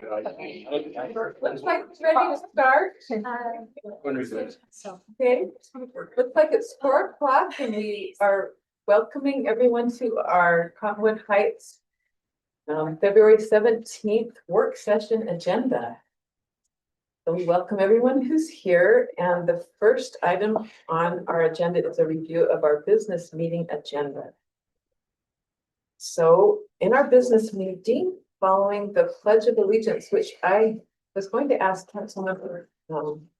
Looks like it's ready to start. Okay, looks like it's 4 o'clock and we are welcoming everyone to our Cottonwood Heights February 17th work session agenda. So we welcome everyone who's here, and the first item on our agenda is a review of our business meeting agenda. So in our business meeting, following the Pledge of Allegiance, which I was going to ask Councilmember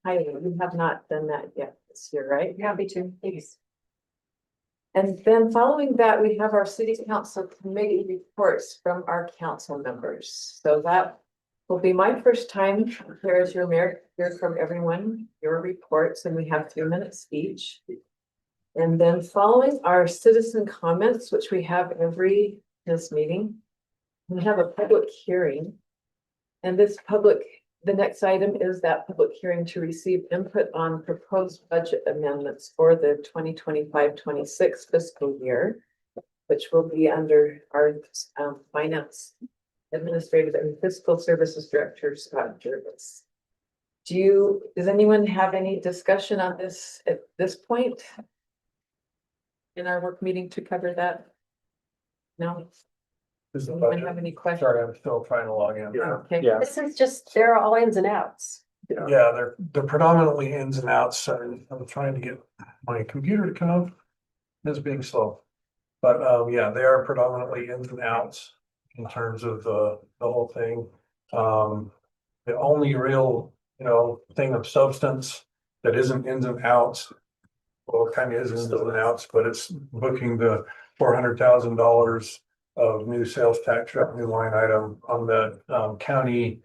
Heidi, you have not done that yet this year, right? Happy to, please. And then following that, we have our city council committee reports from our council members. So that will be my first time here as your mayor, hear from everyone, your reports, and we have 2 minutes each. And then following our citizen comments, which we have every this meeting, we have a public hearing. And the next item is that public hearing to receive input on proposed budget amendments for the 2025-26 fiscal year, which will be under our finance administrative and fiscal services director, Scott Jervis. Does anyone have any discussion on this at this point in our work meeting to cover that? No? This is the Anyone budget. have any questions? Sorry, I'm still trying to log in. Okay. Yeah, This is just, they're all ins and outs. yeah, they're predominantly ins and outs, so I'm trying to get my computer to come up. It's being slow. But yeah, they are predominantly ins and outs in terms of the whole thing. The only real, thing of substance that isn't ins and outs. Well, it kind of is ins and outs, but it's booking the $400,000 of new sales tax revenue line item on the county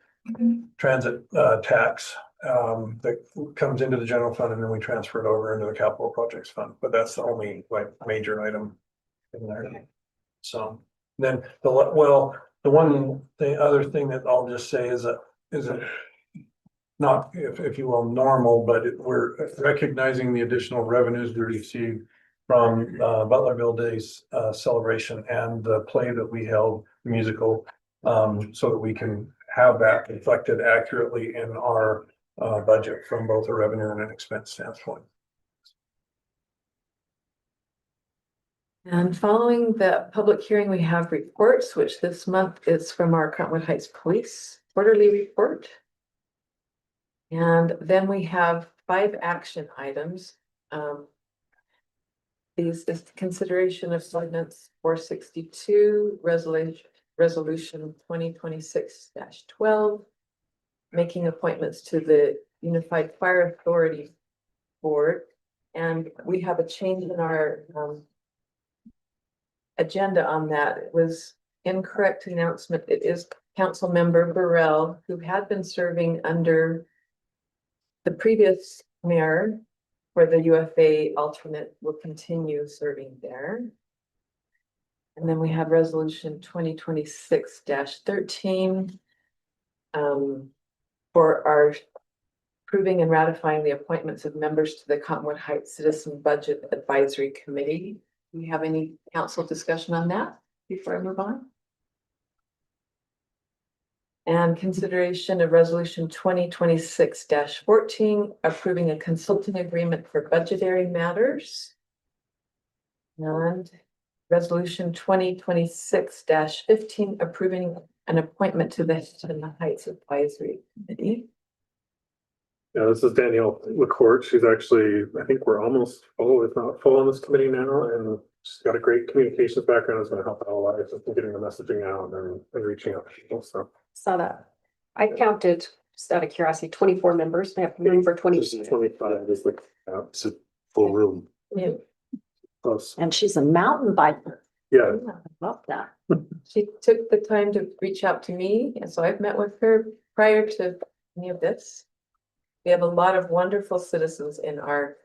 transit tax that comes into the general fund, and then we transfer it over into the capital projects fund. But that's the only major item in there. So then the other thing that I'll just say is not, if you will, normal, but we're recognizing the additional revenues we received from Butlerville Days celebration and the play that we held, musical, so that we can have that reflected accurately in our budget from both a revenue and an expense standpoint. And following the public hearing, we have reports, which this month is from our Cottonwood Heights Police quarterly report. And then we have 5 action items. These is consideration of ordinance 462, resolution 2026-12, making appointments to the Unified Fire Authority Board. And we have a change in our agenda on that. It was incorrect announcement. It is Council Member Burrell, who had been serving under the previous mayor for the UFA alternate, will continue serving there. And then we have resolution 2026-13 for our approving and ratifying the appointments of members to the Cottonwood Heights Citizen Budget Advisory Committee. Do we have any council discussion on that before I move on? And consideration of resolution 2026-14, approving a consulting agreement for budgetary matters. And resolution 2026-15, approving an appointment to the Heights Advisory Committee. Yeah, this is Danielle LaCourte. She's actually, I think we're almost full, if not full on this committee now, and she's got a great communications background. It's going to help out a lot in getting the messaging out and reaching out to people. So Saw that. I counted, just out of curiosity, 24 members. We have room for 20. this is 25, just like, it's a full room. Yeah. Close. And she's a mountain biker. Yeah, I love that. She took the time to reach out to me, and so I've met with her prior to any of this. We have a lot of wonderful citizens in our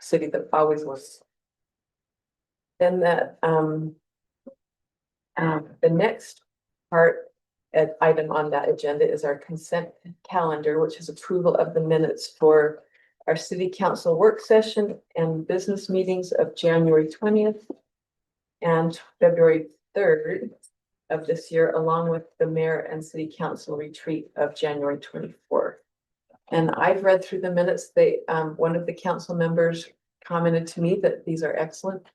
city that always was. Then the next item on that agenda is our consent calendar, which is approval of the minutes for our city council work session and business meetings of January 20th and February 3rd. of this year, along with the mayor and city council retreat of January 24th. And I've read through the minutes. One of the council members commented to me that these are excellent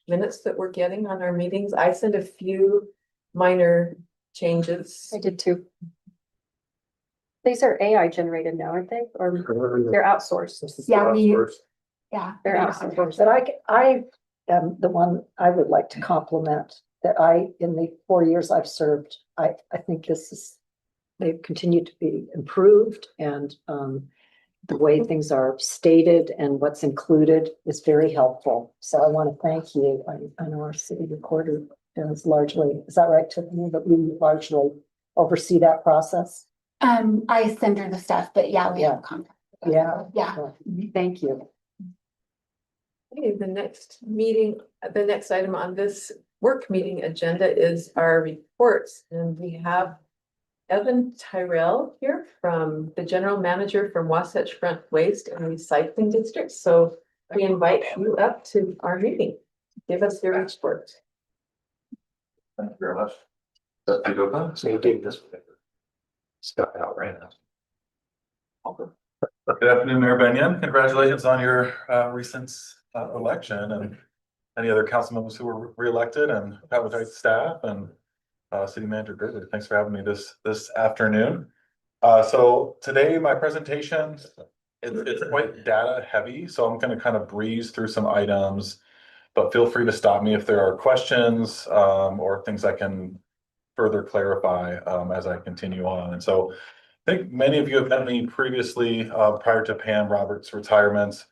minutes that we're getting on our meetings. I sent a few minor changes. I did too. These are AI generated now, aren't they? Or they're outsourced? Yeah, First. Yeah. They're outsourced. But I am the one I would like to compliment that in the 4 years I've served, I think they've continued to be improved and, the way things are stated and what's included is very helpful. So I want to thank you. I know our city recorder is largely, is that right, Tiffany? But we largely oversee that process. I send her the stuff, but yeah, we Yeah. have contact. Yeah. Yeah. Thank you. Okay, the next item on this work meeting agenda is our reports, and we have Evan Tyrell here from the general manager from Wasatch Front Waste and Recycling District. So we invite you up to our meeting. Give us your report. Thank you very much. That's the open. So you gave this. Stuff out right now. Good afternoon, Mayor Benyon. Congratulations on your recent election and any other council members who were reelected, and Pat staff and City Manager Gridley. Thanks for having me this afternoon. So today my presentation, it's quite data heavy, so I'm going to kind of breeze through some items, but feel free to stop me if there are questions or things I can further clarify as I continue on. And so I think many of you have met me previously prior to Pam Roberts' retirement.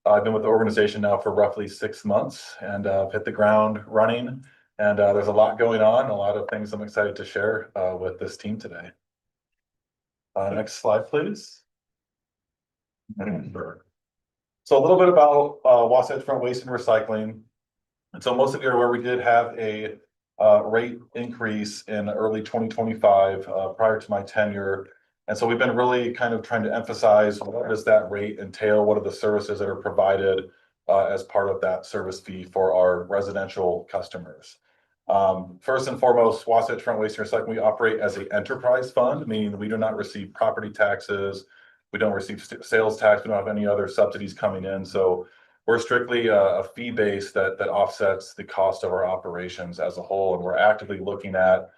I've been with the organization now for roughly 6 months, and I've hit the ground running. And there's a lot going on, a lot of things I'm excited to share with this team today. Next slide, please. So a little bit about Wasatch Front Waste and Recycling. And so most of you are aware we did have a rate increase in early 2025 prior to my tenure. And so we've been really kind of trying to emphasize what does that rate entail? What are the services that are provided as part of that service fee for our residential customers? First and foremost, Wasatch Front Waste and Recycling, we operate as an enterprise fund, meaning we do not receive property taxes. We don't receive sales tax. We don't have any other subsidies coming in. So we're strictly a fee base that offsets the cost of our operations as a whole. And we're actively looking at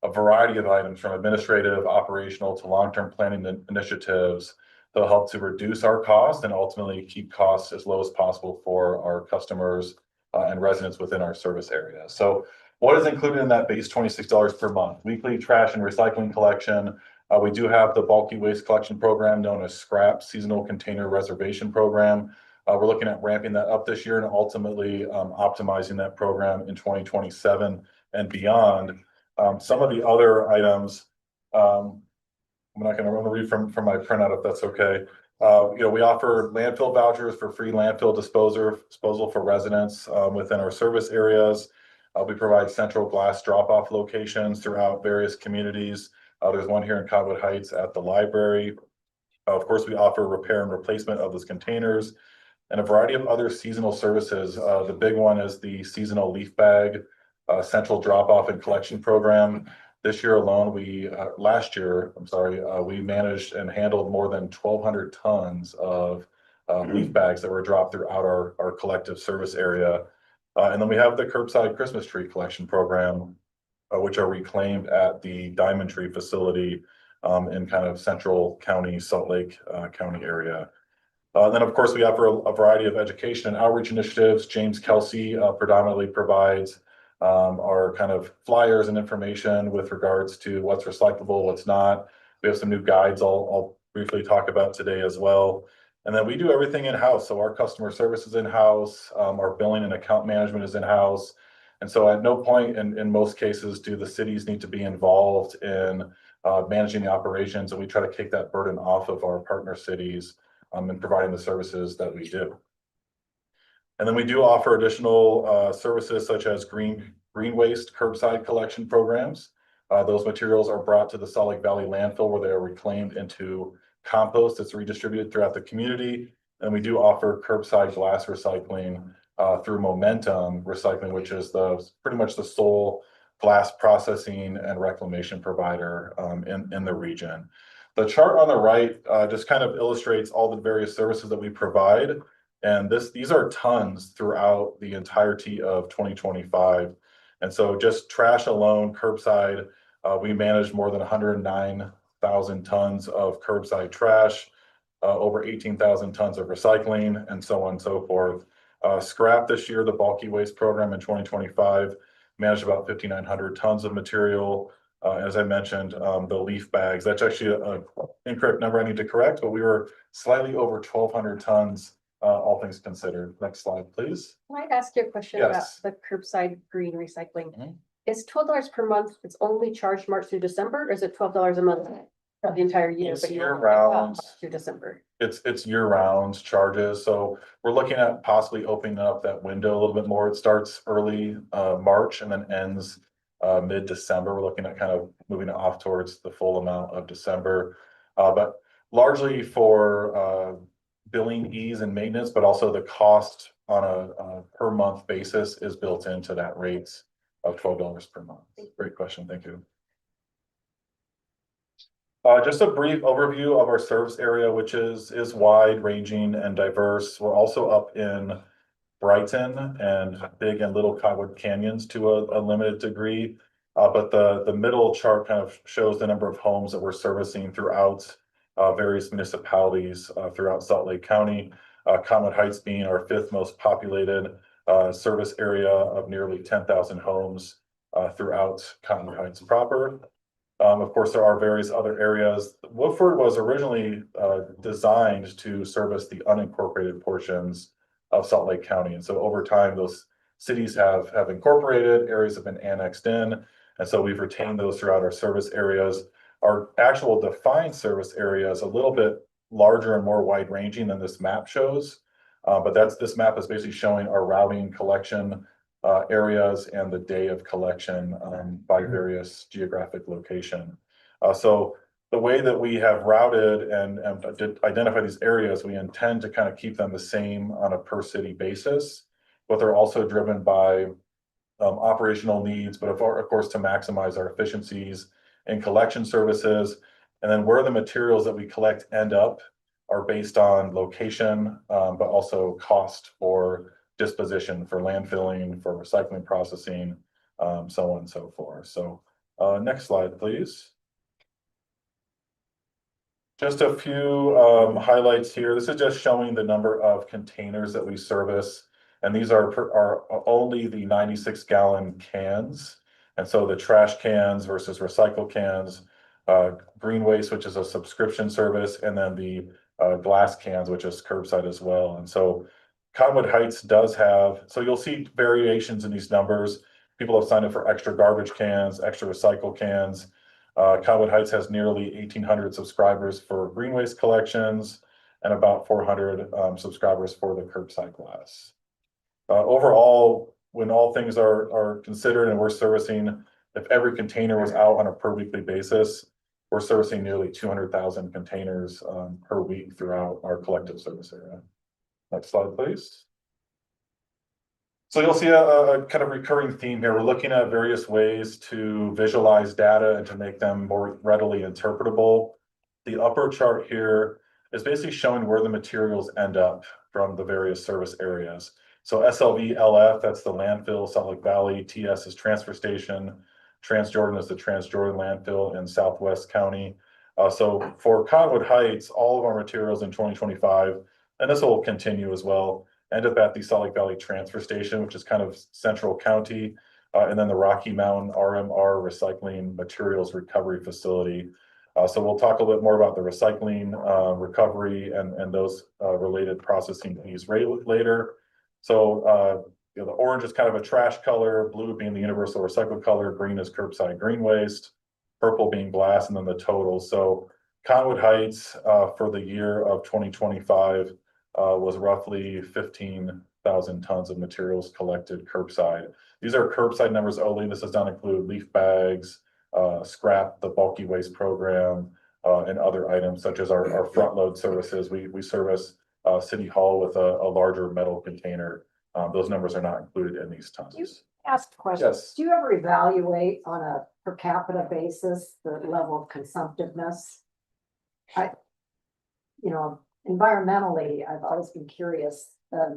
a variety of items from administrative, operational to long-term planning initiatives that'll help to reduce our costs and ultimately keep costs as low as possible for our customers and residents within our service area. So what is included in that base $26 per month? Weekly trash and recycling collection. We do have the bulky waste collection program known as SCRAP, Seasonal Container Reservation Program. We're looking at ramping that up this year and ultimately optimizing that program in 2027 and beyond. Some of the other items, I'm not going to read from my printout if that's okay. We offer landfill vouchers for free landfill disposal for residents within our service areas. We provide central glass drop-off locations throughout various communities. There's one here in Cottonwood Heights at the library. Of course, we offer repair and replacement of those containers and a variety of other seasonal services. The big one is the seasonal leaf bag central drop-off and collection program. This year alone, last year, we managed and handled more than 1,200 tons of leaf bags that were dropped throughout our collective service area. And then we have the curbside Christmas tree collection program, which are reclaimed at the Diamond Tree facility in kind of central county, Salt Lake County area. Then, of course, we offer a variety of education and outreach initiatives. James Kelsey predominantly provides our kind of flyers and information with regards to what's recyclable, what's not. We have some new guides I'll briefly talk about today as well. And then we do everything in-house. So our customer service is in-house, our billing and account management is in-house. And so at no point in most cases do the cities need to be involved in managing the operations. And we try to take that burden off of our partner cities in providing the services that we do. And then we do offer additional services such as green waste curbside collection programs. Those materials are brought to the Salt Lake Valley landfill where they are reclaimed into compost that's redistributed throughout the community. And we do offer curbside glass recycling through Momentum Recycling, which is pretty much the sole glass processing and reclamation provider in the region. The chart on the right just kind of illustrates all the various services that we provide. And these are tons throughout the entirety of 2025. And so just trash alone, curbside, we manage more than 109,000 tons of curbside trash, over 18,000 tons of recycling, and so on and so forth. Scrap this year, the bulky waste program in 2025 managed about 5,900 tons of material. As I mentioned, the leaf bags, that's actually an incorrect number I need to correct, but we were slightly over 1,200 tons, all things considered. Next slide, please. Can I ask you a question about Yes. the curbside green recycling? Mhm. Is $12 per month, it's only charged March through December, or is it $12 a month for the entire year? It's but you year only get that round. March Through December. It's year round charges, so we're looking at possibly opening up that window a little bit more. It starts early March and then ends mid-December. We're looking at kind of moving it off towards the full amount of December. But largely for billing ease and maintenance, but also the cost on a per month basis is built into that rate of $12 per month. Great question, thank you. Just a brief overview of our service area, which is wide ranging and diverse. We're also up in Brighton and Big and Little Cottonwood Canyons to a limited degree. But the middle chart kind of shows the number of homes that we're servicing throughout various municipalities throughout Salt Lake County. Cottonwood Heights being our 5th most populated service area of nearly 10,000 homes throughout Cottonwood Heights proper. Of course, there are various other areas. Woodford was originally designed to service the unincorporated portions of Salt Lake County. And so over time, those cities have incorporated, areas have been annexed in. And so we've retained those throughout our service areas. Our actual defined service area is a little bit larger and more wide ranging than this map shows. But this map is basically showing our routing collection areas and the day of collection by various geographic location. So the way that we have routed and identify these areas, we intend to kind of keep them the same on a per city basis, but they're also driven by operational needs, but of course to maximize our efficiencies in collection services. And then where the materials that we collect end up are based on location, but also cost for disposition, for landfilling, for recycling processing, so on and so forth. So next slide, please. Just a few highlights here. This is just showing the number of containers that we service. And these are only the 96-gallon cans. And so the trash cans versus recycle cans, green waste, which is a subscription service, and then the glass cans, which is curbside as well. And so Cottonwood Heights does have, so you'll see variations in these numbers. People have signed up for extra garbage cans, extra recycle cans. Cottonwood Heights has nearly 1,800 subscribers for green waste collections and about 400 subscribers for the curbside glass. Overall, when all things are considered and we're servicing, if every container was out on a per weekly basis, we're servicing nearly 200,000 containers per week throughout our collective service area. Next slide, please. So you'll see a kind of recurring theme here. We're looking at various ways to visualize data and to make them more readily interpretable. The upper chart here is basically showing where the materials end up from the various service areas. So SLV LF, that's the landfill, Salt Lake Valley. TS is transfer station. Transjordan is the Transjordan landfill in Southwest County. So for Cottonwood Heights, all of our materials in 2025, and this will continue as well, end up at the Salt Lake Valley Transfer Station, which is kind of central county, and then the Rocky Mountain RMR Recycling Materials Recovery Facility. So we'll talk a little bit more about the recycling, recovery, and those related processing fees later. So the orange is kind of a trash color, blue being the universal recycled color, green is curbside green waste, purple being glass, and then the total. So Cottonwood Heights for the year of 2025 was roughly 15,000 tons of materials collected curbside. These are curbside numbers only. This does not include leaf bags, scrap, the bulky waste program, and other items such as our front load services. We service City Hall with a larger metal container. Those numbers are not included in these tons. Ask a question. Yes. Do you ever evaluate on a per capita basis, the level of consumptiveness? You know, environmentally, I've always been curious, I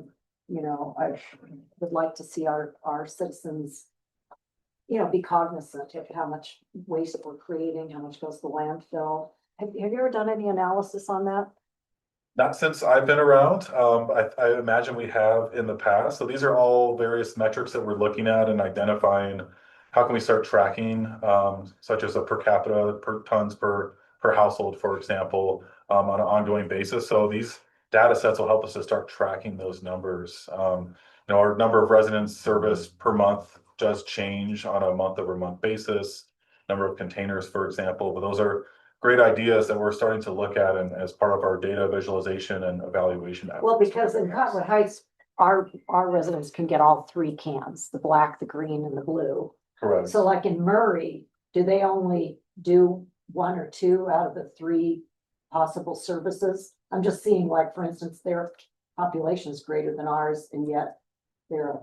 would like to see our citizens, be cognizant of how much waste we're creating, how much goes to landfill. Have you ever done any analysis on that? Not since I've been around. I imagine we have in the past. So these are all various metrics that we're looking at and identifying. How can we start tracking, such as a per capita, per tons per household, for example, on an ongoing basis. So these data sets will help us to start tracking those numbers. Our number of residents serviced per month does change on a month-over-month basis. Number of containers, for example, but those are great ideas that we're starting to look at and as part of our data visualization and evaluation. Well, because in Cottonwood Heights, our residents can get all three cans, the black, the green and the blue. Correct. So like in Murray, do they only do one or two out of the three possible services? I'm just seeing like, for instance, their population is greater than ours and yet they're,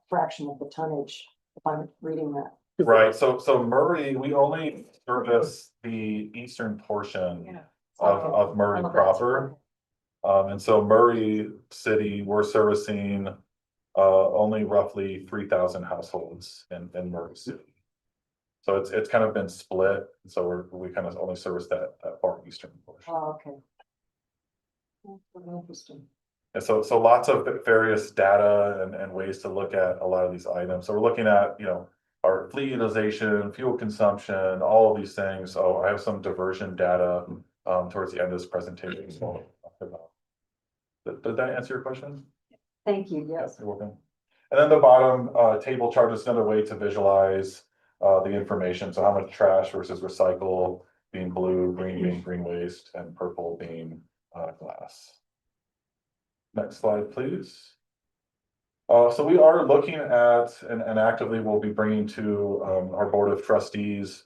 fraction of the tonnage, if I'm reading that. Right, so Murray, we only service the eastern portion of Murray proper. And so Murray City, we're servicing only roughly 3,000 households in Murray City. So it's kind of been split, so we kind of only service that far eastern portion. Oh, okay. That's really interesting. And so lots of various data and ways to look at a lot of these items. So we're looking at, our fleet utilization, fuel consumption, all of these things. So I have some diversion data towards the end of this presentation. So did that answer your question? Thank you, yes. You're welcome. And then the bottom table chart is another way to visualize the information. So how much trash versus recycle being blue, green being green waste, and purple being glass. Next slide, please. So we are looking at and actively will be bringing to our Board of Trustees,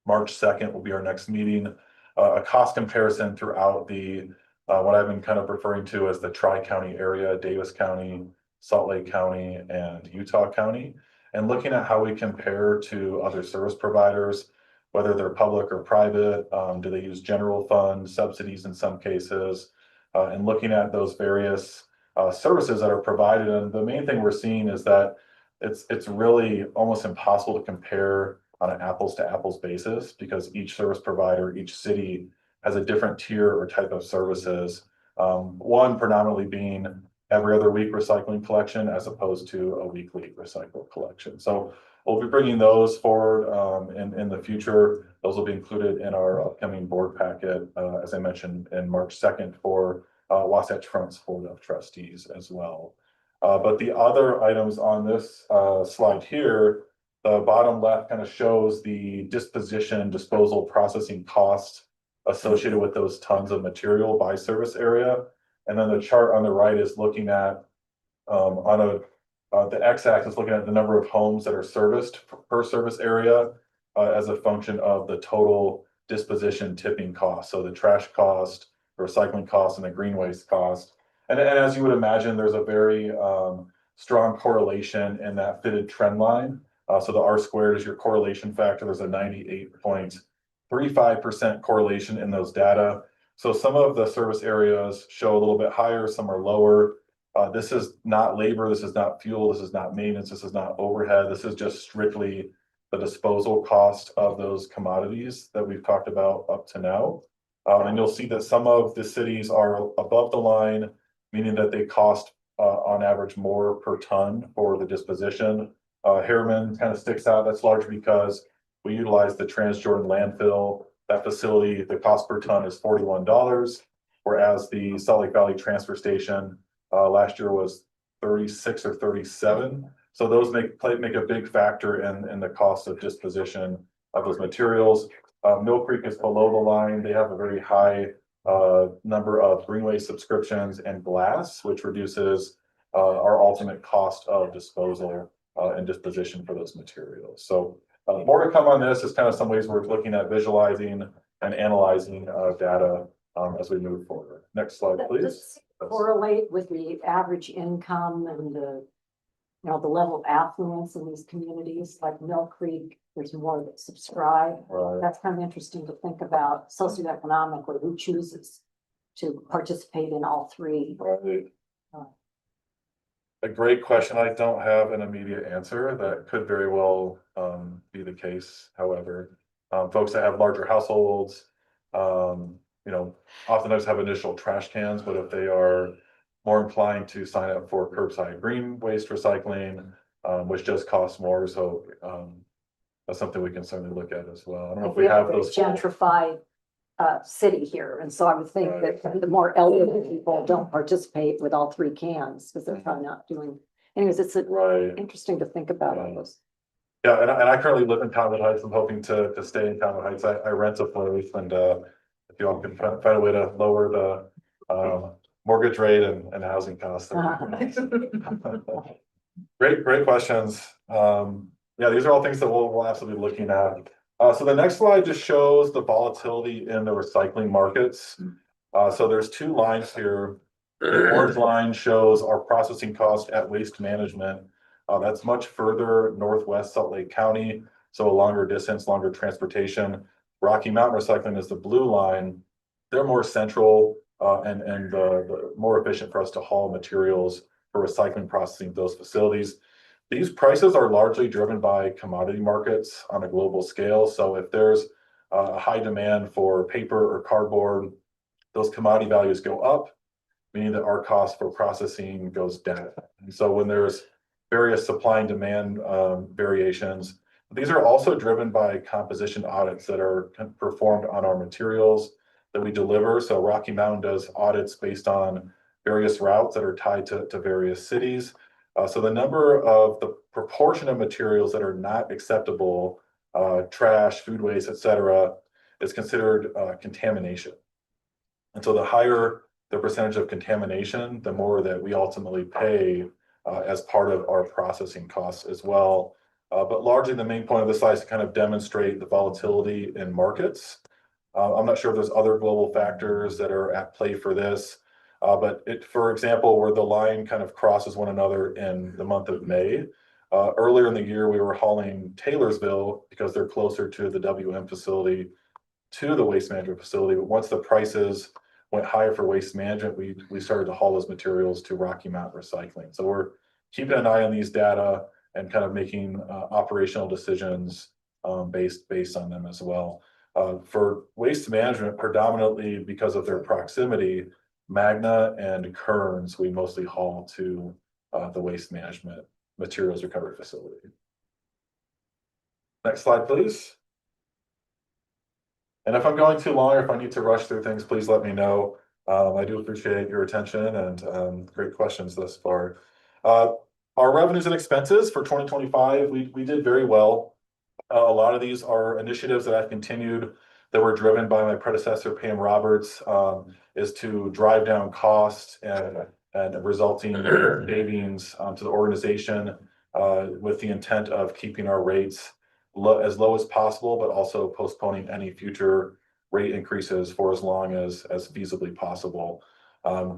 March 2nd will be our next meeting, a cost comparison throughout the what I've been kind of referring to as the Tri-County area, Davis County, Salt Lake County, and Utah County, and looking at how we compare to other service providers, whether they're public or private, do they use general fund subsidies in some cases, and looking at those various services that are provided. And the main thing we're seeing is that it's really almost impossible to compare on an apples to apples basis because each service provider, each city has a different tier or type of services. One predominantly being every other week recycling collection as opposed to a weekly recycle collection. So we'll be bringing those forward in the future. Those will be included in our upcoming board packet, as I mentioned, in March 2nd for Wasatch Front's Board of Trustees as well. But the other items on this slide here, the bottom left kind of shows the disposition, disposal, processing costs associated with those tons of material by service area. And then the chart on the right is looking at the x-axis looking at the number of homes that are serviced per service area as a function of the total disposition tipping cost. So the trash cost, the recycling cost, and the green waste cost. And as you would imagine, there's a very strong correlation in that fitted trend line. So the R squared is your correlation factor. There's a 98.35% correlation in those data. So some of the service areas show a little bit higher, some are lower. This is not labor, this is not fuel, this is not maintenance, this is not overhead. This is just strictly the disposal cost of those commodities that we've talked about up to now. And you'll see that some of the cities are above the line, meaning that they cost on average more per ton for the disposition. Harriman kind of sticks out. That's largely because we utilize the Transjordan landfill. That facility, the cost per ton is $41, whereas the Salt Lake Valley transfer station last year was 36 or 37. So those make a big factor in the cost of disposition of those materials. Mill Creek is below the line. They have a very high number of greenway subscriptions and glass, which reduces our ultimate cost of disposal and disposition for those materials. So more to come on this. Is kind of some ways we're looking at visualizing and analyzing data as we move forward. Next slide, please. Does it correlate with the average income and the you know, the level of affluence in these communities, like Mill Creek, there's more that subscribe. Right. That's kind of interesting to think about socioeconomically, who chooses to participate in all three. Right. A great question. I don't have an immediate answer. That could very well be the case. However, folks that have larger households, you know, oftentimes have initial trash cans, but if they are more inclined to sign up for curbside green waste recycling, which just costs more, so that's something we can certainly look at as well. I don't know if we have a very those. gentrified city here, and so I would think that the more elderly people don't participate with all three cans, because they're probably not doing. Anyways, it's Right. interesting to think about all those. Yeah, and I currently live in Townwood Heights. I'm hoping to stay in Townwood Heights. I rent a place, and if you all can find a way to lower the mortgage rate and housing costs. Great questions. Yeah, these are all things that we'll absolutely be looking at. So the next slide just shows the volatility in the recycling markets. So there's two lines here. The orange line shows our processing cost at Waste Management. That's much further northwest Salt Lake County, so a longer distance, longer transportation. Rocky Mountain Recycling is the blue line. They're more central and the more efficient for us to haul materials for recycling processing at those facilities. These prices are largely driven by commodity markets on a global scale. So if there's a high demand for paper or cardboard, those commodity values go up, meaning that our cost for processing goes down. And so when there's various supply and demand variations, these are also driven by composition audits that are performed on our materials that we deliver. So Rocky Mountain does audits based on various routes that are tied to various cities. So the proportion of materials that are not acceptable, trash, food waste, et cetera, is considered contamination. And so the higher the percentage of contamination, the more that we ultimately pay as part of our processing costs as well. But largely the main point of this slide is to kind of demonstrate the volatility in markets. I'm not sure if there's other global factors that are at play for this. But for example, where the line kind of crosses one another in the month of May, earlier in the year, we were hauling Taylorsville because they're closer to the WM facility, to the waste management facility. But once the prices went higher for waste management, we started to haul those materials to Rocky Mountain Recycling. So we're keeping an eye on these data and kind of making operational decisions based on them as well. For waste management, predominantly because of their proximity, Magna and Kearns, we mostly haul to the waste management materials recovery facility. Next slide, please. And if I'm going too long or if I need to rush through things, please let me know. I do appreciate your attention and great questions thus far. Our revenues and expenses for 2025, we did very well. A lot of these are initiatives that I've continued that were driven by my predecessor, Pam Roberts, is to drive down costs and resulting savings to the organization with the intent of keeping our rates as low as possible, but also postponing any future rate increases for as long as feasibly possible.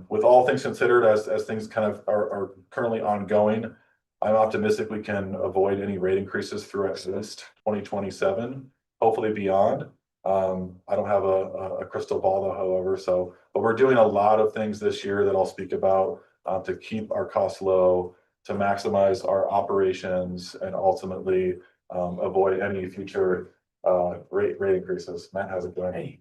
With all things considered, as things kind of are currently ongoing, I'm optimistic we can avoid any rate increases through at least 2027, hopefully beyond. I don't have a crystal ball though, however, but we're doing a lot of things this year that I'll speak about to keep our costs low, to maximize our operations, and ultimately avoid any future rate increases. Matt, how's it going?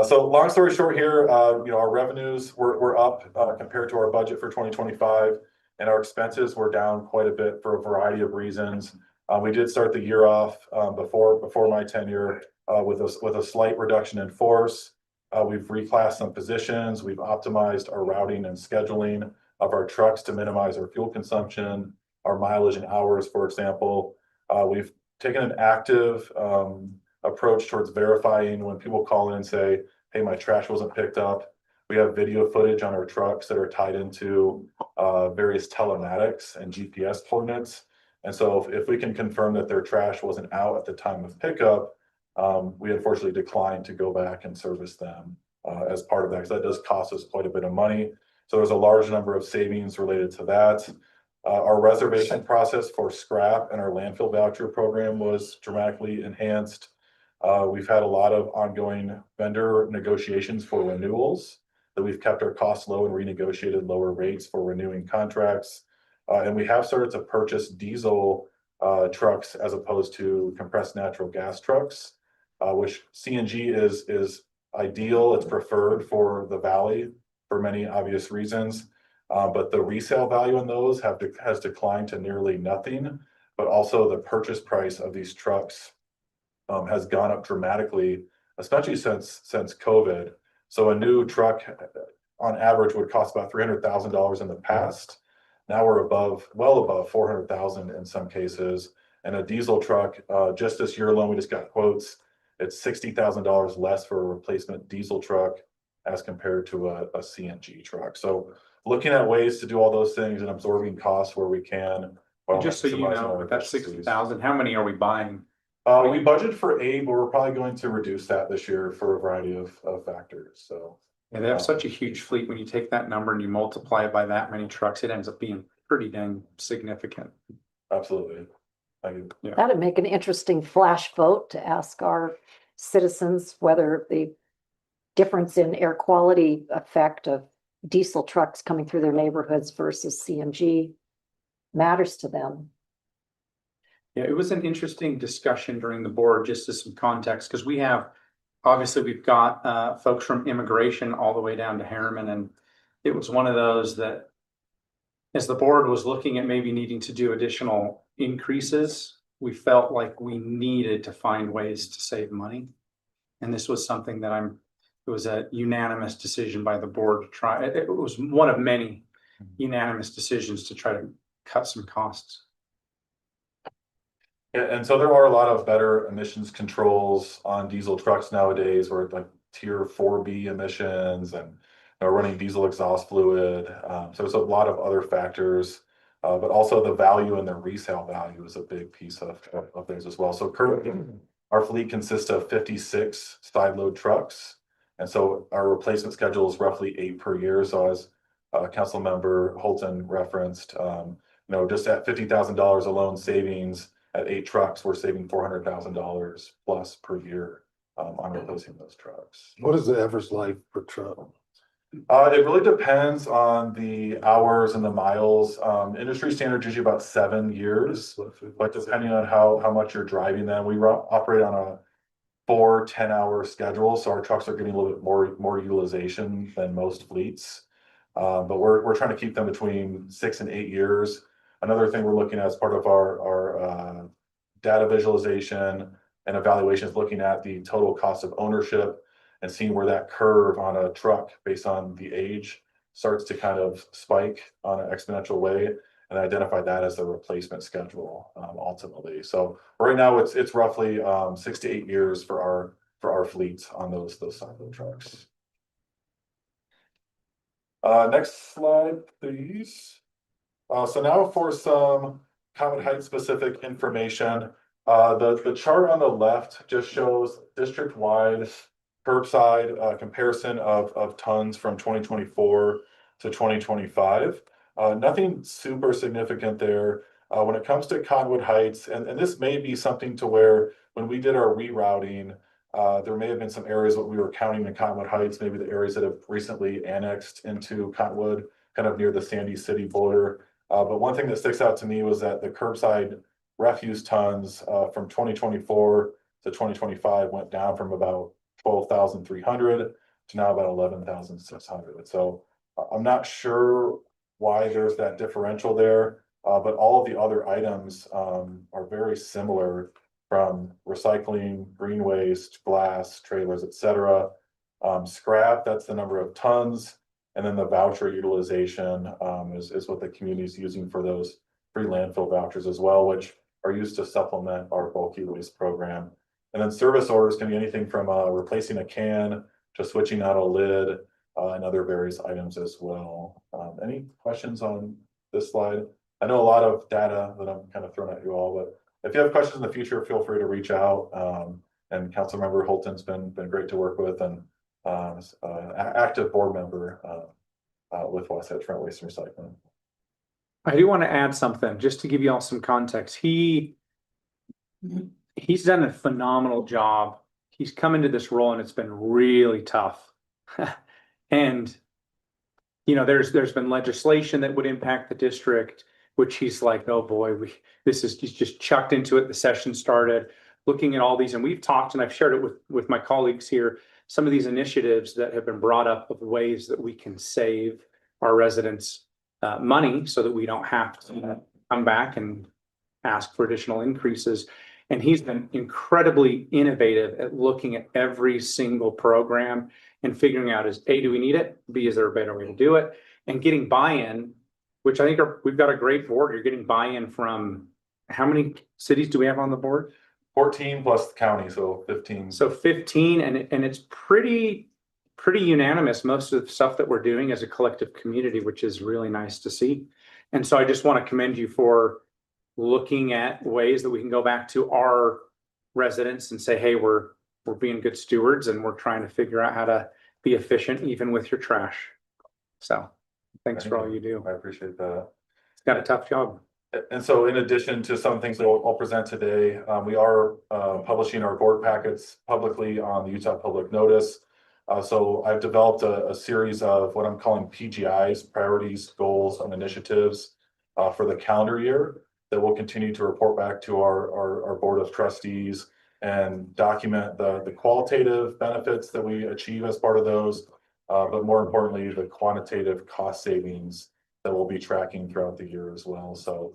So long story short here, our revenues were up compared to our budget for 2025, and our expenses were down quite a bit for a variety of reasons. We did start the year off before my tenure with a slight reduction in force. We've reclassed some positions. We've optimized our routing and scheduling of our trucks to minimize our fuel consumption, our mileage and hours, for example. We've taken an active approach towards verifying when people call in and say, hey, my trash wasn't picked up. We have video footage on our trucks that are tied into various telematics and GPS coordinates. And so if we can confirm that their trash wasn't out at the time of pickup, we unfortunately declined to go back and service them as part of that, because that does cost us quite a bit of money. So there's a large number of savings related to that. Our reservation process for scrap and our landfill voucher program was dramatically enhanced. We've had a lot of ongoing vendor negotiations for renewals, that we've kept our costs low and renegotiated lower rates for renewing contracts. And we have started to purchase diesel trucks as opposed to compressed natural gas trucks, which CNG is ideal. It's preferred for the valley for many obvious reasons. But the resale value on those has declined to nearly nothing. But also the purchase price of these trucks has gone up dramatically, especially since COVID. So a new truck on average would cost about $300,000 in the past. Now we're well above 400,000 in some cases. And a diesel truck, just this year alone, we just got quotes. It's $60,000 less for a replacement diesel truck as compared to a CNG truck. So looking at ways to do all those things and absorbing costs where we can. while Just so you maximizing know, our with that efficiencies. 60,000, how many are we buying? We budgeted for 8, but we're probably going to reduce that this year for a variety of factors, so. And they have such a huge fleet. When you take that number and you multiply it by that many trucks, it ends up being pretty dang significant. Absolutely. Thank you. That'd make an interesting flash vote to ask our citizens whether the difference in air quality effect of diesel trucks coming through their neighborhoods versus CNG matters to them. Yeah, it was an interesting discussion during the board, just as some context, because we've got folks from immigration all the way down to Harriman, and it was one of those that as the board was looking at maybe needing to do additional increases, we felt like we needed to find ways to save money. And this was something that it was a unanimous decision by the board to try. It was one of many unanimous decisions to try to cut some costs. Yeah, and so there are a lot of better emissions controls on diesel trucks nowadays, where like tier 4B emissions and running diesel exhaust fluid. So there's a lot of other factors, but also the value and the resale value is a big piece of things as well. So currently our fleet consists of 56 side load trucks. And so our replacement schedule is roughly 8 per year. So as Council Member Holton referenced, just at $50,000 alone savings at 8 trucks, we're saving $400,000 plus per year on replacing those trucks. What is the average life per truck? It really depends on the hours and the miles. Industry standard usually about 7 years, but depending on how much you're driving them, we operate on a 4 10-hour schedule, so our trucks are getting a little bit more utilization than most fleets. But we're trying to keep them between 6 and 8 years. Another thing we're looking at as part of our data visualization and evaluation is looking at the total cost of ownership and seeing where that curve on a truck based on the age starts to kind of spike on an exponential way, and identify that as the replacement schedule ultimately. So right now it's roughly 6 to 8 years for our fleets on those side load trucks. Next slide, please. So now for some Cottonwood Heights specific information. The chart on the left just shows district-wide curbside comparison of tons from 2024 to 2025. Nothing super significant there. When it comes to Cottonwood Heights, and this may be something to where when we did our rerouting, there may have been some areas that we were counting in Cottonwood Heights, maybe the areas that have recently annexed into Cottonwood, kind of near the Sandy City border. But one thing that sticks out to me was that the curbside refuse tons from 2024 to 2025 went down from about 12,300 to now about 11,600. So I'm not sure why there's that differential there, but all of the other items are very similar, from recycling, green waste, glass, trailers, etc. Scrap, that's the number of tons. And then the voucher utilization is what the community is using for those free landfill vouchers as well, which are used to supplement our bulky waste program. And then service orders can be anything from replacing a can to switching out a lid and other various items as well. Any questions on this slide? I know a lot of data that I'm kind of throwing at you all, but if you have questions in the future, feel free to reach out. And Councilmember Holton's been great to work with, and active board member with Wasatch Front Waste and Recycling. I do want to add something, just to give you all some context. He's done a phenomenal job. He's come into this role and it's been really tough. And, you know, there's been legislation that would impact the district, which he's like, oh boy, he's just chucked into it. The session started looking at all these, and we've talked, and I've shared it with my colleagues here, some of these initiatives that have been brought up of ways that we can save our residents money so that we don't have to come back and ask for additional increases. And he's been incredibly innovative at looking at every single program and figuring out is A, do we need it? B, is there a better way to do it? And getting buy-in, which I think we've got a great board. You're getting buy-in from, how many cities do we have on the board? 14 plus the county, so 15. So 15, and it's pretty unanimous, most of the stuff that we're doing as a collective community, which is really nice to see. And so I just want to commend you for looking at ways that we can go back to our residents and say, hey, we're being good stewards and we're trying to figure out how to be efficient even with your trash. So thanks for all you do. I appreciate that. It's got a tough job. And so in addition to some things that I'll present today, we are publishing our board packets publicly on the Utah Public Notice. So I've developed a series of what I'm calling PGIs, priorities, goals, and initiatives for the calendar year that will continue to report back to our board of trustees and document the qualitative benefits that we achieve as part of those, but more importantly, the quantitative cost savings that we'll be tracking throughout the year as well. So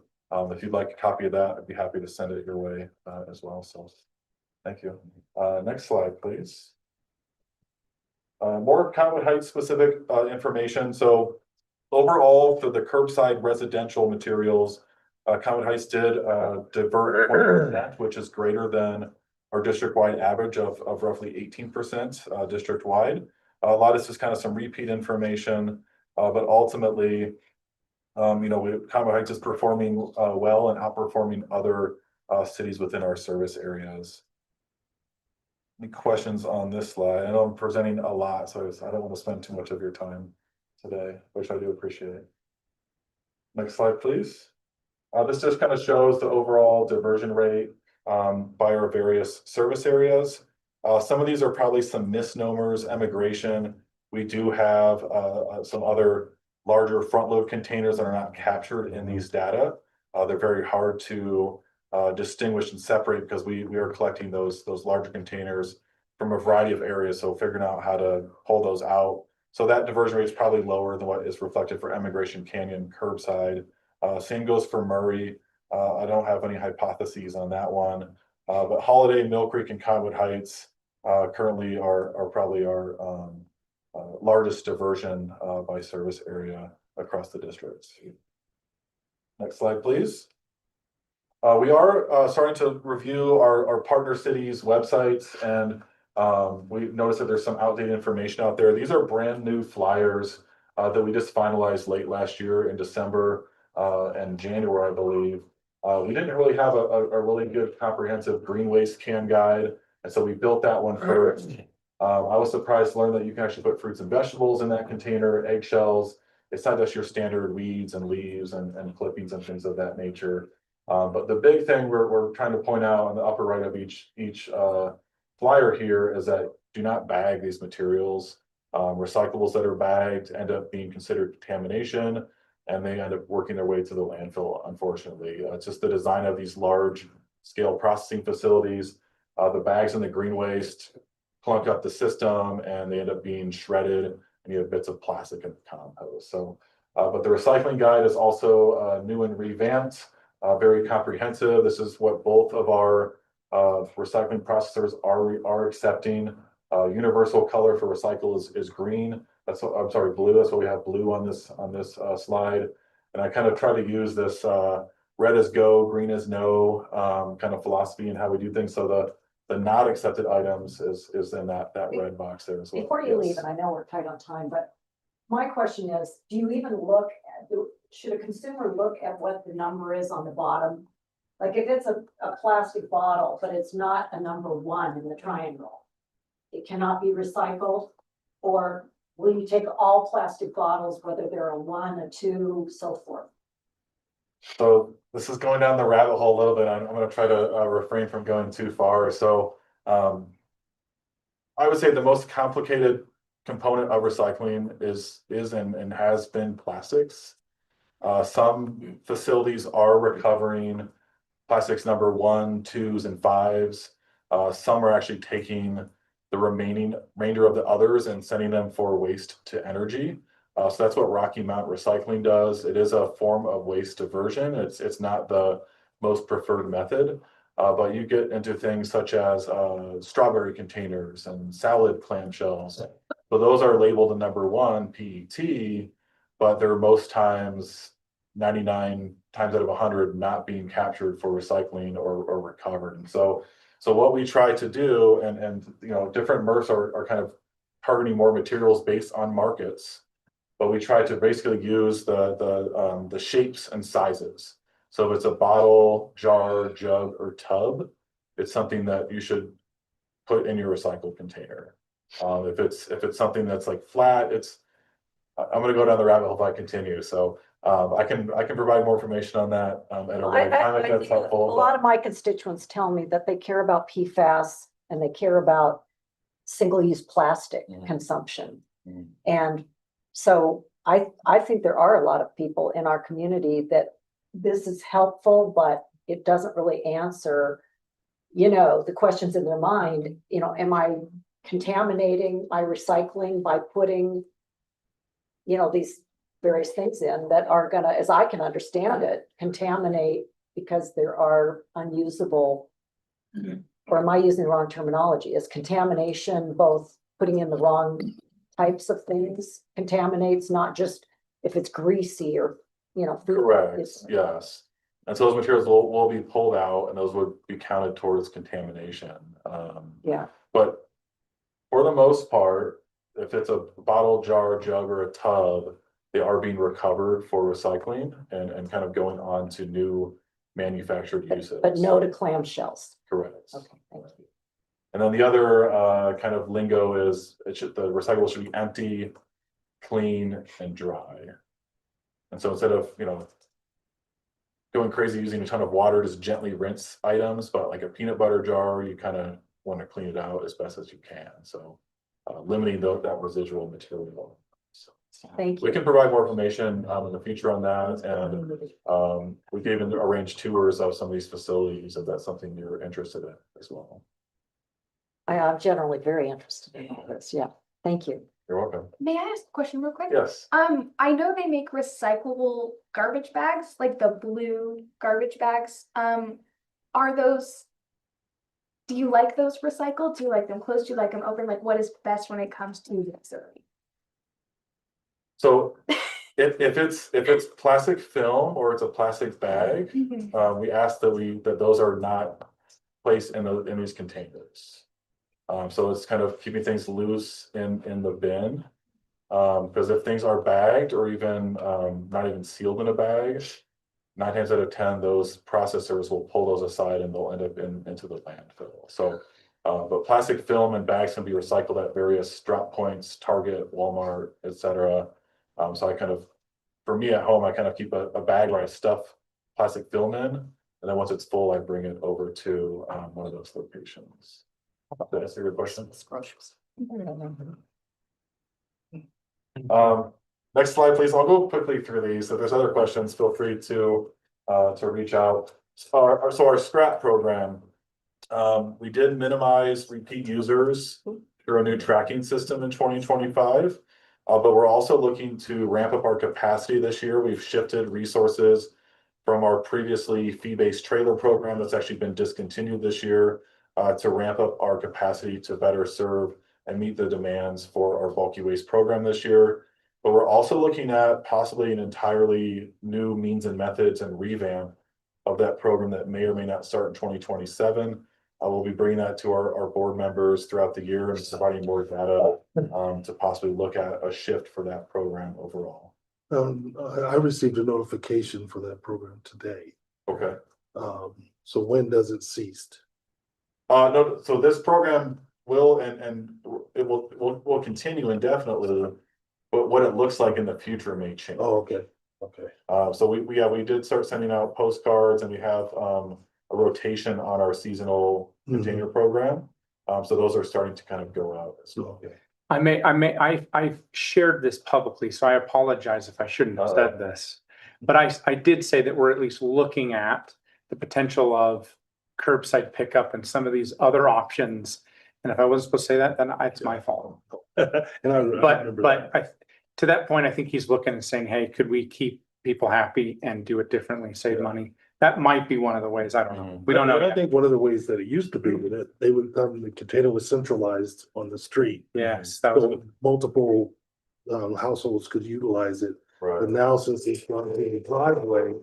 if you'd like a copy of that, I'd be happy to send it your way as well. So thank you. Next slide, please. More Cottonwood Heights specific information. So overall, for the curbside residential materials, Cottonwood Heights did divert 20%, which is greater than our district-wide average of roughly 18% district-wide. A lot of this is kind of some repeat information, but ultimately, Cottonwood Heights is performing well and outperforming other cities within our service areas. Any questions on this slide? I know I'm presenting a lot, so I don't want to spend too much of your time today, which I do appreciate. Next slide, please. This just kind of shows the overall diversion rate by our various service areas. Some of these are probably some misnomers. Emigration, we do have some other larger front load containers that are not captured in these data. They're very hard to distinguish and separate because we are collecting those larger containers from a variety of areas. So figuring out how to pull those out. So that diversion rate is probably lower than what is reflected for Emigration Canyon curbside. Same goes for Murray. I don't have any hypotheses on that one. But Holiday, Mill Creek, and Cottonwood Heights currently are probably our largest diversion by service area across the districts. Next slide, please. We are starting to review our partner cities' websites, and we noticed that there's some outdated information out there. These are brand new flyers that we just finalized late last year in December and January, I believe. We didn't really have a really good comprehensive green waste can guide, and so we built that one first. I was surprised to learn that you can actually put fruits and vegetables in that container, eggshells. It's not just your standard weeds and leaves and clippings and things of that nature. But the big thing we're trying to point out on the upper right of each flyer here is that do not bag these materials. Recyclables that are bagged end up being considered contamination, and they end up working their way to the landfill, unfortunately. It's just the design of these large scale processing facilities. The bags and the green waste clunk up the system and they end up being shredded, and you have bits of plastic in the compost. So, but the recycling guide is also new and revamped, very comprehensive. This is what both of our recycling processors are accepting. Universal color for recycle is green. That's what, I'm sorry, blue. That's what we have blue on this slide. And I kind of try to use this red is go, green is no kind of philosophy and how we do things. So the not accepted items is in that red box there as well. Before you leave, and I know we're tight on time, but my question is, do you even look at, should a consumer look at what the number is on the bottom? Like if it's a plastic bottle, but it's not a number 1 in the triangle, it cannot be recycled? Or will you take all plastic bottles, whether they're a 1, a 2, so forth? So this is going down the rabbit hole a little bit. I'm gonna try to refrain from going too far. So I would say the most complicated component of recycling is and has been plastics. Some facilities are recovering plastics number 1, 2s, and 5s. Some are actually taking the remainder of the others and sending them for waste to energy. So that's what Rocky Mount Recycling does. It is a form of waste diversion. It's not the most preferred method, but you get into things such as strawberry containers and salad clamshells. So those are labeled a number 1 PET, but they're most times 99 times out of 100 not being captured for recycling or recovered. And so what we try to do, and you know, different MRFs are kind of targeting more materials based on markets, but we try to basically use the shapes and sizes. So if it's a bottle, jar, jug, or tub, it's something that you should put in your recycled container. If it's something that's like flat, I'm gonna go down the rabbit hole if I continue. So I can provide more information on that at a later time if that's think a helpful. lot of my constituents tell me that they care about PFAS and they care about single-use plastic consumption. Mhm. And so I think there are a lot of people in our community that this is helpful, but it doesn't really answer, you know, the questions in their mind, you know, am I contaminating my recycling by putting, you know, these various things in that are gonna, as I can understand it, contaminate because there are unusable, or am I using the wrong terminology? Is contamination both putting in the wrong types of things contaminates, not just if it's greasy or, you know, food? Correct, It's- yes. And so those materials will be pulled out and those would be counted towards contamination. Yeah, But for the most part, if it's a bottle, jar, jug, or a tub, they are being recovered for recycling and kind of going on to new manufactured uses. but no to clamshells. Correct. Okay, thank you. And then the other kind of lingo is the recyclable should be empty, clean, and dry. And so instead of, you know, going crazy using a ton of water, just gently rinse items, but like a peanut butter jar, you kind of want to clean it out as best as you can. So limiting that residual material. So, Thank we you. can provide more information in the future on that, and we can even arrange tours of some of these facilities if that's something you're interested in as well. I'm generally very interested in all this. Yeah, thank you. You're welcome. May I ask a question real quick? Yes. I know they make recyclable garbage bags, like the blue garbage bags. Are those, do you like those recycled? Do you like them closed? Do you like them open? Like, what is best when it comes to the facility? So if it's plastic film or it's a plastic bag, we ask that those are not placed in these containers. So it's kind of keeping things loose in the bin. Because if things are bagged or even not even sealed in a bag, 9 times out of 10, those processors will pull those aside and they'll end up into the landfill. So, but plastic film and bags can be recycled at various drop points, Target, Walmart, etc. So I kind of, for me at home, I kind of keep a bag where I stuff plastic film in, and then once it's full, I bring it over to one of those locations. Did that answer your question? Next slide, please. I'll go quickly through these. If there's other questions, feel free to reach out. So our scrap program, we did minimize repeat users through a new tracking system in 2025. But we're also looking to ramp up our capacity this year. We've shifted resources from our previously fee-based trailer program that's actually been discontinued this year to ramp up our capacity to better serve and meet the demands for our bulky waste program this year. But we're also looking at possibly an entirely new means and methods and revamp of that program that may or may not start in 2027. We'll be bringing that to our board members throughout the year and providing more data to possibly look at a shift for that program overall. I received a notification for that program today. Okay. So when does it cease? No, so this program will and it will continue indefinitely, but what it looks like in the future may change. Oh, okay. Okay. So we did start sending out postcards and we have, a rotation on our seasonal container program. So those are starting to kind of go out as well. I've shared this publicly, so I apologize if I shouldn't have said this. But I did say that we're at least looking at the potential of curbside pickup and some of these other options. And if I wasn't supposed to say that, then it's my fault. And I remember that. To that point, I think he's looking and saying, hey, could we keep people happy and do it differently, save money? That might be one of the ways. I don't know. We don't know. And I think one of the ways that it used to be that they would come, the container was centralized on the street. Yes, that was, So multiple households could utilize it. But Right, now since it's gone to the driveway,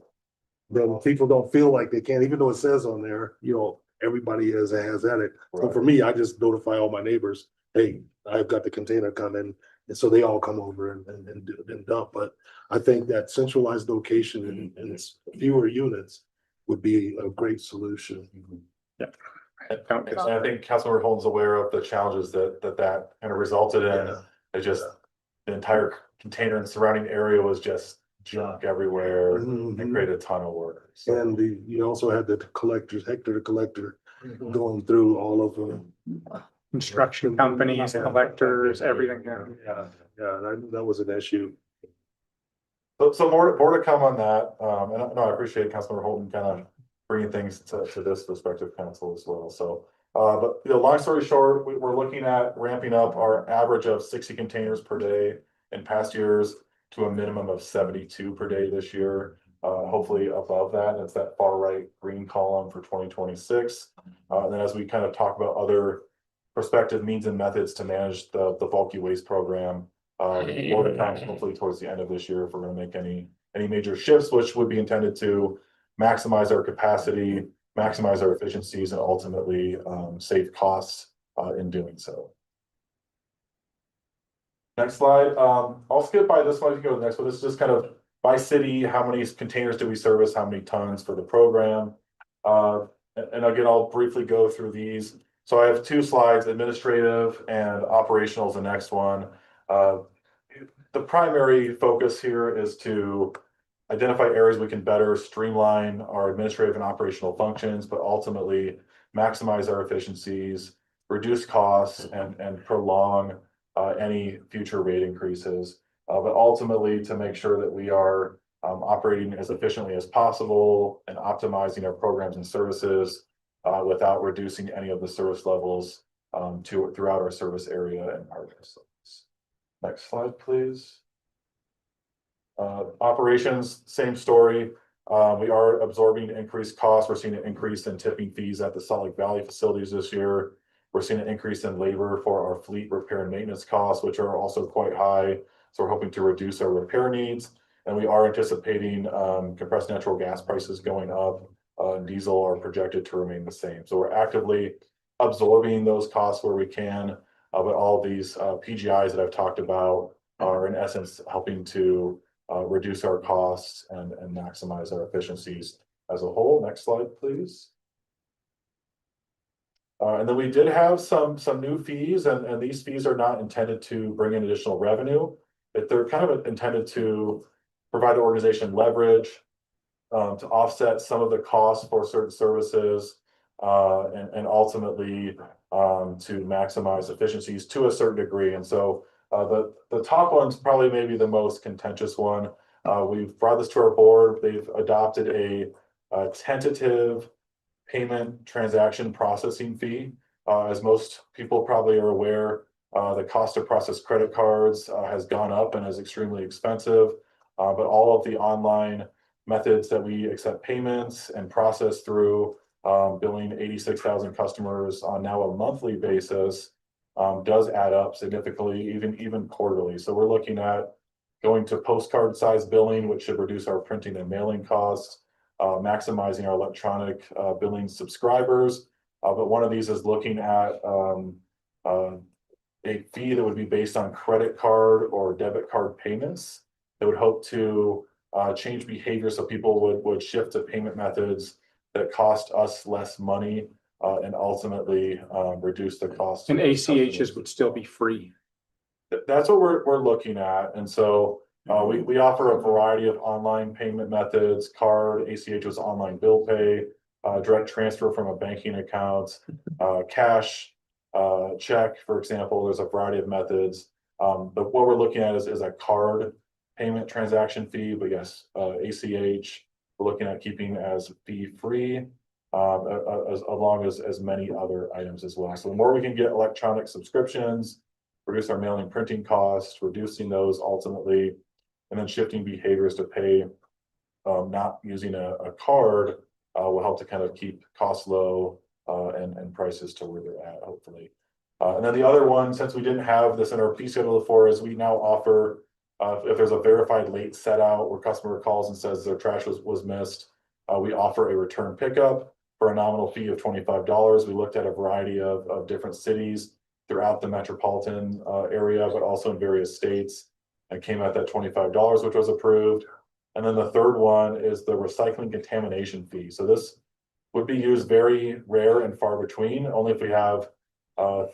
then people don't feel like they can, even though it says on there, you know, everybody has at it. So right. for me, I just notify all my neighbors, hey, I've got the container coming. And so they all come over and dump. But I think that centralized location and it's fewer units would be a great solution. And I think Councilmember Holden's aware of the challenges that kind of resulted in. Yeah. It just, the entire container and surrounding area was just junk everywhere and Mhm. created a ton of work. So, And you also had the collectors, Hector the collector, going through all of them. construction companies, collectors, everything. Yeah, that was an issue. So more to come on that. And I appreciate Councilmember Holden kind of bringing things to this prospective council as well. So, but long story short, we're looking at ramping up our average of 60 containers per day in past years to a minimum of 72 per day this year. Hopefully above that. That's that far right green column for 2026. And then as we kind of talk about other prospective means and methods to manage the bulky waste program, more to come hopefully towards the end of this year if we're going to make any major shifts, which would be intended to maximize our capacity, maximize our efficiencies, and ultimately save costs in doing so. Next slide. I'll skip by this one if you go to the next one. This is just kind of by city, how many containers do we service, how many tons for the program. And again, I'll briefly go through these. So I have two slides, administrative and operational is the next one. The primary focus here is to identify areas we can better streamline our administrative and operational functions, but ultimately maximize our efficiencies, reduce costs, and prolong any future rate increases. But ultimately to make sure that we are operating as efficiently as possible and optimizing our programs and services without reducing any of the service levels throughout our service area and partners. Next slide, please. Operations, same story. We are absorbing increased costs. We're seeing an increase in tipping fees at the Salt Lake Valley facilities this year. We're seeing an increase in labor for our fleet repair and maintenance costs, which are also quite high. So we're hoping to reduce our repair needs. And we are anticipating compressed natural gas prices going up. Diesel are projected to remain the same. So we're actively absorbing those costs where we can. But all these PGIs that I've talked about are in essence helping to reduce our costs and maximize our efficiencies as a whole. Next slide, please. And then we did have some new fees, and these fees are not intended to bring in additional revenue. They're kind of intended to provide the organization leverage to offset some of the costs for certain services and ultimately to maximize efficiencies to a certain degree. And so the top one's probably maybe the most contentious one. We've brought this to our board. They've adopted a tentative payment transaction processing fee. As most people probably are aware, the cost to process credit cards has gone up and is extremely expensive. But all of the online methods that we accept payments and process through, billing 86,000 customers on now a monthly basis, does add up significantly, even quarterly. So we're looking at going to postcard size billing, which should reduce our printing and mailing costs, maximizing our electronic billing subscribers. But one of these is looking at a fee that would be based on credit card or debit card payments that would hope to change behavior so people would shift to payment methods that cost us less money and ultimately reduce the cost. And ACHs would still be free. That's what we're looking at. And so We offer a variety of online payment methods, card, ACH was online bill pay, direct transfer from a banking account, cash, check, for example, there's a variety of methods. But what we're looking at is a card payment transaction fee, but yes, ACH, we're looking at keeping as fee free. Along as many other items as well. So the more we can get electronic subscriptions, reduce our mailing printing costs, reducing those ultimately, and then shifting behaviors to pay, not using a card, will help to kind of keep costs low, and prices to where they're at, hopefully. And then the other one, since we didn't have this in our fee schedule before, is we now offer, if there's a verified late set out where customer calls and says their trash was missed, we offer a return pickup for a nominal fee of $25. We looked at a variety of different cities throughout the metropolitan area, but also in various states, and came at that $25, which was approved. And then the third one is the recycling contamination fee. So this would be used very rare and far between, only if we have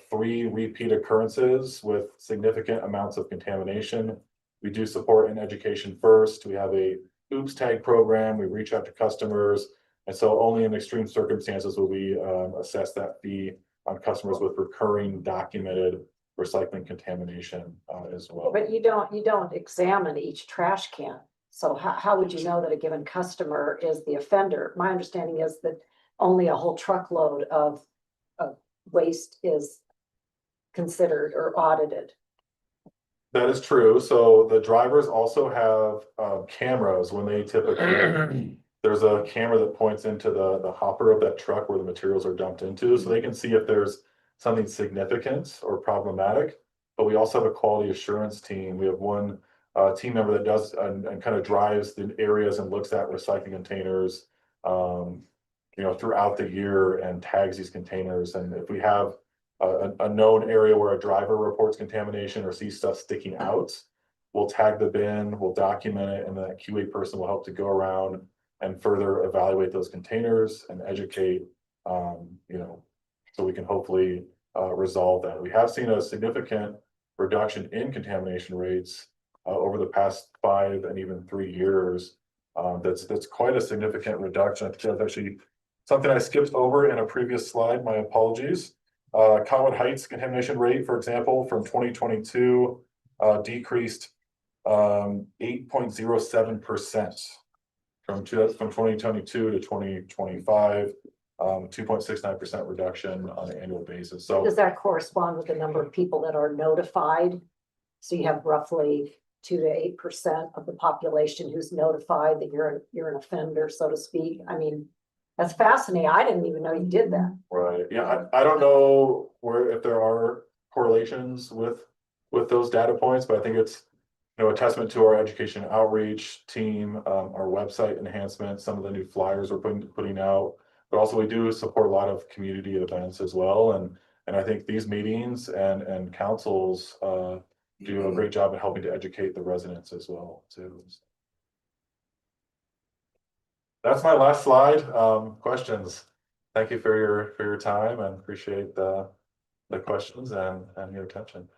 3 repeat occurrences with significant amounts of contamination. We do support in education first. We have a oops tag program. We reach out to customers. And so only in extreme circumstances will we assess that fee on customers with recurring documented recycling contamination as well. But you don't examine each trash can. So how would you know that a given customer is the offender? My understanding is that only a whole truckload of waste is considered or audited. That is true. So the drivers also have cameras when they typically, there's a camera that points into the hopper of that truck where the materials are dumped into, so they can see if there's something significant or problematic. But we also have a quality assurance team. We have one team member that does and kind of drives the areas and looks at recycling containers, throughout the year and tags these containers. And if we have a known area where a driver reports contamination or sees stuff sticking out, we'll tag the bin, we'll document it, and that QA person will help to go around and further evaluate those containers and educate, so we can hopefully resolve that. We have seen a significant reduction in contamination rates over the past 5 and even 3 years. That's quite a significant reduction. I think that's actually something I skipped over in a previous slide. My apologies. Conwood Heights contamination rate, for example, from 2022 decreased 8.07%. From 2022 to 2025, 2.69% reduction on an annual basis. So Does that correspond with the number of people that are notified? So you have roughly 2 to 8% of the population who's notified that you're an offender, so to speak. I mean, that's fascinating. I didn't even know you did that. right, yeah, I don't know if there are correlations with those data points, but I think it's a testament to our education outreach team, our website enhancement, some of the new flyers we're putting out, but also we do support a lot of community events as well. And I think these meetings and councils do a great job at helping to educate the residents as well too. That's my last slide. Questions? Thank you for your time and appreciate the questions and your attention.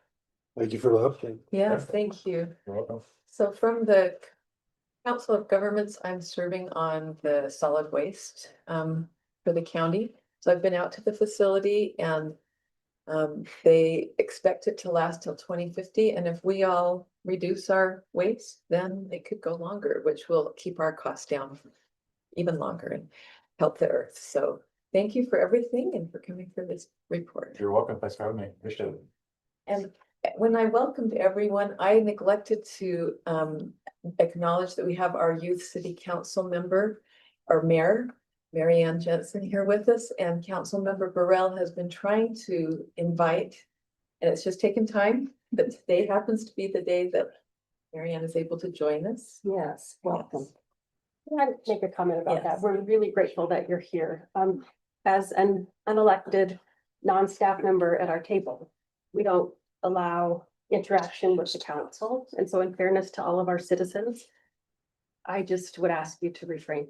Thank you for the update. Yes, thank you. You're welcome. So from the Council of Governments, I'm serving on the solid waste for the county. So I've been out to the facility and they expect it to last till 2050. And if we all reduce our waste, then it could go longer, which will keep our costs down even longer and help the earth. So thank you for everything and for coming for this report. You're welcome. Thanks for having me. Appreciate it. And when I welcomed everyone, I neglected to acknowledge that we have our youth city council member, our mayor, Mary Ann Jensen, here with us, and council member Burrell has been trying to invite, and it's just taken time, but today happens to be the day that Mary Ann is able to join us. Yes, welcome. Can I make a comment about that? Yes. We're really grateful that you're here. As an unelected non-staff member at our table, we don't allow interaction with the council. And so in fairness to all of our citizens, I just would ask you to refrain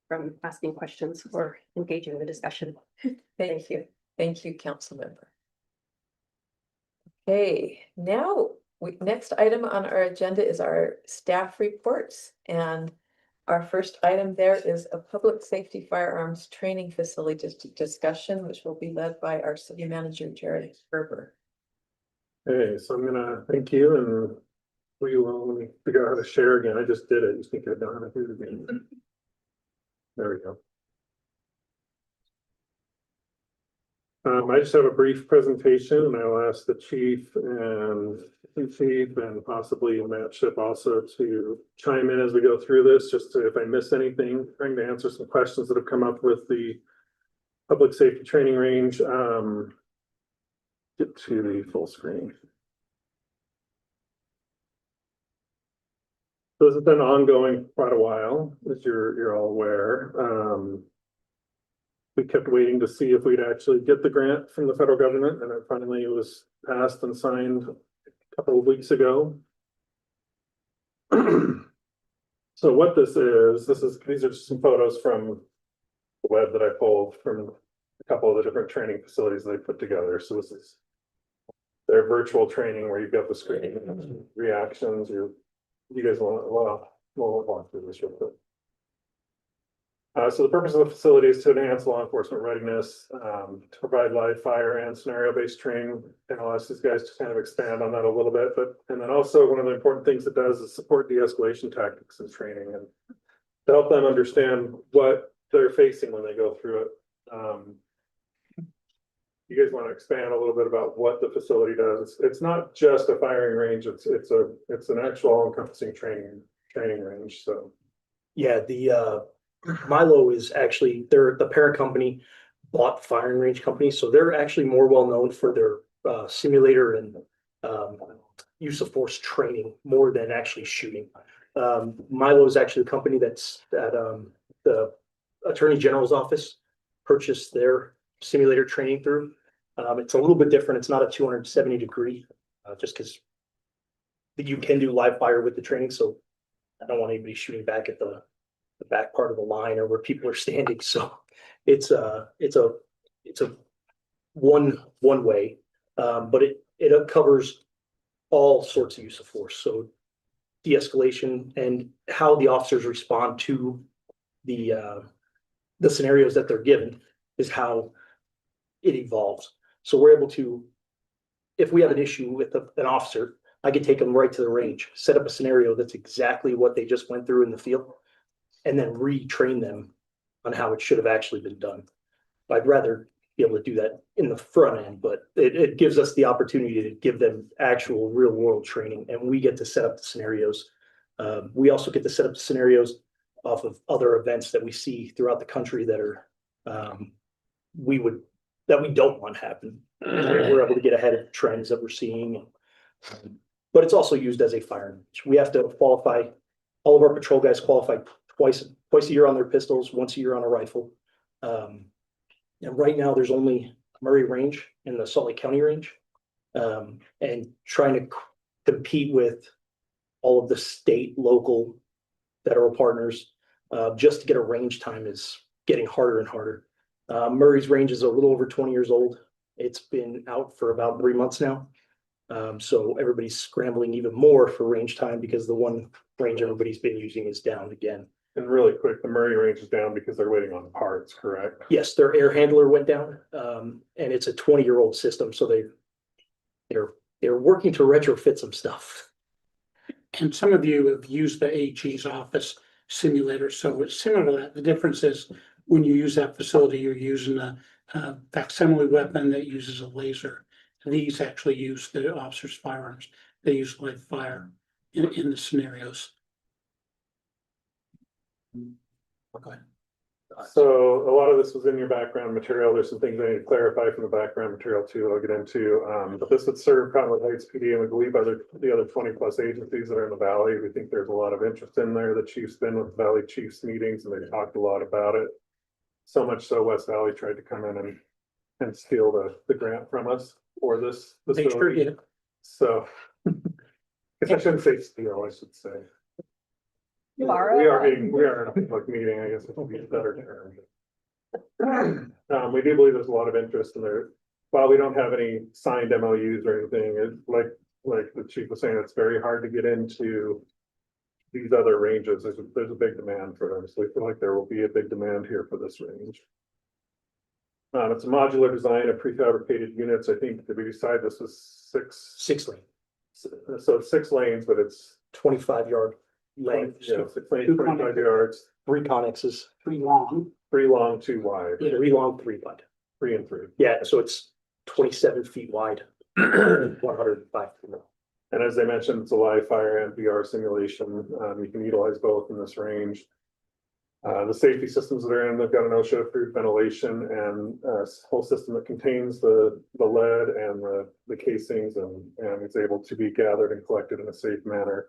from asking questions or engaging in the discussion. Thank you. Thank you, council member. Okay, now next item on our agenda is our staff reports, and our first item there is a public safety firearms training facility discussion, which will be led by our city manager, Jared Gerber. Hey, so I'm gonna thank you and we will, let me figure out how to share again. I just did it. Just think I don't have to do it again. There we go. I just have a brief presentation and I'll ask the chief and possibly Matt Ship also to chime in as we go through this, just to, if I miss anything, trying to answer some questions that have come up with the public safety training range. Get to the full screen. So this has been ongoing quite a while, as you're all aware. We kept waiting to see if we'd actually get the grant from the federal government, and it finally was passed and signed a couple of weeks ago. So what this is, these are just some photos from the web that I pulled from a couple of the different training facilities they put together. So this is their virtual training where you've got the screen reactions. You guys will walk through this real quick. So the purpose of the facility is to enhance law enforcement readiness, to provide live fire and scenario-based training. And I'll ask these guys to kind of expand on that a little bit, and then also one of the important things it does is support de-escalation tactics and training and to help them understand what they're facing when they go through it. You guys want to expand a little bit about what the facility does? It's not just a firing range, it's an actual all-encompassing training range, so. Yeah, the Milo is actually, they're the parent company, bought firing range company, so they're actually more well known for their simulator and use of force training more than actually shooting. Milo is actually a company that's at the Attorney General's office purchased their simulator training through. It's a little bit different. It's not a 270 degree, just because you can do live fire with the training. So I don't want anybody shooting back at the back part of the line or where people are standing. So it's a one way, but it covers all sorts of use of force. So de-escalation and how the officers respond to the scenarios that they're given is how it evolves. So we're able to, if we have an issue with an officer, I could take them right to the range, set up a scenario that's exactly what they just went through in the field, and then retrain them on how it should have actually been done. I'd rather be able to do that in the front end, but it gives us the opportunity to give them actual real world training, and we get to set up the scenarios. We also get to set up the scenarios off of other events that we see throughout the country that are we don't want to happen. We're able to get ahead of trends that we're seeing. But it's also used as a firing range. We have to qualify, all of our patrol guys qualify twice a year on their pistols, once a year on a rifle. And right now there's only Murray Range and the Salt Lake County Range. And trying to compete with all of the state, local, federal partners, just to get a range time is getting harder and harder. Murray's range is a little over 20 years old. It's been out for about 3 months now. So everybody's scrambling even more for range time because the one range everybody's been using is down again. And really quick, the Murray range is down because they're waiting on parts, correct? Yes, their air handler went down, and it's a 20-year-old system, so they're working to retrofit some stuff. And some of you have used the AG's office simulator, so it's similar to that. The difference is when you use that facility, you're using a facsimile weapon that uses a laser. These actually use the officer's firearms. They use live fire in the scenarios. Go ahead. So a lot of this was in your background material. There's some things I need to clarify from the background material too, that I'll get into. But this would serve Conway Heights PD and we believe the other 20 plus agencies that are in the Valley. We think there's a lot of interest in there. The chief's been with the Valley Chiefs meetings and they've talked a lot about it. So much so West Valley tried to come in and steal the grant from us for this facility. So, I shouldn't say steal, I should say. We are in a public meeting, I guess it would be a better term. We do believe there's a lot of interest in there. While we don't have any signed MOUs or anything, like like the chief was saying, it's very hard to get into these other ranges. There's a big demand for them, so we feel like there will be a big demand here for this range. It's a modular design of prefabricated units. I think that we decided this was Six lane, so it's 6 lanes, but it's 25-yard length, yeah, 6 lanes, 25 yards, 3 connexes, 3 long. 3 long, 2 wide, 3 long, 3 wide. 3 and 3. Yeah, so it's 27 feet wide, 105 feet long. And as I mentioned, it's a live fire and VR simulation. You can utilize both in this range. The safety systems that are in, they've got an OSHA approved ventilation and a whole system that contains the lead and the casings and it's able to be gathered and collected in a safe manner.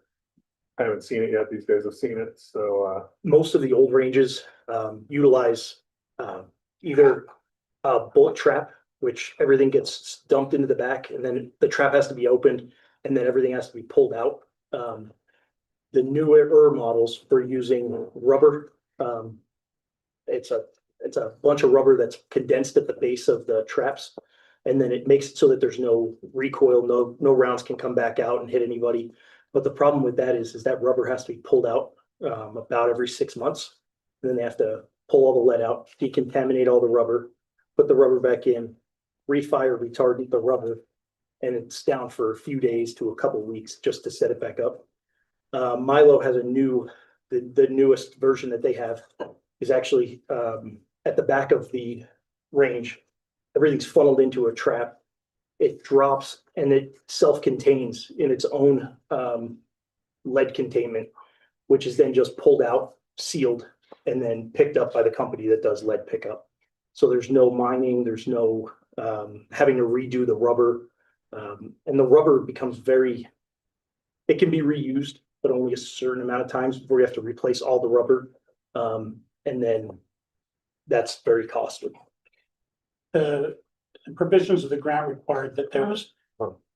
I haven't seen it yet. These guys have seen it. So Most of the old ranges utilize either a bullet trap, which everything gets dumped into the back, and then the trap has to be opened, and then everything has to be pulled out. The newer models for using rubber. It's a bunch of rubber that's condensed at the base of the traps, and then it makes it so that there's no recoil, no rounds can come back out and hit anybody. But the problem with that is that rubber has to be pulled out about every 6 months. And then they have to pull all the lead out, decontaminate all the rubber, put the rubber back in, refire retardant the rubber, and it's down for a few days to a couple weeks just to set it back up. Milo has the newest version that they have is actually at the back of the range. Everything's funneled into a trap. It drops and it self-contains in its own lead containment, which is then just pulled out, sealed, and then picked up by the company that does lead pickup. So there's no mining, there's no having to redo the rubber. And the rubber becomes it can be reused, but only a certain amount of times before you have to replace all the rubber. And then that's very costly. The provisions of the grant required that there was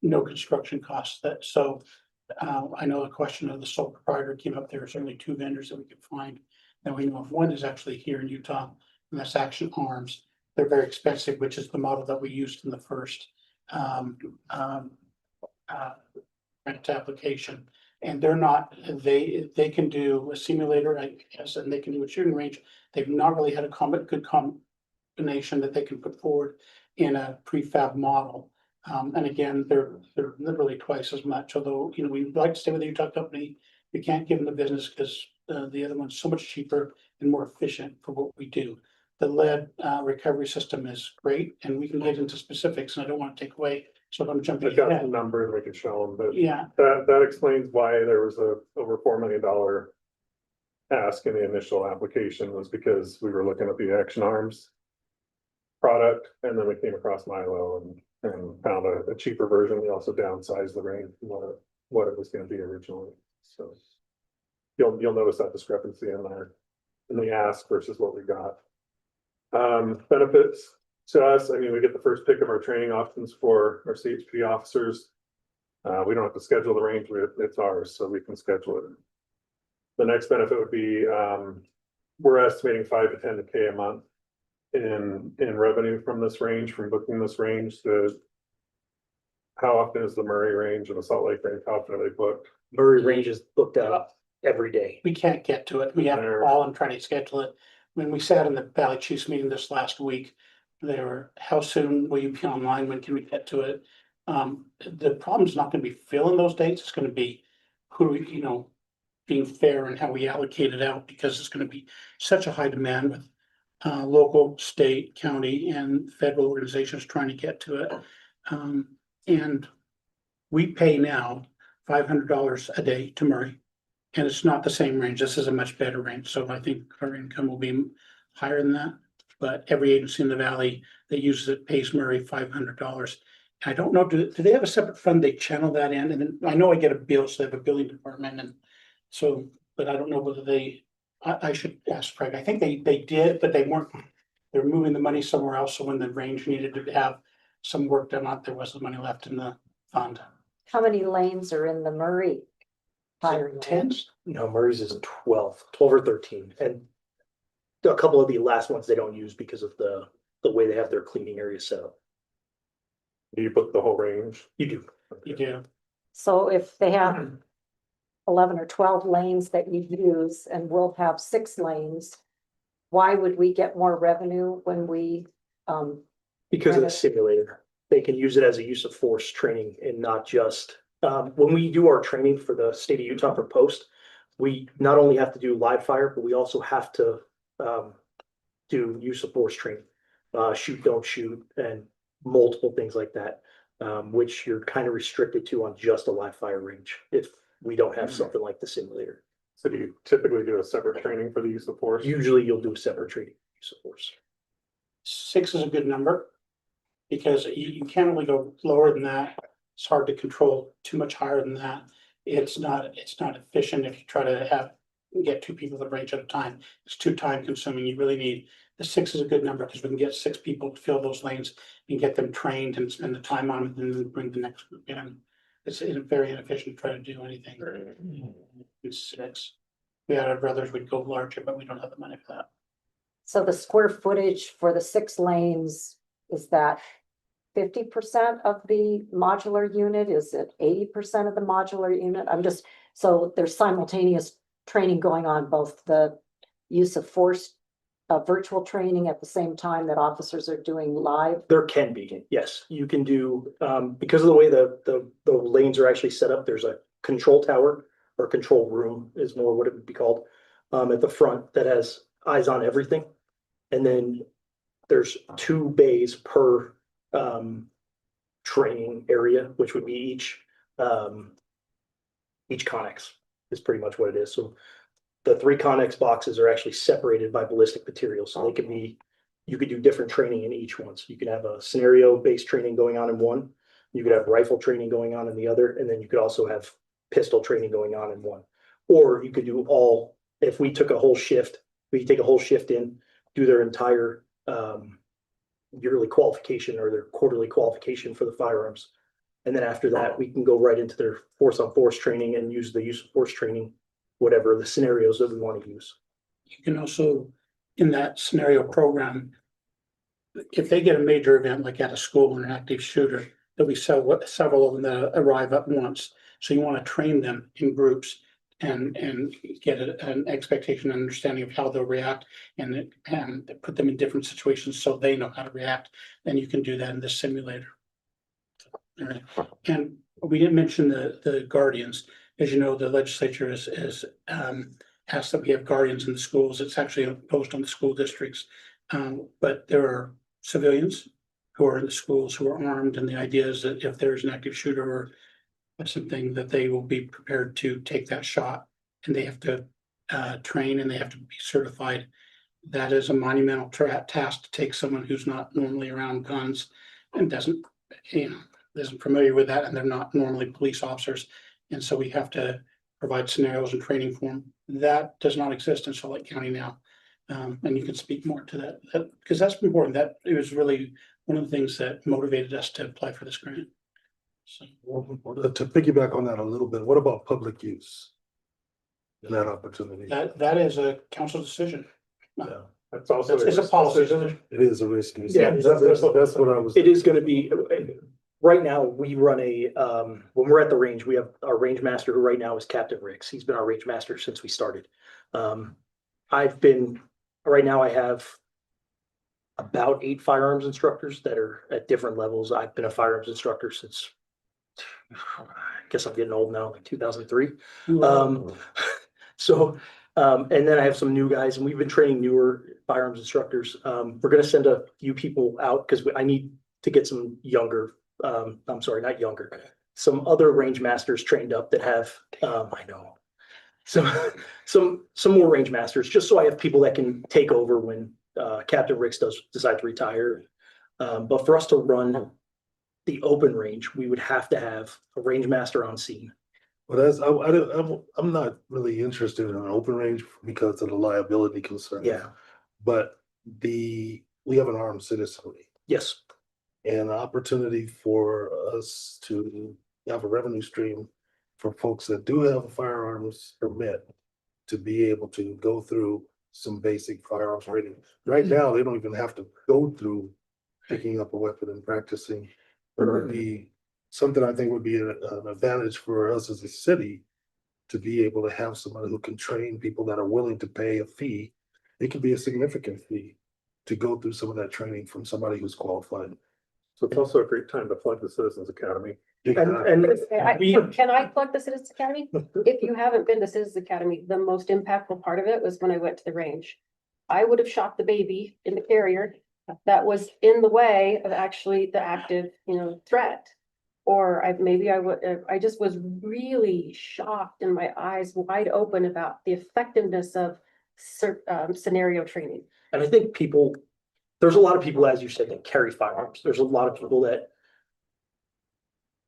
no construction costs I know the question of the sole proprietor came up. There's only 2 vendors that we could find. And we know of one is actually here in Utah, and that's Action Arms. They're very expensive, which is the model that we used in the first grant application. And they're not, they can do a simulator, I guess, and they can do a shooting range. They've not really had a good combination that they can put forward in a prefab model. And again, they're literally twice as much, although, we'd like to stay with the Utah company. We can't give them the business because the other one's so much cheaper and more efficient for what we do. The lead recovery system is great, and we can get into specifics, and I don't want to take away, so I'm jumping I've got ahead. some numbers we can show them, but Yeah, that explains why there was over $4 million ask in the initial application, was because we were looking at the Action Arms product, and then we came across Milo and found a cheaper version. We also downsized the range from what it was going to be originally. So you'll notice that discrepancy in the ask versus what we got. Benefits to us, we get the first pick of our training options for our CHP officers. We don't have to schedule the range, it's ours, so we can schedule it. The next benefit would be, we're estimating 5 to 10K a month in revenue from this range, from booking this range. How often is the Murray range and the Salt Lake range, how often are they booked? Murray Range is booked out every day. we can't get to it. We have to call and try to schedule it. When we sat in the Valley Chiefs meeting this last week, they were, how soon will you be online? When can we get to it? The problem's not gonna be filling those dates. It's gonna be being fair and how we allocate it out, because it's gonna be such a high demand with local, state, county, and federal organizations trying to get to it. And we pay now $500 a day to Murray. And it's not the same range. This is a much better range. So I think our income will be higher than that. But every agency in the valley that uses it pays Murray $500. I don't know, do they have a separate fund? They channel that in? And then I know I get a bill, so they have a billing department, and so, but I don't know whether I should ask Craig. I think they did, but they're moving the money somewhere else. So when the range needed to have some work done on, there wasn't money left in the fund. How many lanes are in the Murray? Hiring 10? No, Murray's is 12 or 13. And a couple of the last ones they don't use because of the way they have their cleaning area set up. Do you book the whole range? You do. You do. So if they have 11 or 12 lanes that you use and we'll have 6 lanes, why would we get more revenue when we, Because of the Right. simulator, they can use it as a use of force training and not just, when we do our training for the state of Utah for post, we not only have to do live fire, but we also have to, do use of force training. Shoot, don't shoot, and multiple things like that, which you're kind of restricted to on just a live fire range if we don't have something like the simulator. So do you typically do a separate training for the use of force? Usually you'll do a separate training use of force. 6 is a good number. Because you can't really go lower than that. It's hard to control too much higher than that. It's not efficient if you try to get 2 people to range at a time. It's too time consuming. You really need, the 6 is a good number because we can get 6 people to fill those lanes and get them trained and spend the time on it and then bring the next group in. It's very inefficient to try to do anything. It's 6. I'd rather we'd go larger, but we don't have the money for that. so the square footage for the 6 lanes, is that 50% of the modular unit? Is it 80% of the modular unit? So there's simultaneous training going on, both the use of force, virtual training at the same time that officers are doing live. There can be, yes, you can do, because of the way the lanes are actually set up, there's a control tower or control room is more what it would be called, at the front that has eyes on everything. And then there's 2 bays per, training area, which would be each Connex is pretty much what it is. So the 3 Connex boxes are actually separated by ballistic materials. So they could be, you could do different training in each one. So you could have a scenario based training going on in one, you could have rifle training going on in the other, and then you could also have pistol training going on in one. Or you could do all, if we took a whole shift, we could take a whole shift in, do their entire yearly qualification or their quarterly qualification for the firearms. And then after that, we can go right into their force on force training and use the use of force training, whatever the scenarios that we want to use. You can also, in that scenario program, if they get a major event like at a school or an active shooter, there'll be several of them that arrive at once. So you want to train them in groups and get an expectation and understanding of how they'll react and put them in different situations so they know how to react. And you can do that in the simulator. All right. And we didn't mention the guardians. As you know, the legislature is asked that we have guardians in the schools. It's actually imposed on the school districts. But there are civilians who are in the schools who are armed, and the idea is that if there's an active shooter or something, that they will be prepared to take that shot, and they have to train and they have to be certified. That is a monumental task to take someone who's not normally around guns and isn't familiar with that, and they're not normally police officers. And so we have to provide scenarios and training for them. That does not exist in Salt Lake County now. And you can speak more to that because that's important. That it was really one of the things that motivated us to apply for this grant. So To piggyback on that a little bit, what about public use? In that opportunity? that is a council decision. Yeah. That's also. It's a policy decision. It is a risk. Yeah, That's what I was. It is gonna be, right now, we run a, when we're at the range, we have our range master, who right now is Captain Ricks. He's been our range master since we started. Right now I have about 8 firearms instructors that are at different levels. I've been a firearms instructor since, I guess I'm getting old now, like 2003. And then I have some new guys, and we've been training newer firearms instructors. We're gonna send a few people out because I need to get some younger, I'm sorry, not younger, some other range masters trained up that have, I know. Some more range masters, just so I have people that can take over when Captain Ricks does decide to retire. But for us to run the open range, we would have to have a range master on scene. Well, I'm not really interested in an open range because of the liability concerns. Yeah. But we have an armed citizenry Yes. and an opportunity for us to have a revenue stream for folks that do have a firearms permit to be able to go through some basic firearms training. Right now, they don't even have to go through picking up a weapon and practicing. Or be something I think would be an advantage for us as a city to be able to have somebody who can train people that are willing to pay a fee. It could be a significant fee to go through some of that training from somebody who's qualified. So it's also a great time to plug the Citizens Academy. And we, Can I plug the Citizens Academy? If you haven't been to Citizens Academy, the most impactful part of it was when I went to the range. I would have shot the baby in the carrier that was in the way of actually the active, threat. Or I just was really shocked and my eyes wide open about the effectiveness of scenario training. and I think there's a lot of people, as you said, that carry firearms. There's a lot of people that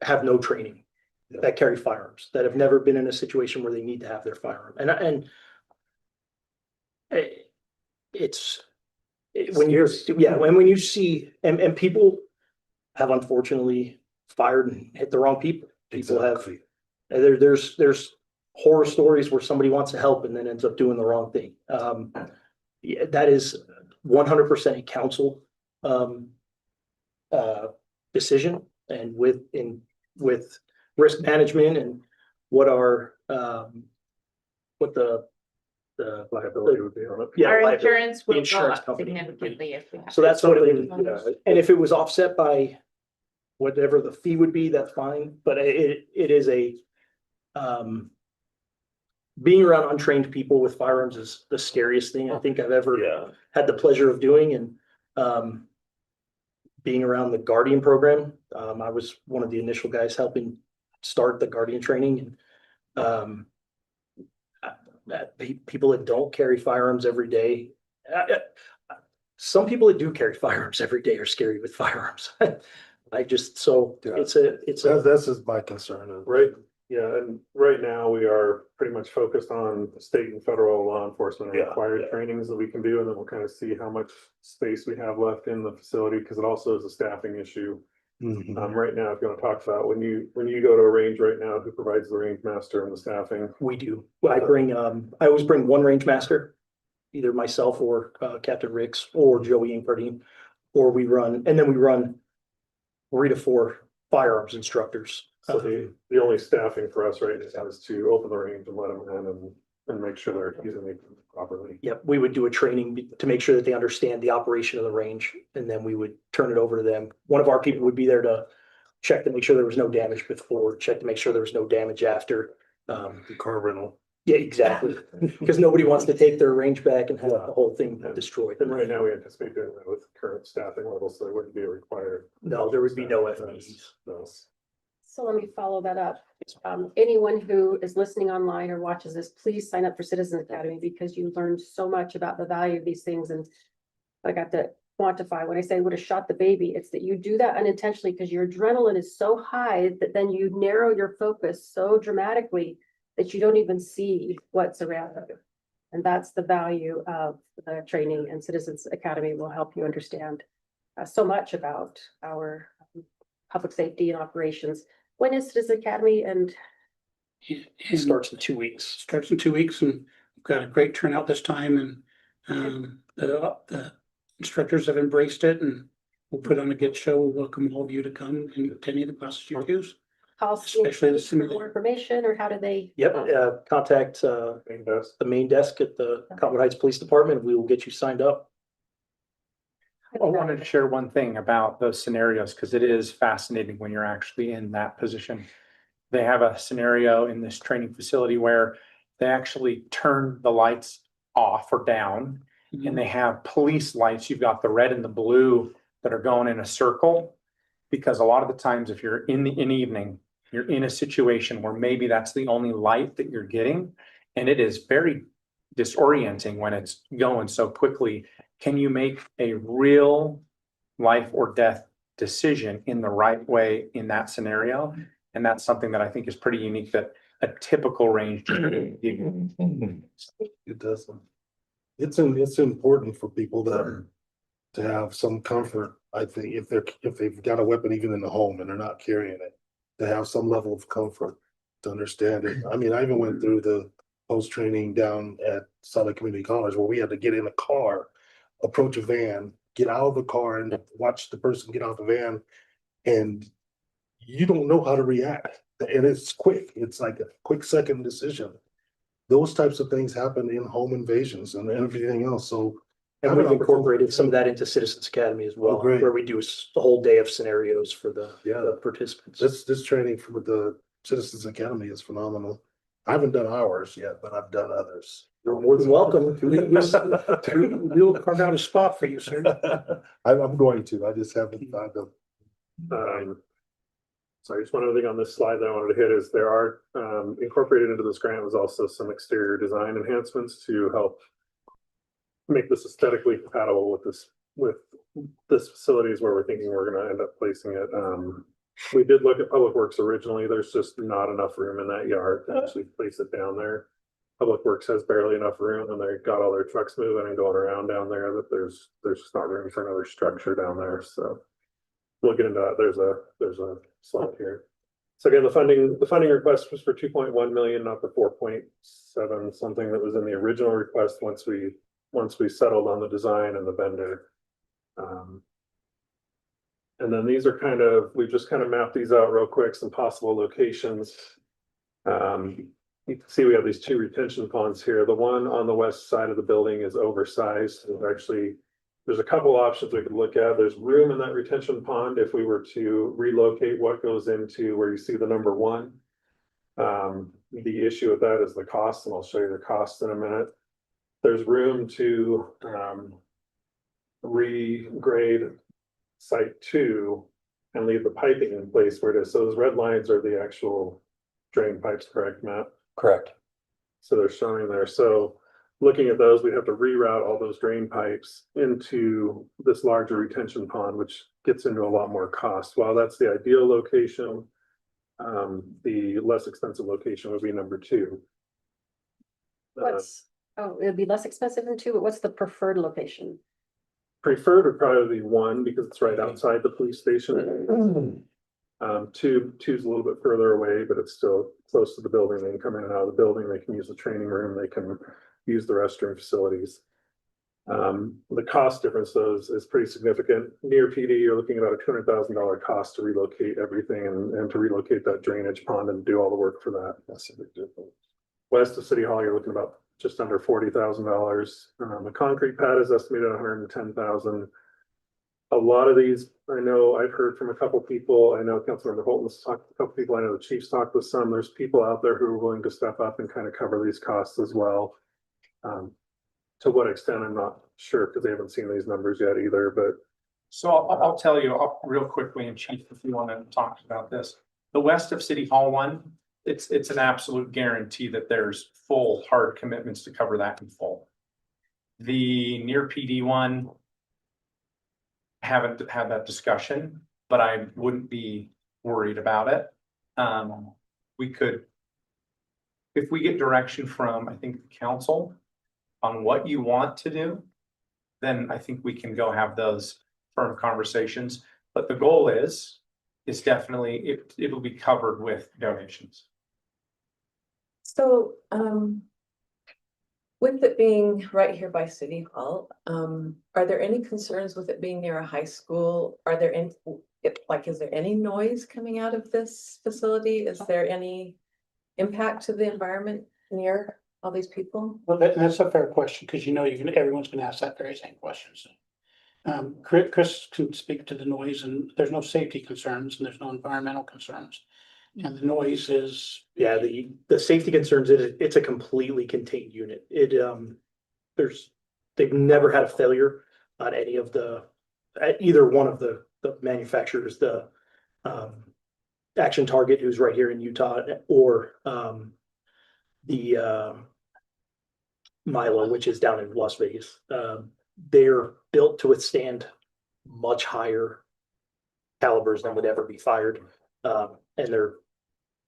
have no training, that carry firearms, that have never been in a situation where they need to have their firearm. And when you see, and people have unfortunately fired and hit the wrong people. People have, Exactly. there's horror stories where somebody wants to help and then ends up doing the wrong thing. Yeah, that is 100% a council decision, and with risk management and what the Liability would be on it. yeah, Our liability. insurance will go insurance up company. significantly if we have. So that's something, Yeah, and if it was offset by whatever the fee would be, that's fine, but it is being around untrained people with firearms is the scariest thing I think I've ever had the pleasure of doing. And being around the Guardian program, I was one of the initial guys helping start the Guardian training, and people that don't carry firearms every day. Some people that do carry firearms every day are scary with firearms. It's That's just my concern. Right, yeah, and right now we are pretty much focused on state and federal law enforcement Yeah, required yeah. trainings that we can do, and then we'll kind of see how much space we have left in the facility, because it also is a staffing issue. Mhm. Right now, if you want to talk about when you go to a range right now, who provides the range master and the staffing? we do. I always bring one range master, either myself or Captain Ricks or Joey Inkardine, or we run 3 to 4 firearms instructors. So the only staffing for us right now is to open the range and let them in and make sure they're using it properly. Yep, we would do a training to make sure that they understand the operation of the range, and then we would turn it over to them. One of our people would be there to check to make sure there was no damage before, check to make sure there was no damage after. The car rental. Yeah, exactly, because nobody wants to take their range back and have the whole thing destroyed. And right now, we anticipate doing that with current staffing levels, so it wouldn't be required. No, there would be no FTEs. No. So let me follow that up. Anyone who is listening online or watches this, please sign up for Citizens Academy, because you learned so much about the value of these things. And I got to quantify when I say would have shot the baby, it's that you do that unintentionally because your adrenaline is so high that then you narrow your focus so dramatically that you don't even see what's around you. And that's the value of the training, and Citizens Academy will help you understand so much about our public safety and operations. When is Citizens Academy? And It starts in 2 weeks. starts in 2 weeks, and we've got a great turnout this time, and the instructors have embraced it, and we'll put on a good show. We'll welcome all of you to come and attend any of the classes you choose. how Especially the for simulator. more information, or how do they? Yep, contact Main desk. the main desk at the Cottonwood Heights Police Department. We will get you signed up. I wanted to share one thing about those scenarios, because it is fascinating when you're actually in that position. They have a scenario in this training facility where they actually turn the lights off or down, and they have police lights. You've got the red and the blue that are going in a circle. Because a lot of the times, if you're in the evening, you're in a situation where maybe that's the only light that you're getting, and it is very disorienting when it's going so quickly. Can you make a real life or death decision in the right way in that scenario? And that's something that I think is pretty unique, that a typical range just wouldn't give you. It doesn't. It's important for people to have some comfort. I think if they've got a weapon even in the home and they're not carrying it, to have some level of comfort to understand it. I mean, I even went through the post-training down at Solid Community College where we had to get in a car, approach a van, get out of the car and watch the person get out of the van. And you don't know how to react. And it's quick. It's like a quick second decision. Those types of things happen in home invasions and everything else. So. And we've incorporated some of that into Citizens Academy as well, great. where we do a whole day of scenarios for the participants. This training for the Citizens Academy is phenomenal. I haven't done ours yet, but I've done others. You're more than welcome. We'll carve out a spot for you, sir. I'm going to, I just haven't found them. Sorry, just one other thing on this slide that I wanted to hit is there are incorporated into this grant was also some exterior design enhancements to help make this aesthetically compatible with this facilities where we're thinking we're gonna end up placing it. We did look at Public Works originally. There's just not enough room in that yard to actually place it down there. Public Works has barely enough room and they got all their trucks moving and going around down there that there's just not room for another structure down there. So we'll get into that. There's a slide here. So again, the funding request was for 2.1 million, not the 4.7 something that was in the original request once we settled on the design and the vendor. And then these are we've just kind of mapped these out real quick, some possible locations. You can see we have these two retention ponds here. The one on the west side of the building is oversized. There's a couple options we could look at. There's room in that retention pond if we were to relocate what goes into where you see the number 1. The issue with that is the cost, and I'll show you the cost in a minute. There's room to regrade site 2 and leave the piping in place where it is. So those red lines are the actual drain pipes, correct, Matt? Correct. So they're showing there. So looking at those, we have to reroute all those drain pipes into this larger retention pond, which gets into a lot more cost. While that's the ideal location, the less expensive location would be number 2. It'd be less expensive than 2, but what's the preferred location? Preferred would probably be 1 because it's right outside the police station. 2's a little bit further away, but it's still close to the building. They can come in and out of the building. They can use the training room. They can use the restroom facilities. The cost difference though is pretty significant. Near PD, you're looking at about a $200,000 cost to relocate everything and to relocate that drainage pond and do all the work for that. That's a big difference. West of City Hall, you're looking about just under $40,000. The concrete pad is estimated at $110,000. A lot of these, I know I've heard from a couple people. I know Councilmember Holton's talked to a couple people. I know the chief's talked with some. There's people out there who are willing to step up and kind of cover these costs as well. To what extent, I'm not sure because they haven't seen these numbers yet either, but. So I'll tell you real quickly, and Chief, if you want to talk about this, the west of City Hall one, it's an absolute guarantee that there's full hard commitments to cover that in full. The near PD one, haven't had that discussion, but I wouldn't be worried about it. We could, if we get direction from, I think, the council on what you want to do, then I think we can go have those firm conversations. But the goal is definitely it'll be covered with donations. So, with it being right here by City Hall, are there any concerns with it being near a high school? Are there any, is there any noise coming out of this facility? Is there any impact to the environment near all these people? Well, that's a fair question, because everyone's gonna ask that very same question. So, Chris can speak to the noise, and there's no safety concerns and there's no environmental concerns. And the noise is. Yeah, the safety concerns, it's a completely contained unit. They've never had a failure on any of either one of the manufacturers, the Action Target, who's right here in Utah, or the Milo, which is down in Las Vegas. They're built to withstand much higher calibers than would ever be fired. And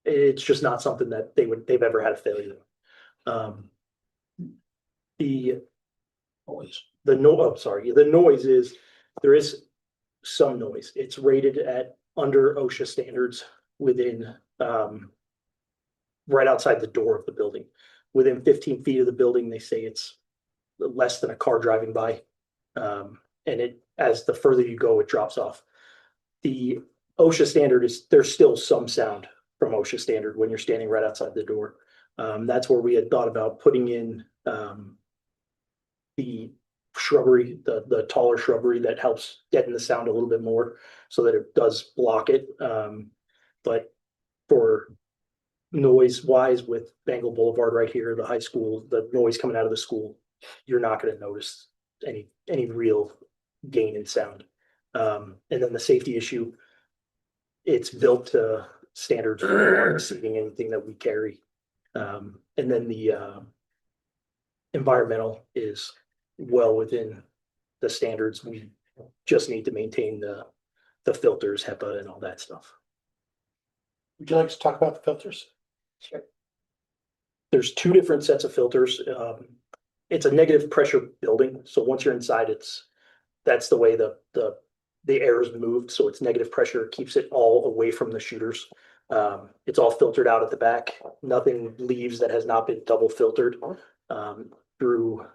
it's just not something that they've ever had a failure. The noise is, there is some noise. It's rated at under OSHA standards within, right outside the door of the building. Within 15 feet of the building, they say it's less than a car driving by. And as the further you go, it drops off. The OSHA standard is, there's still some sound from OSHA standard when you're standing right outside the door. That's where we had thought about putting in, the shrubbery, the taller shrubbery that helps deaden the sound a little bit more so that it does block it. But for noise wise with Bengal Boulevard right here, the high school, the noise coming out of the school, you're not gonna notice any real gain in sound. And then the safety issue, it's built to standards for exceeding anything that we carry. And then the environmental is well within the standards. We just need to maintain the filters, HEPA and all that stuff. Would you like to talk about the filters? Sure. There's two different sets of filters. It's a negative pressure building, so once you're inside, that's the way the air is moved, so it's negative pressure, keeps it all away from the shooters. It's all filtered out at the back. Nothing leaves that has not been double filtered through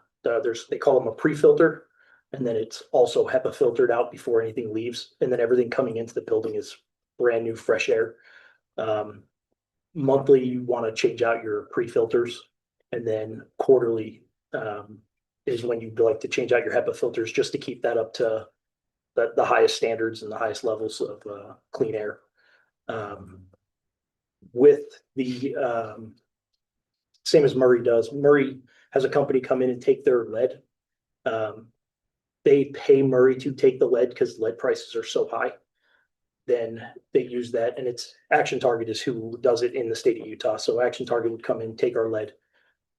they call them a pre-filter, and then it's also HEPA filtered out before anything leaves, and then everything coming into the building is brand new fresh air. Monthly, you want to change out your pre-filters, and then quarterly is when you'd like to change out your HEPA filters just to keep that up to the highest standards and the highest levels of clean air. With the same as Murray does, Murray has a company come in and take their lead. They pay Murray to take the lead because lead prices are so high. Then they use that, and it's Action Target is who does it in the state of Utah. So Action Target would come in, take our lead,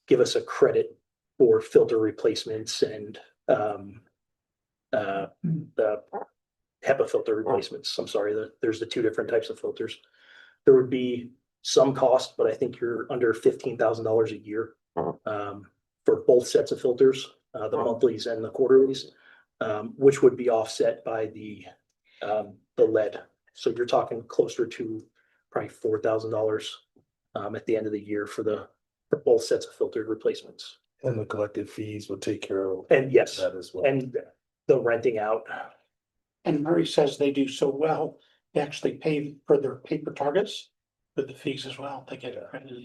give us a credit for filter replacements and the HEPA filter replacements. I'm sorry, there's the two different types of filters. There would be some cost, but I think you're under $15,000 a year for both sets of filters, the monthlies and the quarterlies, which would be offset by the lead. So you're talking closer to probably $4,000 at the end of the year for both sets of filtered replacements. And the collective fees would take care of And yes, that as well. and the renting out. And Murray says they do so well, they actually pay for their paper targets with the fees as well. They get accredited.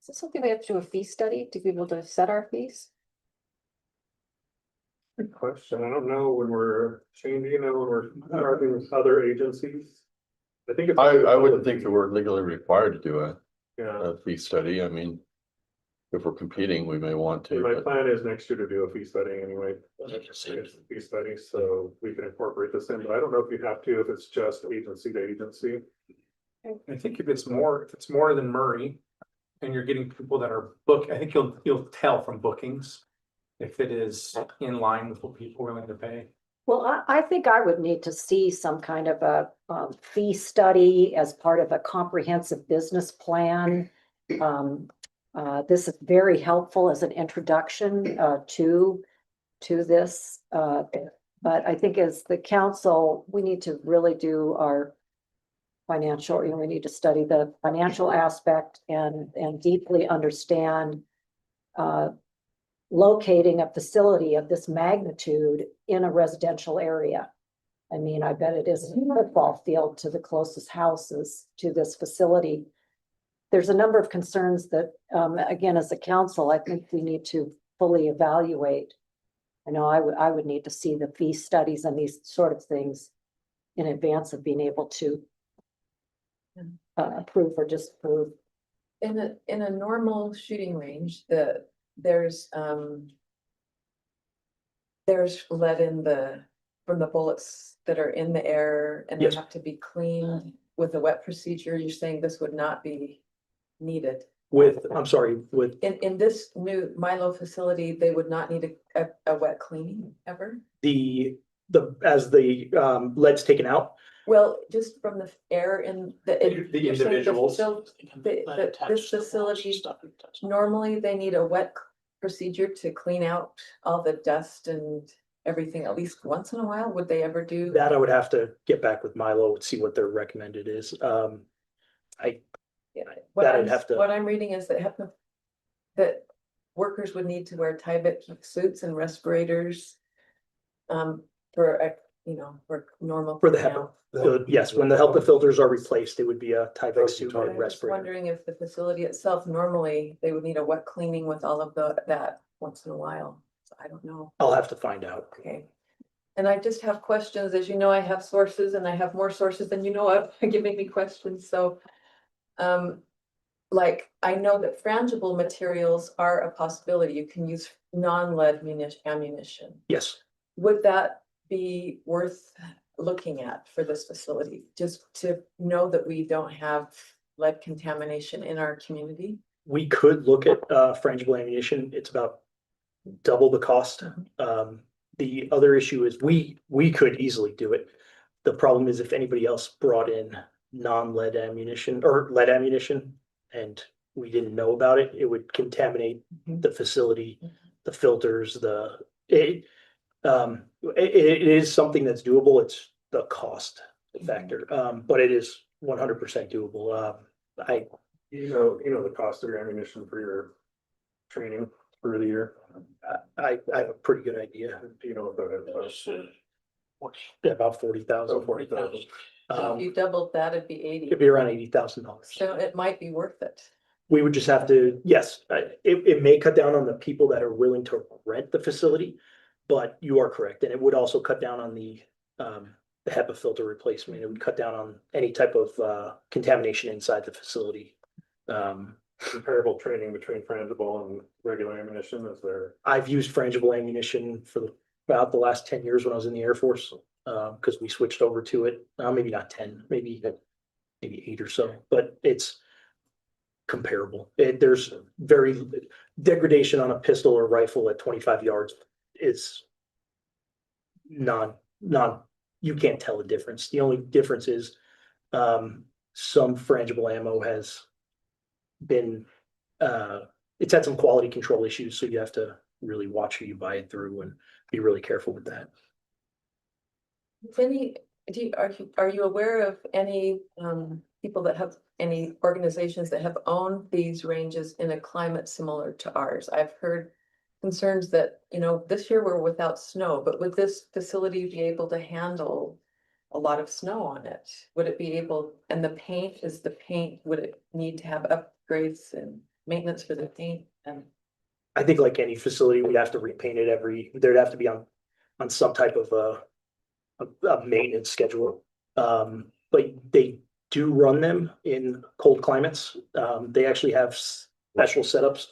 Is this something we have to do a fee study to be able to set our fees? Good question. I don't know when we're changing, when we're charging with other agencies. I think. I wouldn't think that we're legally required to do Yeah, a fee study. I mean, if we're competing, we may want to, my but plan is next year to do a fee study anyway. Fee study, so we can incorporate this in, but I don't know if you have to, if it's just agency to agency. I think if it's more than Murray and you're getting people that are I think you'll tell from bookings if it is in line with what people are willing to pay. Well, I think I would need to see some kind of a fee study as part of a comprehensive business plan. This is very helpful as an introduction to this. But I think as the council, we need to really do our financial, we need to study the financial aspect and deeply understand locating a facility of this magnitude in a residential area. I mean, I bet it is a football field to the closest houses to this facility. There's a number of concerns that, again, as a council, I think we need to fully evaluate. I know I would need to see the fee studies and these sort of things in advance of being able to approve or disapprove. In a normal shooting range, there's lead from the bullets that are in the air and they Yes. have to be cleaned with a wet procedure. You're saying this would not be needed? With In this new Milo facility, they would not need a wet cleaning ever? as the lead's taken out, Well, just from the air in The you're saying individuals. this facility, normally they need a wet procedure to clean out all the dust and everything at least once in a while. Would they ever do? that I would have to get back with Milo and see what their recommended is. What that I'm, I'd have to- what I'm reading is that workers would need to wear Tyvek suits and respirators. For you know, work normal. For the now. HEPA. Yes, when the HEPA filters are replaced, it would be a Tyvek suit I or was respirator. wondering if the facility itself, normally they would need a wet cleaning with all of that once in a while. So I don't know. I'll have to find out. Okay. And I just have questions. As you know, I have sources and I have more sources than you know of giving me questions. So, like, I know that frangible materials are a possibility. You can use non-lead ammunition. Yes, Would that be worth looking at for this facility? Just to know that we don't have lead contamination in our community? we could look at frangible ammunition. It's about double the cost. The other issue is we could easily do it. The problem is if anybody else brought in non-lead ammunition or lead ammunition and we didn't know about it, it would contaminate the facility, the filters, it is something that's doable. It's the cost factor, but it is 100% doable. You know the cost of your ammunition for your training for the year. I have a pretty good idea. Do you know what that is? About 40,000. 40,000. So if you doubled that, it'd be 80. It'd be around $80,000. So it might be worth it. We would just have to, yes, it may cut down on the people that are willing to rent the facility, but you are correct. And it would also cut down on the HEPA filter replacement. It would cut down on any type of contamination inside the facility. Comparable training between frangible and regular ammunition, is there? I've used frangible ammunition for about the last 10 years when I was in the Air Force, because we switched over to it. Maybe not 10, maybe 8 or so, but it's comparable. There's very degradation on a pistol or rifle at 25 yards is you can't tell the difference. The only difference is some frangible ammo has been it's had some quality control issues, so you have to really watch who you buy it through and be really careful with that. Are you aware of any people that have any organizations that have owned these ranges in a climate similar to ours? I've heard concerns that, you know, this year we're without snow, but would this facility be able to handle a lot of snow on it? Would it be able, and the paint, would it need to have upgrades and maintenance for the paint? And I think like any facility, we'd have to repaint it there'd have to be on some type of a maintenance schedule. But they do run them in cold climates. They actually have special setups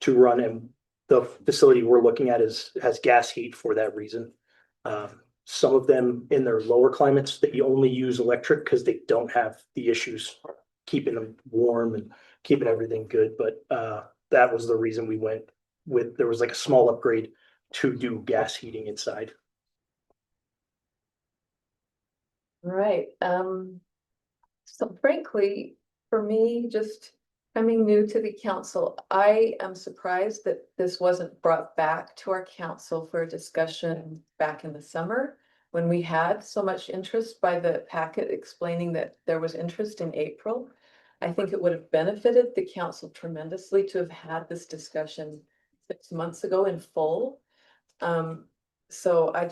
to run, and the facility we're looking at has gas heat for that reason. Some of them in their lower climates, they only use electric because they don't have the issues keeping them warm and keeping everything good. But that was the reason we went with, there was like a small upgrade to do gas heating inside. right, so frankly, for me, just coming new to the council, I am surprised that this wasn't brought back to our council for a discussion back in the summer, when we had so much interest by the packet explaining that there was interest in April. I think it would have benefited the council tremendously to have had this discussion 6 months ago in full. So I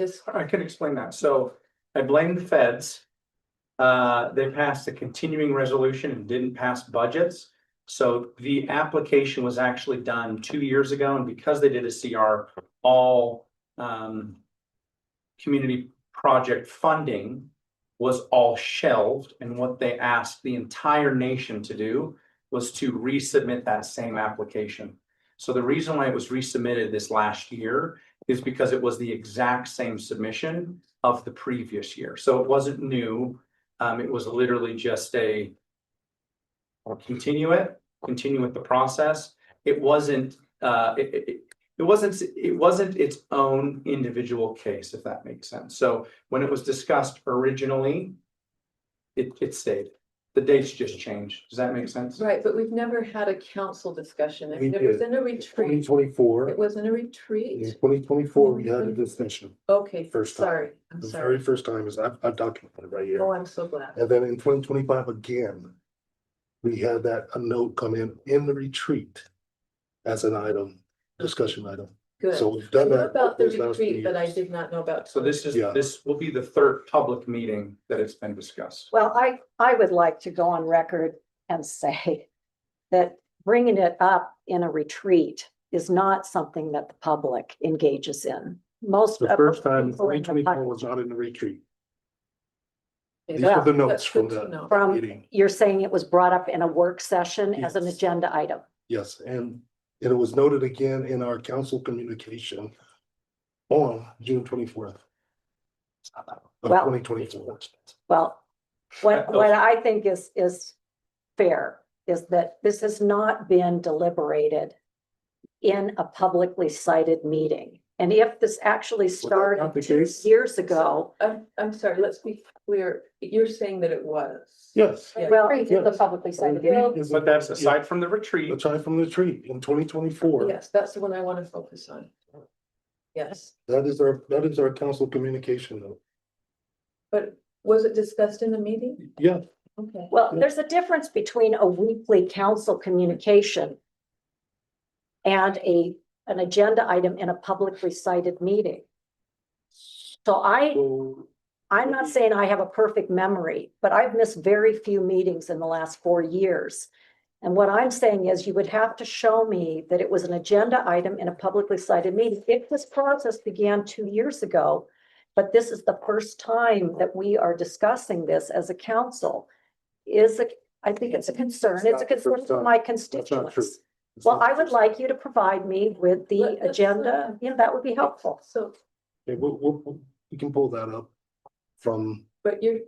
can explain that. So I blame the feds. They passed a continuing resolution and didn't pass budgets. So the application was actually done 2 years ago, and because they did a CR, all community project funding was all shelved, and what they asked the entire nation to do was to resubmit that same application. So the reason why it was resubmitted this last year is because it was the exact same submission of the previous year. So it wasn't new. It was literally just continue with the process. It wasn't its own individual case, if that makes sense. So when it was discussed originally, it stayed. The dates just changed. Does that make sense? right, but we've never had a council discussion. We It was did. in a Twenty retreat. twenty-four, It was in a in retreat. 2024, we had a discussion. Okay, First time. sorry, I'm The sorry. very first time is I've documented it right here. Oh, I'm so glad. And then in 2025 again, we had a note come in the retreat as an item, discussion item. Good. So we've I done knew that. about the those last few retreat, but I years. did not know about. So this is, Yeah. this will be the third public meeting that it's been discussed. Well, I would like to go on record and say that bringing it up in a retreat is not something that the public engages in. Most The of first time, people in the 2024 public- was not in the retreat. Okay, These are the that's notes from good to that know. From, meeting. you're saying it was brought up in a work session as an Yes. agenda item. Yes, and it was noted again in our council communication on June 24th. Of Well- 2024. Well, what I think is fair is that this has not been deliberated in a publicly cited meeting. And if this actually not started the 2 case? years ago, I'm sorry, let's be clear. You're saying that it was. Yes. Yeah. well, Retreat it's a Yes. publicly cited Retreat meeting. is- But that's aside from the retreat. Aside from the retreat in 2024. Yes, that's the one I want to focus on. Yes, That is our council communication note. but was it discussed in the meeting? Yeah, Okay. Well, there's a difference between a weekly council communication and an agenda item in a publicly cited meeting. So so I'm not saying I have a perfect memory, but I've missed very few meetings in the last 4 years. And what I'm saying is you would have to show me that it was an agenda item in a publicly cited meeting. If this process began 2 years ago, but this is the first time that we are discussing this as a council, I think it's a concern. It's a concern for my that's not true. constituents. It's Well, not I would true. like you to provide me with the Let's, agenda. Yeah, that would be helpful. So, Okay, we can pull that up from. but if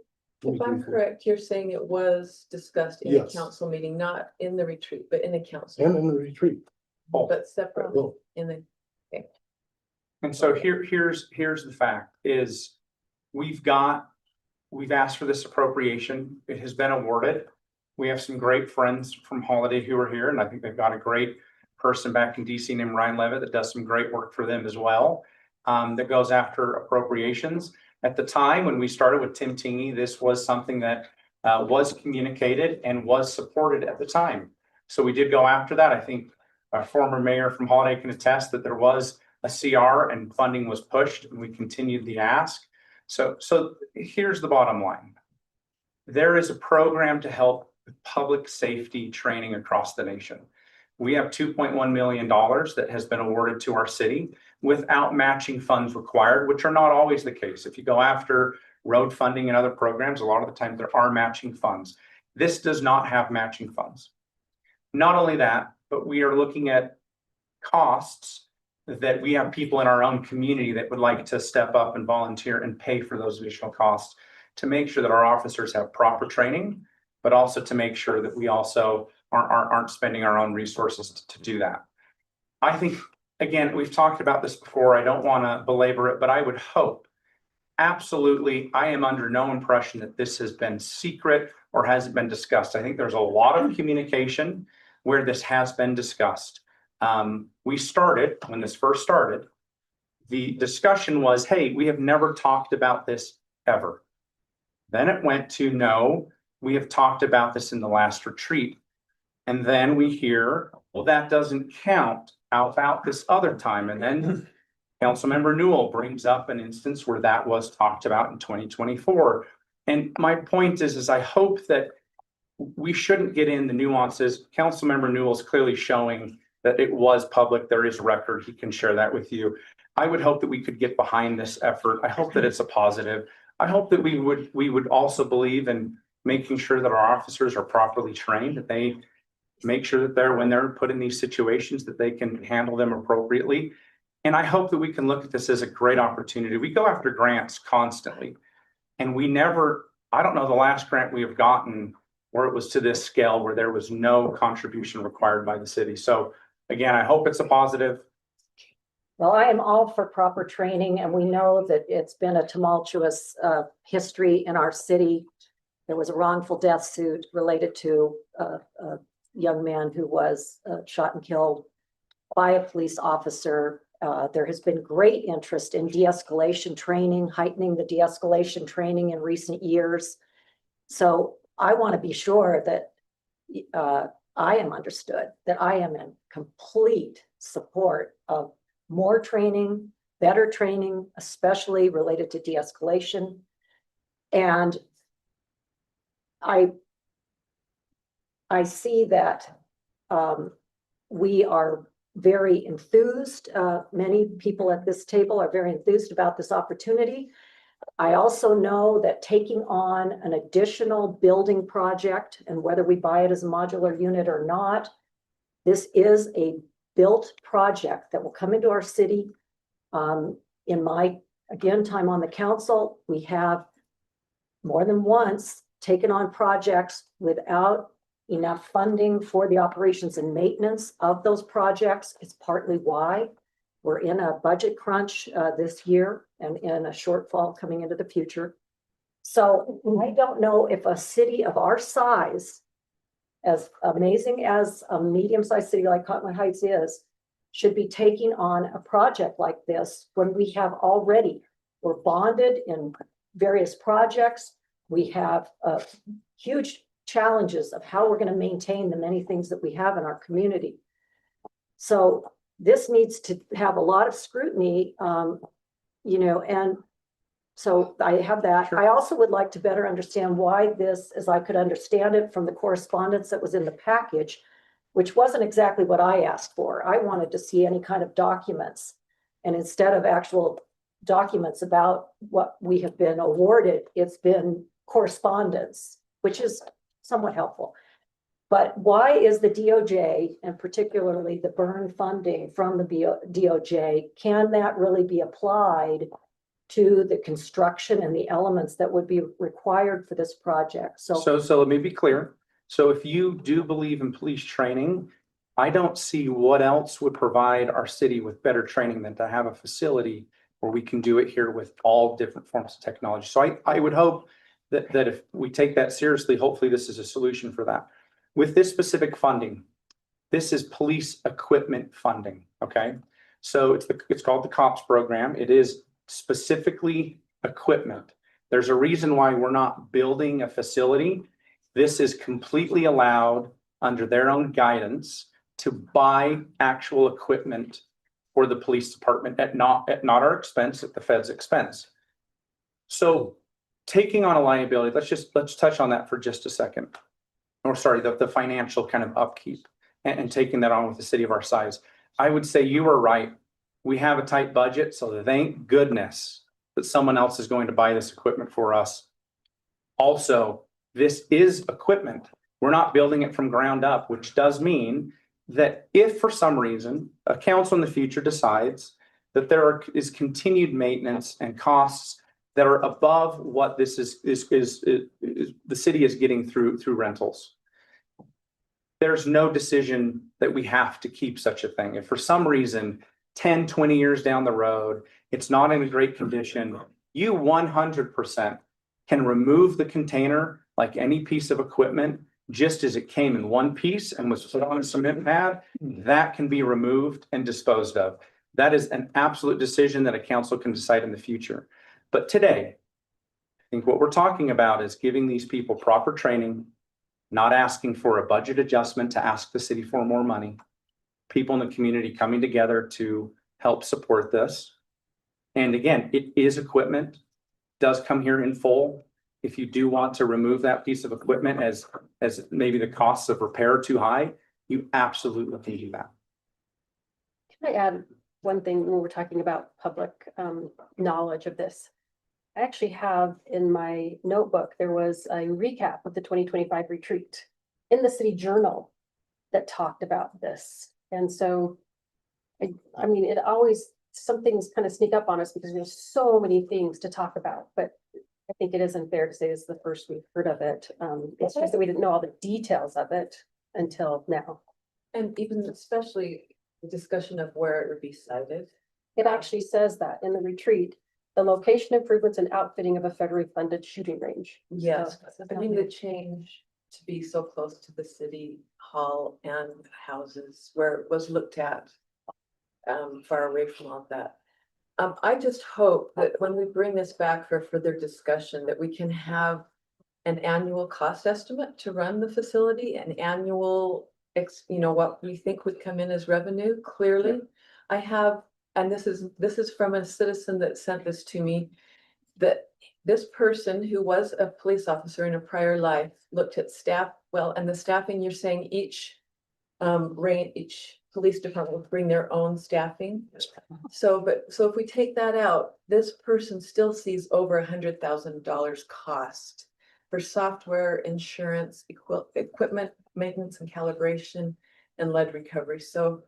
I'm 2024. correct, you're saying it was discussed in a Yes. council meeting, not in the retreat, but in a council, And in the retreat. but separately Well, in the. And so here's the fact is we've asked for this appropriation. It has been awarded. We have some great friends from Holiday who are here, and I think they've got a great person back in DC named Ryan Levitt that does some great work for them as well. That goes after appropriations. At the time when we started with Tim Tingy, this was something that was communicated and was supported at the time. So we did go after that. I think our former mayor from Holiday can attest that there was a CR and funding was pushed and we continued the ask. So here's the bottom line. There is a program to help with public safety training across the nation. We have $2.1 million that has been awarded to our city without matching funds required, which are not always the case. If you go after road funding and other programs, a lot of the time there are matching funds. This does not have matching funds. Not only that, but we are looking at costs that we have people in our own community that would like to step up and volunteer and pay for those additional costs to make sure that our officers have proper training, but also to make sure that we also aren't spending our own resources to do that. I think, again, we've talked about this before. I don't want to belabor it, but I would hope, absolutely, I am under no impression that this has been secret or hasn't been discussed. I think there's a lot of communication where this has been discussed. We started, when this first started, the discussion was, hey, we have never talked about this ever. Then it went to, no, we have talked about this in the last retreat. And then we hear, well, that doesn't count about this other time. And then Councilmember Newell brings up an instance where that was talked about in 2024. And my point is I hope that we shouldn't get in the nuances. Councilmember Newell is clearly showing that it was public. There is record. He can share that with you. I would hope that we could get behind this effort. I hope that it's a positive. I hope that we would also believe in making sure that our officers are properly trained, that they make sure that when they're put in these situations, that they can handle them appropriately. And I hope that we can look at this as a great opportunity. We go after grants constantly. And I don't know the last grant we have gotten where it was to this scale, where there was no contribution required by the city. So again, I hope it's a positive. Well, I am all for proper training, and we know that it's been a tumultuous history in our city. There was a wrongful death suit related to a young man who was shot and killed by a police officer. There has been great interest in de-escalation training, heightening the de-escalation training in recent years. So I want to be sure that I am understood, that I am in complete support of more training, better training, especially related to de-escalation. And I see that we are very enthused. Many people at this table are very enthused about this opportunity. I also know that taking on an additional building project, and whether we buy it as a modular unit or not, this is a built project that will come into our city. In my, again, time on the council, we have more than once taken on projects without enough funding for the operations and maintenance of those projects. It's partly why we're in a budget crunch this year and in a shortfall coming into the future. So I don't know if a city of our size, as amazing as a medium-sized city like Cottonwood Heights is, should be taking on a project like this when we have already, we're bonded in various projects. We have huge challenges of how we're going to maintain the many things that we have in our community. So this needs to have a lot of scrutiny, and so I have that. Sure. I also would like to better understand why this, as I could understand it from the correspondence that was in the package, which wasn't exactly what I asked for. I wanted to see any kind of documents. And instead of actual documents about what we have been awarded, it's been correspondence, which is somewhat helpful. But why is the DOJ, and particularly the burn funding from the DOJ, can that really be applied to the construction and the elements that would be required for this project? So let me be clear. So if you do believe in police training, I don't see what else would provide our city with better training than to have a facility where we can do it here with all different forms of technology. So I would hope that if we take that seriously, hopefully this is a solution for that. With this specific funding, this is police equipment funding, okay? So it's called the COPS program. It is specifically equipment. There's a reason why we're not building a facility. This is completely allowed under their own guidance to buy actual equipment for the police department at not our expense, at the Fed's expense. So taking on a liability, let's touch on that for just a second. Or sorry, the financial kind of upkeep and taking that on with a city of our size. I would say you are right. We have a tight budget, so thank goodness that someone else is going to buy this equipment for us. Also, this is equipment. We're not building it from ground up, which does mean that if for some reason a council in the future decides that there is continued maintenance and costs that are above what this is the city is getting through rentals, there's no decision that we have to keep such a thing. If for some reason 10, 20 years down the road, it's not in a great condition, you 100% can remove the container like any piece of equipment, just as it came in one piece and was put on a cement pad, that can be removed and disposed of. That is an absolute decision that a council can decide in the future. But today, I think what we're talking about is giving these people proper training, not asking for a budget adjustment to ask the city for more money. People in the community coming together to help support this. And again, it is equipment, does come here in full. If you do want to remove that piece of equipment as maybe the costs of repair are too high, you absolutely can do that. Can I add one thing when we're talking about public knowledge of this? I actually have in my notebook, there was a recap of the 2025 retreat in the City Journal that talked about this. And so, I mean, it always, some things kind of sneak up on us because there's so many things to talk about, but I think it is unfair to say this is the first we've heard of it. It's just that we didn't know all the details of it until now. And even especially the discussion of where it would be sited. It actually says that in the retreat, the location improvements and outfitting of a federally funded shooting range. Yes, So, I mean, the change to be so close to the city hall and houses where it was looked at. Far away from all that. I just hope that when we bring this back for further discussion, that we can have an annual cost estimate to run the facility, an annual, what we think would come in as revenue, clearly. I have and this is from a citizen that sent this to me, that this person who was a police officer in a prior life looked at staff, well, and the staffing, you're saying each each police department will bring their own staffing. So if we take that out, this person still sees over $100,000 cost for software, insurance, equipment, maintenance and calibration, and lead recovery. So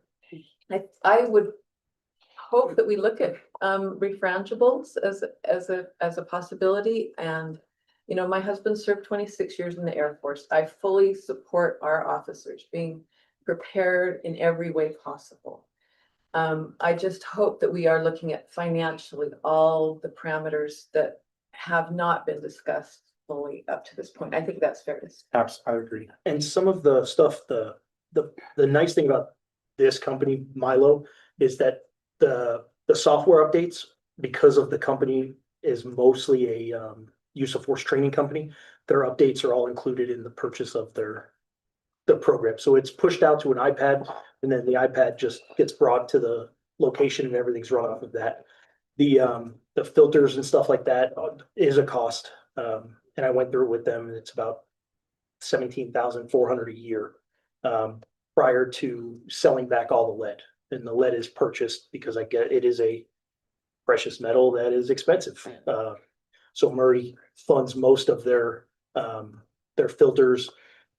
I would hope that we look at refrangibles as a possibility. And you know, my husband served 26 years in the Air Force. I fully support our officers being prepared in every way possible. I just hope that we are looking at financially all the parameters that have not been discussed fully up to this point. I think that's fair to say. Absolutely, I agree. And some of the stuff, the nice thing about this company, Milo, is that the software updates, because of the company is mostly a use of force training company, their updates are all included in the purchase of the program. So it's pushed out to an iPad, and then the iPad just gets brought to the location and everything's run off of that. The filters and stuff like that is a cost. And I went through it with them, and it's about $17,400 a year prior to selling back all the lead. And the lead is purchased because it is a precious metal that is expensive. So Murray funds most of their filters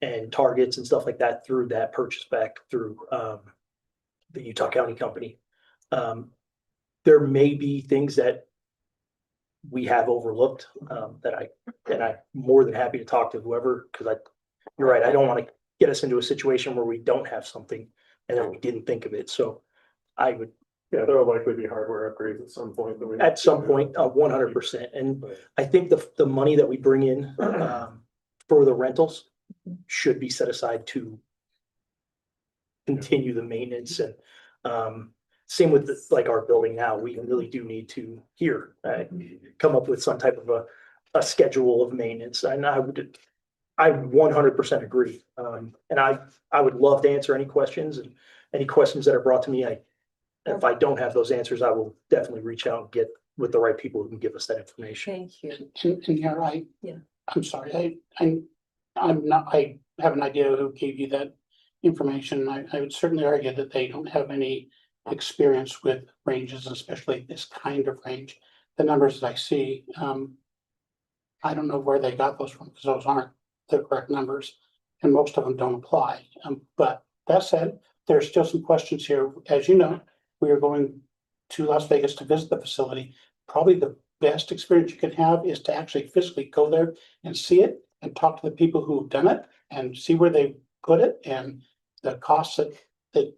and targets and stuff like that through that purchase back through the Utah County company. There may be things that we have overlooked that I'm more than happy to talk to whoever, because you're right, I don't want to get us into a situation where we don't have something and then we didn't think of it. So I would. Yeah, there will likely be hardware upgrades at some point. At some point, 100%. And I think the money that we bring in for the rentals should be set aside to continue the maintenance. And same with like our building now, we really do need to come up with some type of a schedule of maintenance. And I 100% agree. And I would love to answer any questions, and any questions that are brought to me. If I don't have those answers, I will definitely reach out and get with the right people who can give us that information. Thank you. And here Yeah. I'm sorry, I have an idea who gave you that information. I would certainly argue that they don't have any experience with ranges, especially this kind of range. The numbers that I see, I don't know where they got those from, because those aren't the correct numbers, and most of them don't apply. But that said, there's still some questions here. As you know, we are going to Las Vegas to visit the facility. Probably the best experience you can have is to actually physically go there and see it and talk to the people who've done it and see where they put it and the costs that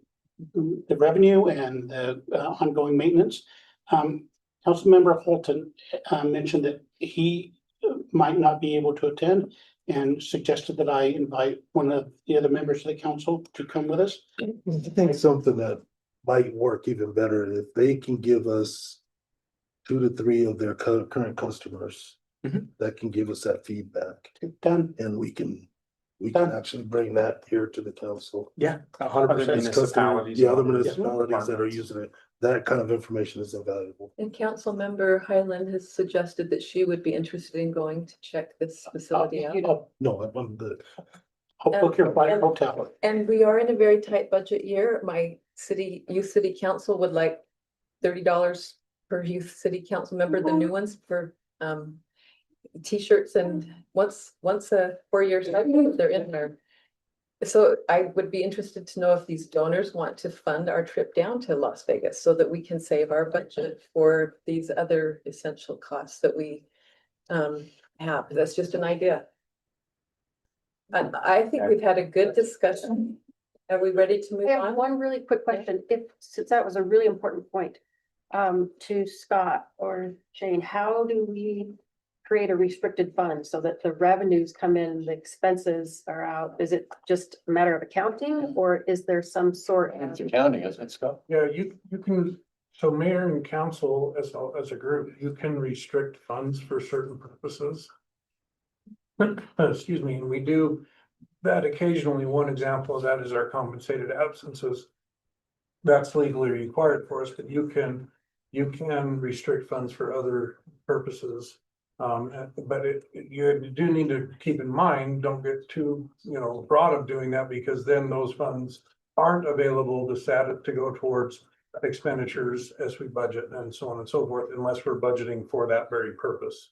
the revenue and the ongoing maintenance. Councilmember Holton mentioned that he might not be able to attend and suggested that I invite one of the other members of the council to come with us. I think something that might work even better if they can give us 2 to 3 of their current customers that can give us that feedback, Done. and we can actually bring that here to the council. Yeah, Other 100%. municipalities. The other municipalities that are using it, that kind of information is invaluable. And Councilmember Highland has suggested that she would be interested in going to check this facility out. No, I'm good. I'll book your flight and hotel. And we are in a very tight budget year. My youth city council would like $30 per youth city council member, the new ones for t-shirts, and once a 4-year cycle, they're in there. So I would be interested to know if these donors want to fund our trip down to Las Vegas so that we can save our budget for these other essential costs that we have. That's just an idea. And I think we've had a good discussion. Are we ready to move I have on? one really quick question. Since that was a really important point, to Scott or Jane, how do we create a restricted fund so that the revenues come in, the expenses are out? Is it just a matter of accounting, or is there some sort of? It's accounting, isn't it, Scott? Yeah, you can, so mayor and council as a group, you can restrict funds for certain purposes. Excuse me, and we do that occasionally. One example of that is our compensated absences. that's legally required for us, but you can restrict funds for other purposes. But you do need to keep in mind, don't get too, broad of doing that, because then those funds aren't available to go towards expenditures as we budget and so on and so forth, unless we're budgeting for that very purpose.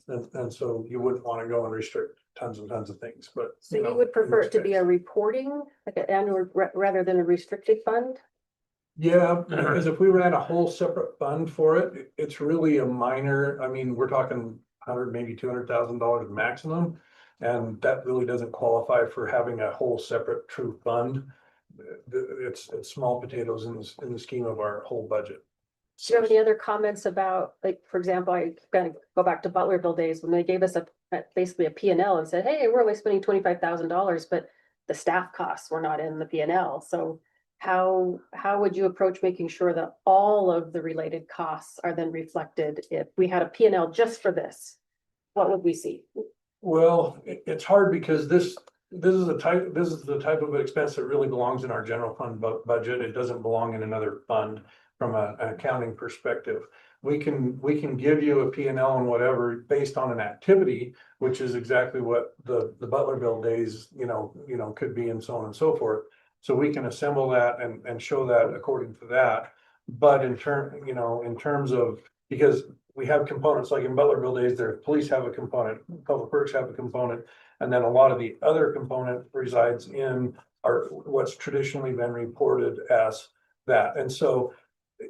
And so you wouldn't want to go and restrict tons and tons of things, but. So you would prefer it to be a reporting, like an annual, rather than a restricted fund? Yeah, because if we ran a whole separate fund for it, it's really a minor, I mean, we're talking $100, maybe $200,000 maximum. And that really doesn't qualify for having a whole separate true fund. It's small potatoes in the scheme of our whole budget. Do you have any other comments about, like, for example, I gotta go back to Butlerville days when they gave us basically a P&L and said, hey, we're only spending $25,000, but the staff costs were not in the P&L. So how would you approach making sure that all of the related costs are then reflected? If we had a P&L just for this, what would we see? Well, it's hard because this is the type of expense that really belongs in our general fund budget. It doesn't belong in another fund from an accounting perspective. We can give you a P&L and whatever based on an activity, which is exactly what the Butlerville days, could be, and so on and so forth. So we can assemble that and show that according to that. But in terms of, because we have components like in Butlerville days, their police have a component, public works have a component, and then a lot of the other component resides in what's traditionally been reported as that. And so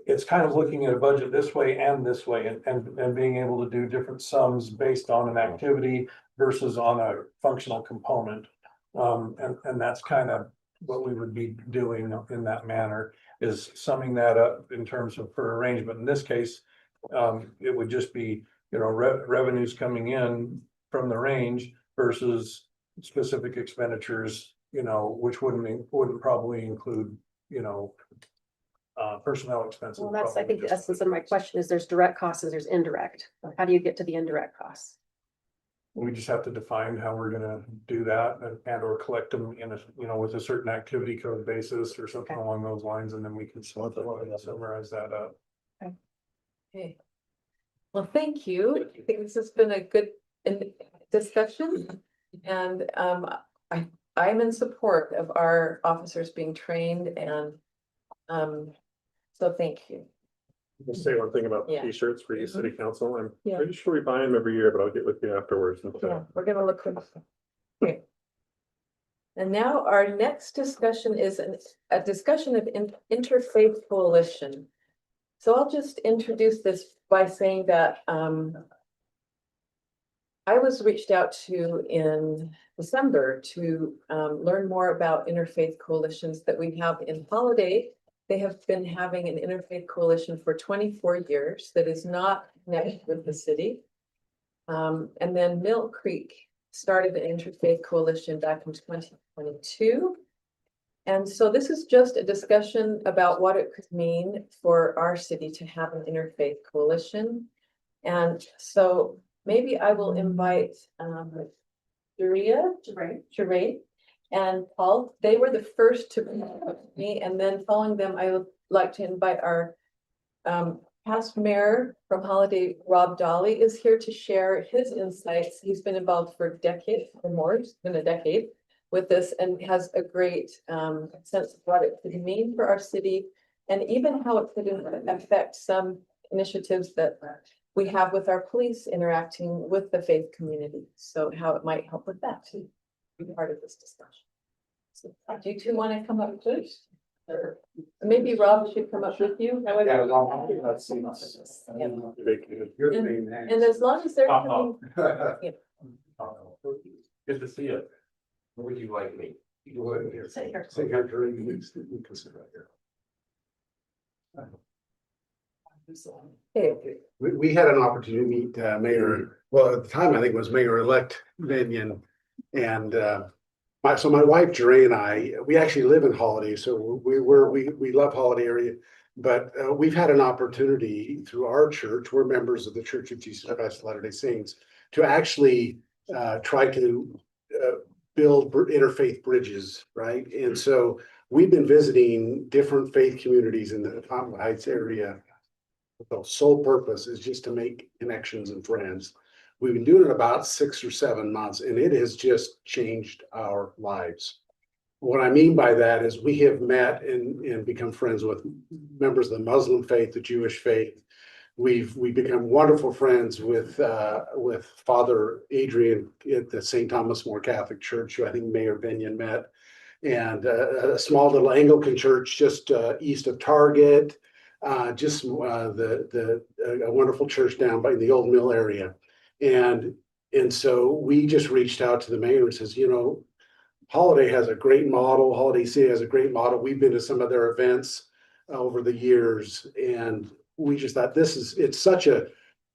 it's kind of looking at a budget this way and this way, and being able to do different sums based on an activity versus on a functional component. And that's kind of what we would be doing in that manner, is summing that up in terms of for arrangement. In this case, it would just be, revenues coming in from the range versus specific expenditures, which wouldn't probably include, personnel expenses. Well, that's, I think the essence of my question is there's direct costs and there's indirect. How do you get to the indirect costs? We just have to define how we're gonna do that and or collect them in with a certain activity code basis or something along those lines, and then we can summarize that up. Okay. Well, thank you. I think this has been a good discussion. And I'm in support of our officers being trained, and so thank you. I'll say one thing about Yeah. t-shirts for you, city council. I'm Yeah. pretty sure we buy them every year, but I'll get with you afterwards. Yeah, we're gonna look for. Okay. And now our next discussion is a discussion of interfaith coalition. So I'll just introduce this by saying that I was reached out to in December to learn more about interfaith coalitions that we have in Holiday. They have been having an interfaith coalition for 24 years that is not connected with the city. And then Mill Creek started an interfaith coalition back in 2022. And so this is just a discussion about what it could mean for our city to have an interfaith coalition. And so maybe I will invite Jeray, and Paul. They were the first to meet me, and then following them, I would like to invite our past mayor from Holiday, Rob Dolly, is here to share his insights. He's been involved for a decade or more, it's been a decade with this, and has a great sense of what it could mean for our city, and even how it could affect some initiatives that we have with our police interacting with the faith community. So how it might help with that too, be part of this discussion. So do you two want to come up first? Or maybe Rob should come up with you. However. And as long as they're coming. Good to see you. Where would you like me? You go ahead here. Sit here. Sit here during the meeting. You can sit right here. Okay. We had an opportunity to meet Mayor, well, at the time, I think it was Mayor-elect Vinyan. And so my wife, Jeray, and I, we actually live in Holiday, so we love Holiday area. But we've had an opportunity through our church, we're members of the Church of Jesus Christ of Latter-day Saints, to actually try to build interfaith bridges, right? And so we've been visiting different faith communities in the Cottonwood Heights area. The sole purpose is just to make connections and friends. We've been doing it about 6 or 7 months, and it has just changed our lives. What I mean by that is we have met and become friends with members of the Muslim faith, the Jewish faith. We've become wonderful friends with Father Adrian at the St. Thomas More Catholic Church, who I think Mayor Benyon met, and a small little Anglican church just east of Target. A wonderful church down by the Old Mill area, and so we just reached out to the mayor and says, you know, Holiday has a great model. Holiday City has a great model. We've been to some of their events over the years, and we just thought it's such a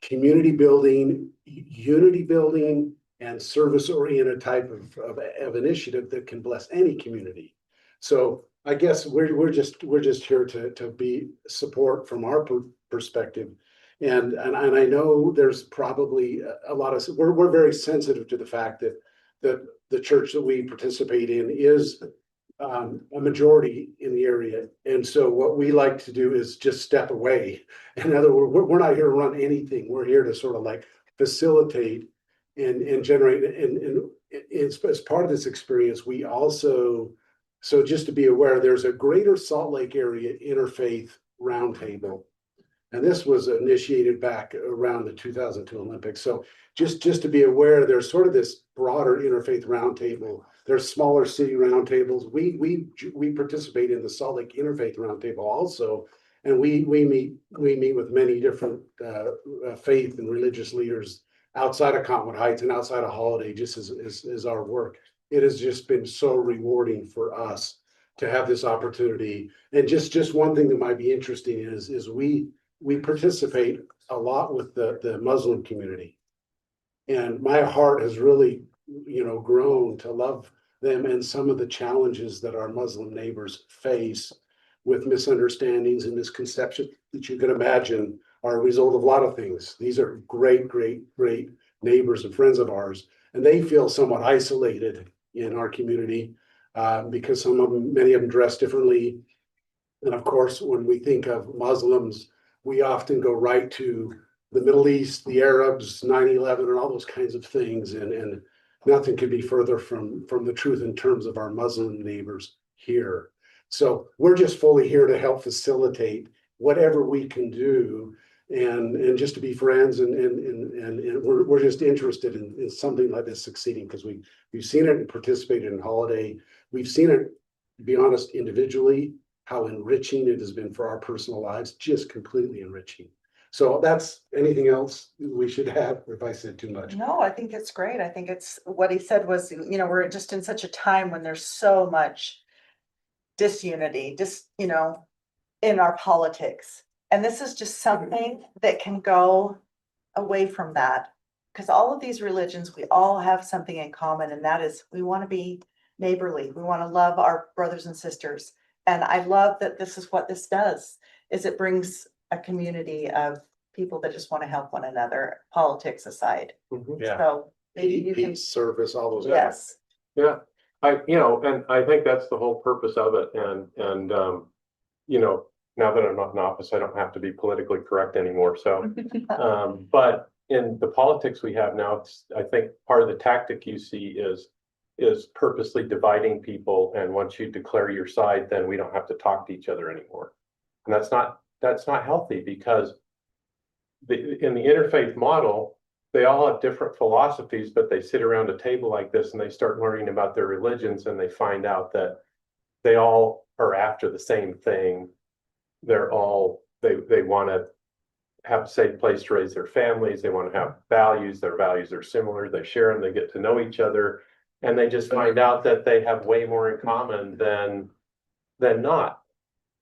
community building, unity building, and service oriented type of initiative that can bless any community. So I guess we're just here to be support from our perspective. And I know there's probably a lot of, we're very sensitive to the fact that the church that we participate in is a majority in the area. And so what we like to do is just step away. In other words, we're not here to run anything. We're here to sort of like facilitate and generate. And as part of this experience, we also, so just to be aware, there's a Greater Salt Lake area interfaith roundtable. And this was initiated back around the 2002 Olympics. So just to be aware, there's sort of this broader interfaith roundtable. There's smaller city roundtables. We participate in the Salt Lake Interfaith Roundtable also, and we meet with many different faith and religious leaders outside of Cottonwood Heights and outside of Holiday, just as our work. It has just been so rewarding for us to have this opportunity. And just one thing that might be interesting is we participate a lot with the Muslim community. And my heart has really, grown to love them and some of the challenges that our Muslim neighbors face with misunderstandings and misconceptions that you can imagine are a result of a lot of things. These are great neighbors and friends of ours, and they feel somewhat isolated in our community because many of them dress differently. And of course, when we think of Muslims, we often go right to the Middle East, the Arabs, 9/11, and all those kinds of things. And nothing could be further from the truth in terms of our Muslim neighbors here. So we're just fully here to help facilitate whatever we can do and just to be friends. And we're just interested in something like this succeeding because we've seen it and participated in Holiday. We've seen it, to be honest, individually, how enriching it has been for our personal lives, just completely enriching. So that's anything else we should have, if I said too much? No, I think it's great. I think it's what he said was, we're just in such a time when there's so much disunity, in our politics. And this is just something that can go away from that. Because all of these religions, we all have something in common, and that is we want to be neighborly. We want to love our brothers and sisters. And I love that this is what this does, is it brings a community of people that just want to help one another, politics aside. Yeah. So maybe you can, Peace, service, all those. yes. Yeah, and I think that's the whole purpose of it. And now that I'm not in office, I don't have to be politically correct anymore. So, but in the politics we have now, I think part of the tactic you see is purposely dividing people. And once you declare your side, then we don't have to talk to each other anymore. And that's not healthy, because in the interfaith model, they all have different philosophies, but they sit around a table like this and they start learning about their religions, and they find out that they all are after the same thing. They want to have a safe place to raise their families. They want to have values. Their values are similar. They share them. They get to know each other, and they just find out that they have way more in common than not.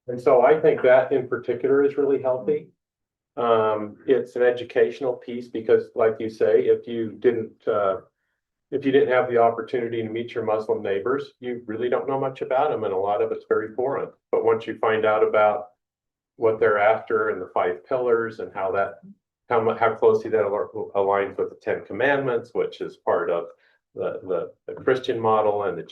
And so I think that in particular is really healthy. It's an educational piece because, like you say, if you didn't have the opportunity to meet your Muslim neighbors, you really don't know much about them, and a lot of it's very foreign. But once you find out about what they're after and the 5 pillars and how closely that aligns with the 10 Commandments, which is part of the Christian model and the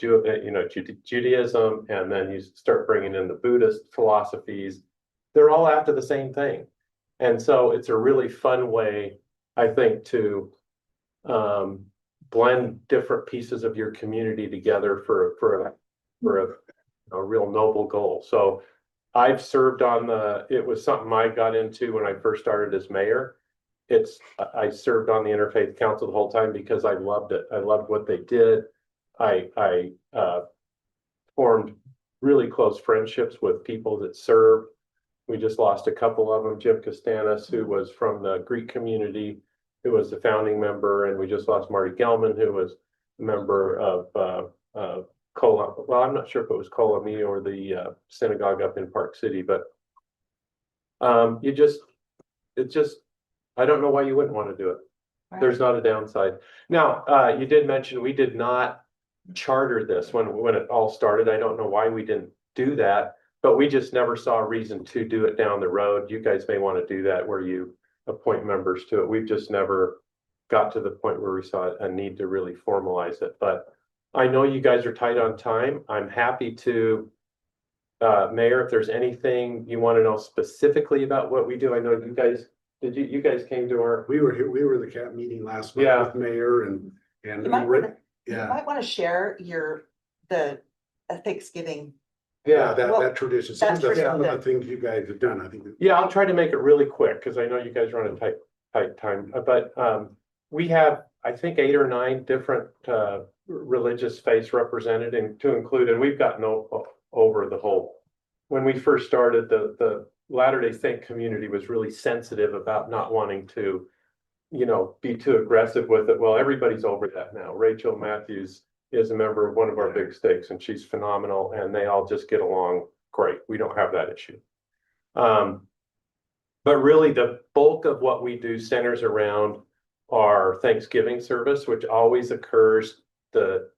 Judaism, and then you start bringing in the Buddhist philosophies. They're all after the same thing. And so it's a really fun way, I think, to blend different pieces of your community together for a real noble goal. So I've served on it was something I got into when I first started as mayor. I served on the Interfaith Council the whole time because I loved it. I loved what they did. I formed really close friendships with people that serve. We just lost a couple of them. Jim Costanis, who was from the Greek community, who was the founding member, and we just lost Marty Gelman, who was a member of well, I'm not sure if it was Colami or the synagogue up in Park City, but I don't know why you wouldn't want to do it. There's not a downside. Now, you did mention we did not charter this when it all started. I don't know why we didn't do that, but we just never saw a reason to do it down the road. You guys may want to do that where you appoint members to it. We've just never got to the point where we saw a need to really formalize it. But I know you guys are tight on time. I'm happy to, Mayor, if there's anything you want to know specifically about what we do. I know you guys, you guys came to our. We were here, we were in the CAP meeting last month with Mayor and. You might want to share the Thanksgiving. Yeah, that tradition, some of That the things you guys have done, I think. Yeah, I'll try to make it really quick because I know you guys are on a tight time, but we have, I think, 8 or 9 different religious faiths represented and we've gotten over the whole. When we first started, the Latter-day Saint community was really sensitive about not wanting to, be too aggressive with it. Well, everybody's over that now. Rachel Matthews is a member of one of our big stakes, and she's phenomenal, and they all just get along great. We don't have that issue. But really the bulk of what we do centers around our Thanksgiving service, which always occurs the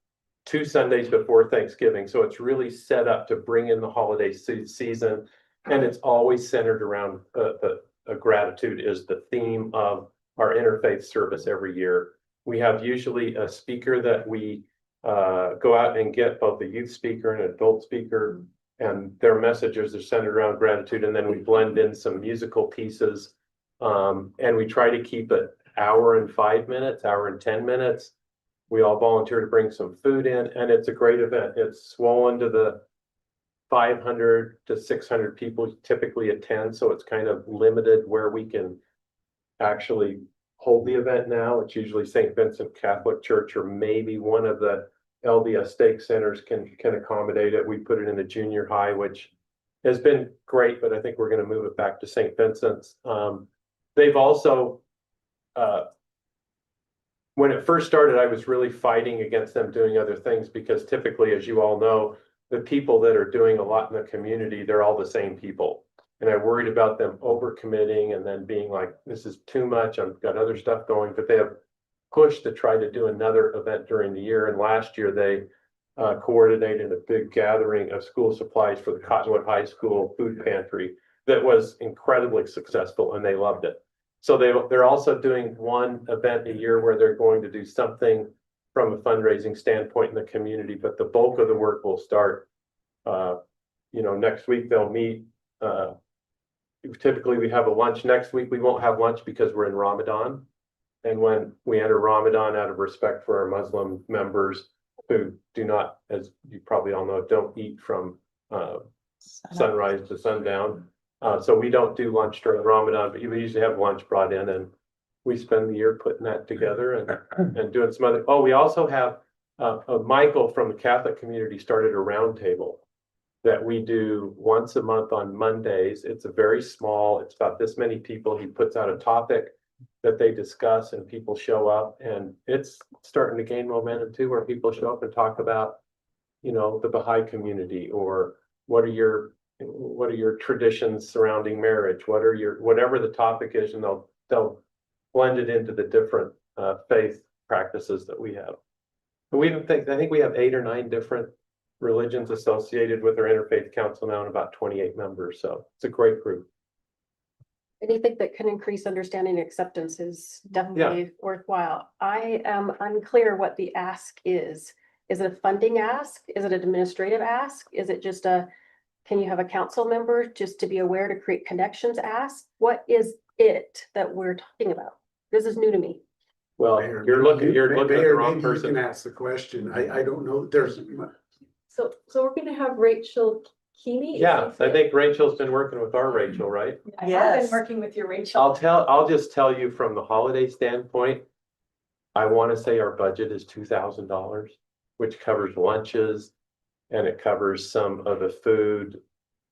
2 Sundays before Thanksgiving. So it's really set up to bring in the holiday season, and it's always centered around gratitude is the theme of our interfaith service every year. We have usually a speaker that we go out and get, both a youth speaker and an adult speaker, and their messages are centered around gratitude. And then we blend in some musical pieces, and we try to keep it hour and 5 minutes, hour and 10 minutes. We all volunteer to bring some food in, and it's a great event. It's swollen to the 500 to 600 people typically attend, so it's kind of limited where we can actually hold the event now. It's usually St. Vincent Catholic Church or maybe one of the LDS stake centers can accommodate it. We put it in the junior high, which has been great, but I think we're going to move it back to St. Vincent's. They've also, when it first started, I was really fighting against them doing other things because typically, as you all know, the people that are doing a lot in the community, they're all the same people. And I worried about them overcommitting and then being like, this is too much. I've got other stuff going, but they have pushed to try to do another event during the year. And last year they coordinated a big gathering of school supplies for the Cottonwood High School food pantry that was incredibly successful, and they loved it. So they're also doing one event a year where they're going to do something from a fundraising standpoint in the community, but the bulk of the work will start, next week. They'll meet. Typically we have a lunch. Next week we won't have lunch because we're in Ramadan. And when we enter Ramadan, out of respect for our Muslim members who do not, as you probably all know, don't eat from sunrise to sundown. So we don't do lunch during Ramadan, but we usually have lunch brought in, and we spend the year putting that together and doing some other. Oh, we also have Michael from the Catholic community started a roundtable that we do once a month on Mondays. It's a very small, it's about this many people. He puts out a topic that they discuss and people show up, and it's starting to gain momentum too, where people show up and talk about, the Baha'i community, or what are your traditions surrounding marriage? Whatever the topic is, and they'll blend it into the different faith practices that we have. I think we have 8 or 9 different religions associated with our Interfaith Council now, and about 28 members. So it's a great group. anything that can increase understanding and acceptance is definitely worthwhile. I am unclear what the ask is. Is it a funding ask? Is it an administrative ask? Is it just can you have a council member just to be aware to create connections ask? What is it that we're talking about? This is new to me. Well, Mayor, you're looking at Mayor, the wrong maybe you person. can ask the question. I don't know. There's, So we're gonna have Rachel Keeney? Yeah, I think Rachel's been working with our Rachel, right? I have Yes. been working with your Rachel. I'll just tell you from the holiday standpoint. I want to say our budget is $2,000, which covers lunches. And it covers some of the food.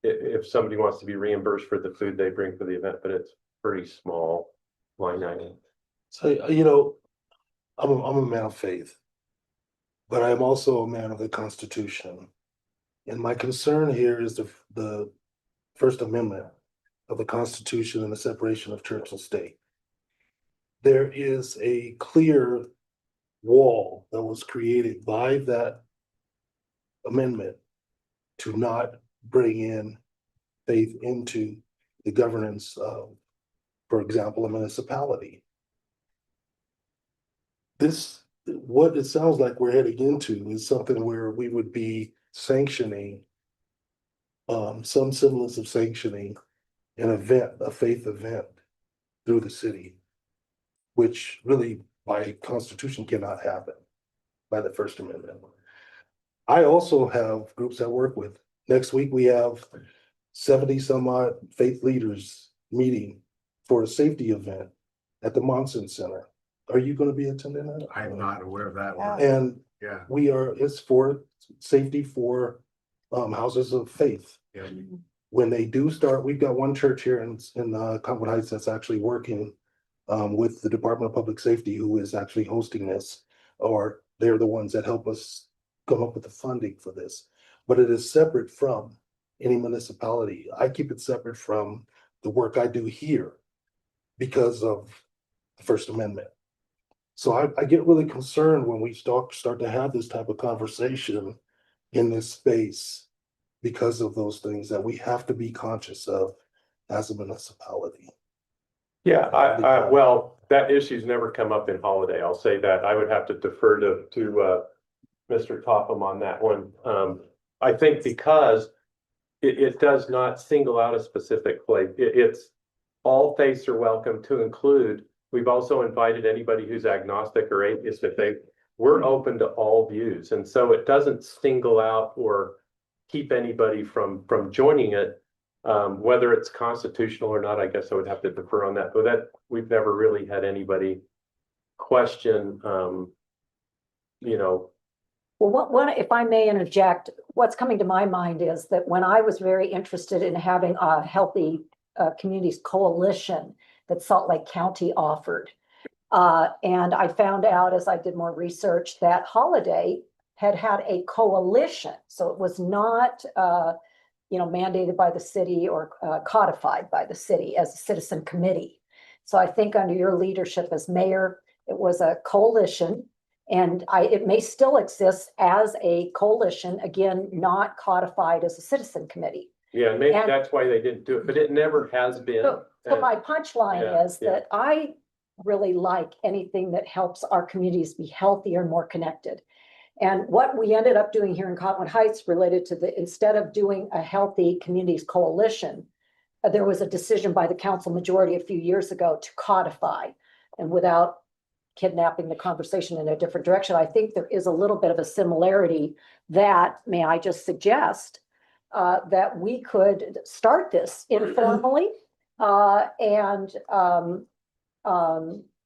If somebody wants to be reimbursed for the food they bring for the event, but it's pretty small line item. So, you know, I'm a man of faith, but I'm also a man of the Constitution. And my concern here is the First Amendment of the Constitution and the separation of church and state. There is a clear wall that was created by that amendment to not bring in faith into the governance of, for example, a municipality. What it sounds like we're heading into is something where we would be sanctioning some semblance of sanctioning an event, a faith event through the city, which really by Constitution cannot happen by the First Amendment. I also have groups I work with. Next week, we have 70 some odd faith leaders meeting for a safety event at the Monson Center. Are you going to be attending that? I'm not aware of that one. And Yeah. it's for safety for houses of faith. Yeah. When they do start, we've got one church here in Cottonwood Heights that's actually working with the Department of Public Safety, who is actually hosting this, or they're the ones that help us come up with the funding for this. But it is separate from any municipality. I keep it separate from the work I do here because of the First Amendment. So I get really concerned when we start to have this type of conversation in this space because of those things that we have to be conscious of as a municipality. Yeah, well, that issue's never come up in holiday. I'll say that. I would have to defer to Mr. Topham on that one. I think because it does not single out a specific place. It's all faiths are welcome to include. We've also invited anybody who's agnostic or atheist if we're open to all views. And so it doesn't single out or keep anybody from joining it. Whether it's constitutional or not, I guess I would have to defer on that, but we've never really had anybody question, Well, if I may interject, what's coming to my mind is that when I was very interested in having a healthy communities coalition that Salt Lake County offered, and I found out as I did more research that Holiday had a coalition, so it was not mandated by the city or codified by the city as a citizen committee. So I think under your leadership as mayor, it was a coalition. And it may still exist as a coalition, again, not codified as a citizen committee. Yeah, maybe that's why they didn't do it, but it never has been. So my punchline is yeah. that I really like anything that helps our communities be healthier and more connected. And what we ended up doing here in Cottonwood Heights related to instead of doing a healthy communities coalition, there was a decision by the council majority a few years ago to codify, and without kidnapping the conversation in a different direction. I think there is a little bit of a similarity that, may I just suggest, that we could start this informally and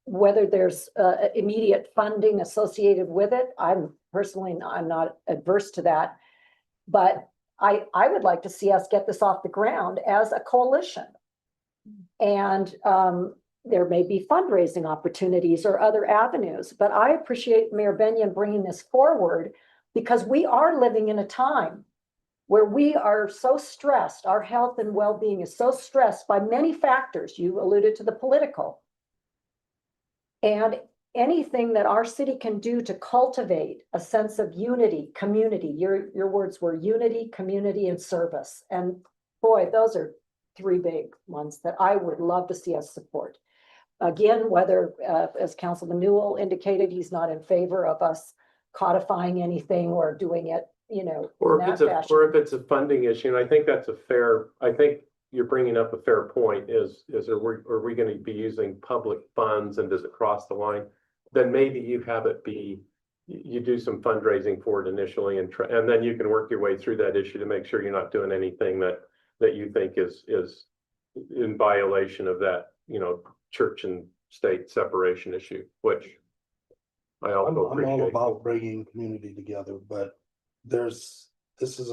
whether there's immediate funding associated with it. I'm not adverse to that, but I would like to see us get this off the ground as a coalition. And there may be fundraising opportunities or other avenues, but I appreciate Mayor Benyon bringing this forward because we are living in a time where we are so stressed. Our health and well-being is so stressed by many factors. You alluded to the political. And anything that our city can do to cultivate a sense of unity, community, your words were unity, community, and service. And boy, those are three big ones that I would love to see us support. Again, whether, as Councilman Newell indicated, he's not in favor of us codifying anything or doing it, you know, Or in if that it's a, fashion. or if it's a funding issue, and I think that's a fair, I think you're bringing up a fair point, is are we gonna be using public funds and does it cross the line? Then maybe you have it be, you do some fundraising for it initially and then you can work your way through that issue to make sure you're not doing anything that you think is in violation of that, you know, church and state separation issue, which I also I'm all appreciate. about bringing community together, but this is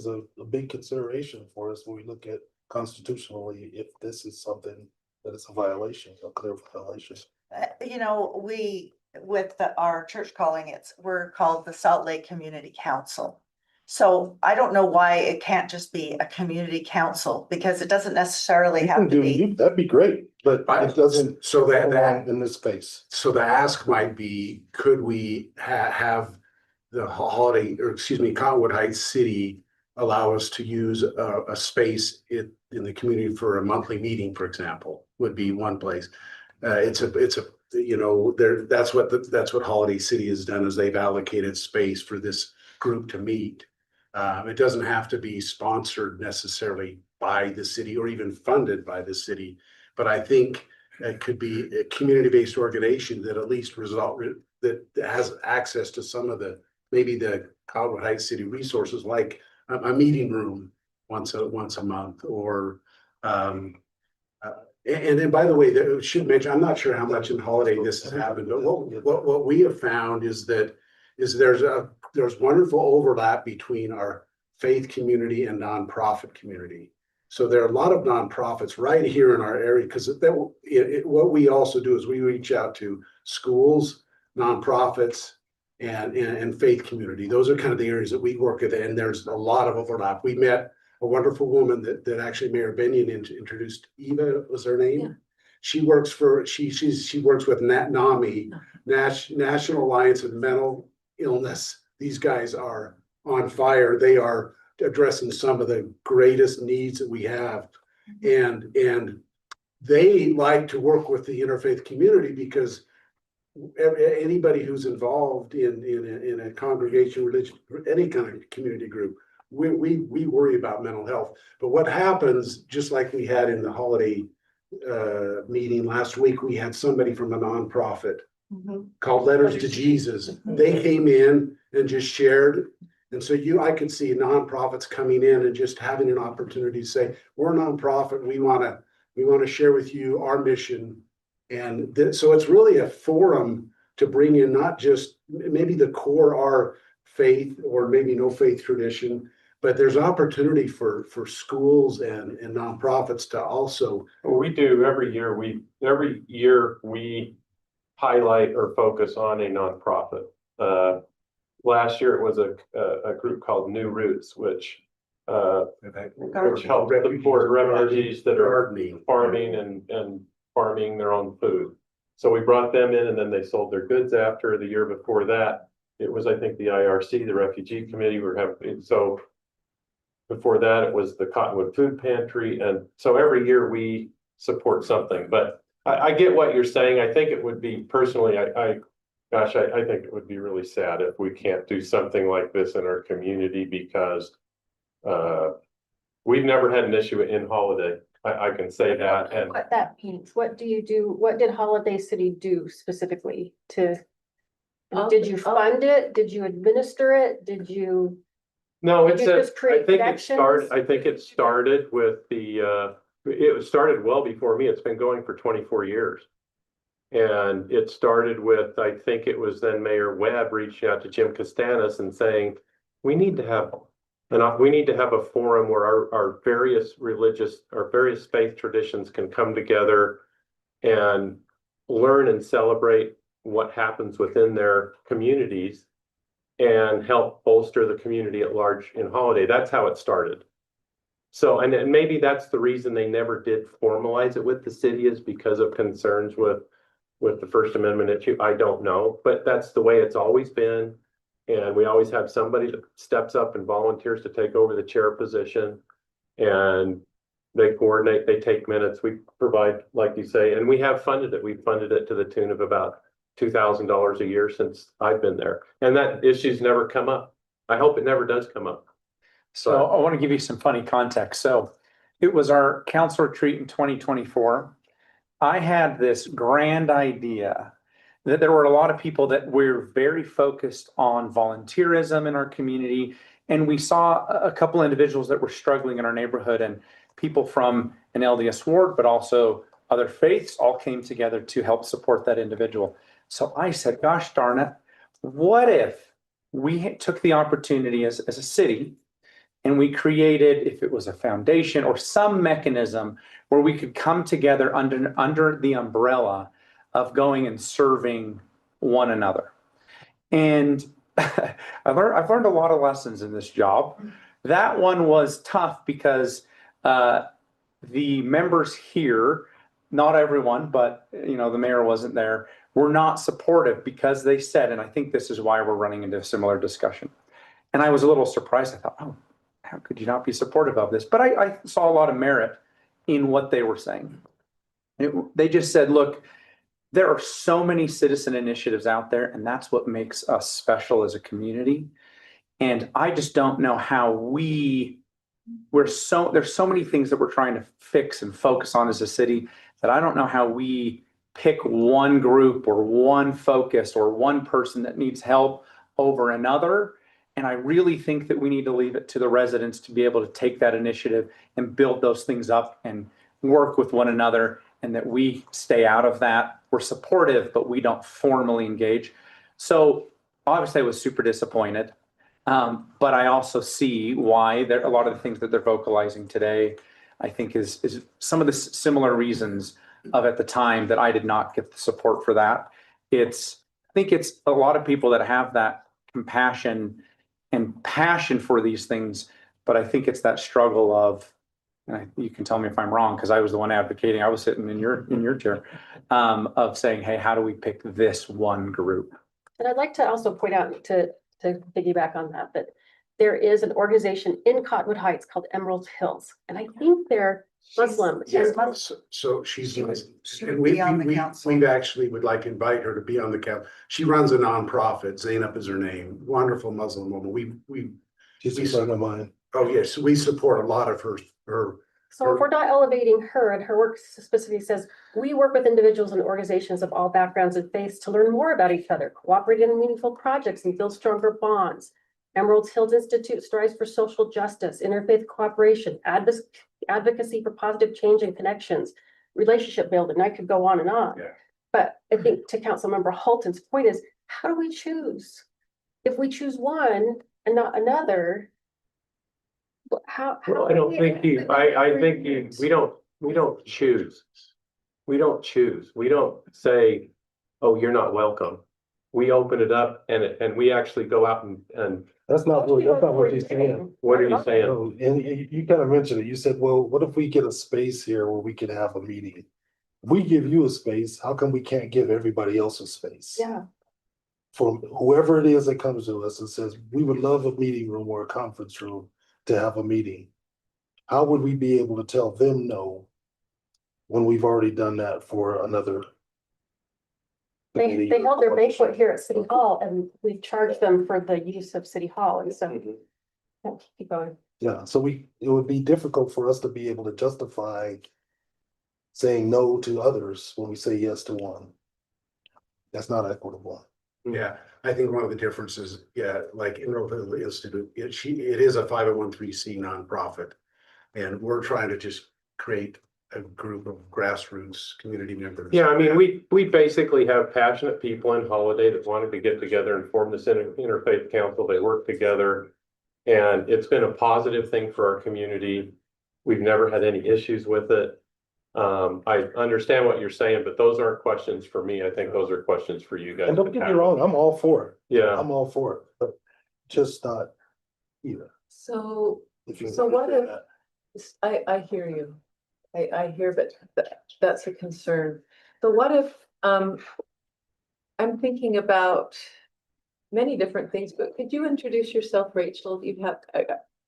a big consideration for us when we look at constitutionally, if this is something that is a violation, a clear violation. You know, with our church calling, we're called the Salt Lake Community Council. So I don't know why it can't just be a community council, because it doesn't necessarily You have can to do, be. that'd be great, but it doesn't. So that belong in this space. So the ask might be, could we have the holiday, or excuse me, Cottonwood Heights City allow us to use a space in the community for a monthly meeting, for example, would be one place. It's a, you know, that's what Holiday City has done, is they've allocated space for this group to meet. It doesn't have to be sponsored necessarily by the city or even funded by the city, but I think it could be a community-based organization that at least that has access to some of maybe the Cottonwood Heights City resources, like a meeting room once a month, or and then, by the way, that should mention, I'm not sure how much in Holiday this has happened, but what we have found is there's wonderful overlap between our faith community and nonprofit community. So there are a lot of nonprofits right here in our area, because what we also do is we reach out to schools, nonprofits, and faith community. Those are kind of the areas that we work with, and there's a lot of overlap. We met a wonderful woman that actually Mayor Benyon introduced. Eva was her name. Yeah. She works with NAMI, National Alliance of Mental Illness. These guys are on fire. They are addressing some of the greatest needs that we have. And they like to work with the interfaith community, because anybody who's involved in a congregation, religion, any kind of community group, we worry about mental health. But what happens, just like we had in the Holiday meeting last week, we had somebody from a nonprofit called Letters to Jesus. They came in and just shared. And so I could see nonprofits coming in and just having an opportunity to say, we're a nonprofit. We want to share with you our mission. And so it's really a forum to bring in not just maybe the core, our faith, or maybe no faith tradition, but there's opportunity for schools and nonprofits to also. We do every year we highlight or focus on a nonprofit. Last year it was a group called New Roots, which helped support refugees that are farming and farming their own food. So we brought them in, and then they sold their goods after. The year before that, it was, I think, the IRC, the Refugee Committee, so before that, it was the Cottonwood Food Pantry. And so every year we support something, but I get what you're saying. I think it would be, personally, I think it would be really sad if we can't do something like this in our community, because we've never had an issue in Holiday. I can say that. And What that means, what do you do? What did Holiday City do specifically to? Did you fund it? Did you administer it? Did you? no, Did you just create connections? I think it started with it started well before me. It's been going for 24 years. And it started with, I think it was then Mayor Webb reaching out to Jim Costanis and saying, we need to have a forum where our various faith traditions can come together and learn and celebrate what happens within their communities and help bolster the community at large in Holiday. That's how it started. So, and maybe that's the reason they never did formalize it with the city, is because of concerns with the First Amendment issue. I don't know, but that's the way it's always been. And we always have somebody that steps up and volunteers to take over the chair position. And They coordinate, they take minutes, we provide, like you say, and we have funded it. We've funded it to the tune of about $2,000 a year since I've been there. And that issue's never come up. I hope it never does come up. So I want to give you some funny context. So it was our council retreat in 2024. I had this grand idea that there were a lot of people that were very focused on volunteerism in our community. And we saw a couple individuals that were struggling in our neighborhood, and people from an LDS ward, but also other faiths all came together to help support that individual. So I said, gosh darn it, what if we took the opportunity as a city and we created, if it was a foundation or some mechanism where we could come together under the umbrella of going and serving one another. And I've learned a lot of lessons in this job. That one was tough because the members here, not everyone, but you know, the mayor wasn't there, were not supportive because they said, and I think this is why we're running into a similar discussion. And I was a little surprised. I thought, oh, how could you not be supportive of this? But I saw a lot of merit in what they were saying. They just said, look, there are so many citizen initiatives out there, and that's what makes us special as a community. And I just don't know how there's so many things that we're trying to fix and focus on as a city that I don't know how we pick one group or one focus or one person that needs help over another. And I really think that we need to leave it to the residents to be able to take that initiative and build those things up and work with one another, and that we stay out of that. We're supportive, but we don't formally engage. So obviously I was super disappointed. But I also see why a lot of the things that they're vocalizing today, I think is some of the similar reasons of at the time that I did not get the support for that. I think it's a lot of people that have that compassion and passion for these things, but I think it's that struggle of, and you can tell me if I'm wrong, because I was the one advocating, I was sitting in your chair, of saying, hey, how do we pick this one group? And I'd like to also point out to piggyback on that there is an organization in Cottonwood Heights called Emerald Hills, and I think they're Muslim. So she's, She and would be on the council. we actually would like to invite her to be on the council. She runs a nonprofit, Zainab is her name, wonderful Muslim woman. She's a friend of mine. Oh, yes, we support a lot of her. So if we're not elevating her, and her work specifically says, we work with individuals and organizations of all backgrounds and faiths to learn more about each other, cooperate in meaningful projects and build stronger bonds. Emerald Hills Institute strives for social justice, interfaith cooperation, advocacy for positive change and connections, relationship building. I could go on and on. Yeah. But I think to Councilmember Holton's point is, how do we choose? If we choose one and not another, how? Well, I don't think we don't choose. We don't choose. We don't say, oh, you're not welcome. We open it up and we actually go out and That's not what you're saying. what are you saying? No, and you kind of mentioned it. You said, well, what if we get a space here where we can have a meeting? If we give you a space, how come we can't give everybody else a space? Yeah. For whoever it is that comes to us and says, we would love a meeting room or a conference room to have a meeting. How would we be able to tell them no when we've already done that for another? They held their banquet here at City Hall, and we've charged them for the use of City Hall, and so. Yeah, keep going. Yeah, so it would be difficult for us to be able to justify saying no to others when we say yes to one. That's not equitable. Yeah, I think one of the differences, like Emerald Hill Institute, it is a 501(c)(3) nonprofit. And we're trying to just create a group of grassroots community members. Yeah, I mean, we basically have passionate people in Holiday that wanted to get together and form this interfaith council. They work together. And it's been a positive thing for our community. We've never had any issues with it. I understand what you're saying, but those aren't questions for me. I think those are questions for you guys. And don't get me wrong, I'm all for it. Yeah. I'm all for it, but just not either. So If you what understand if, that. I hear you. I hear, but that's a concern. So what if, I'm thinking about many different things, but could you introduce yourself, Rachel? You have,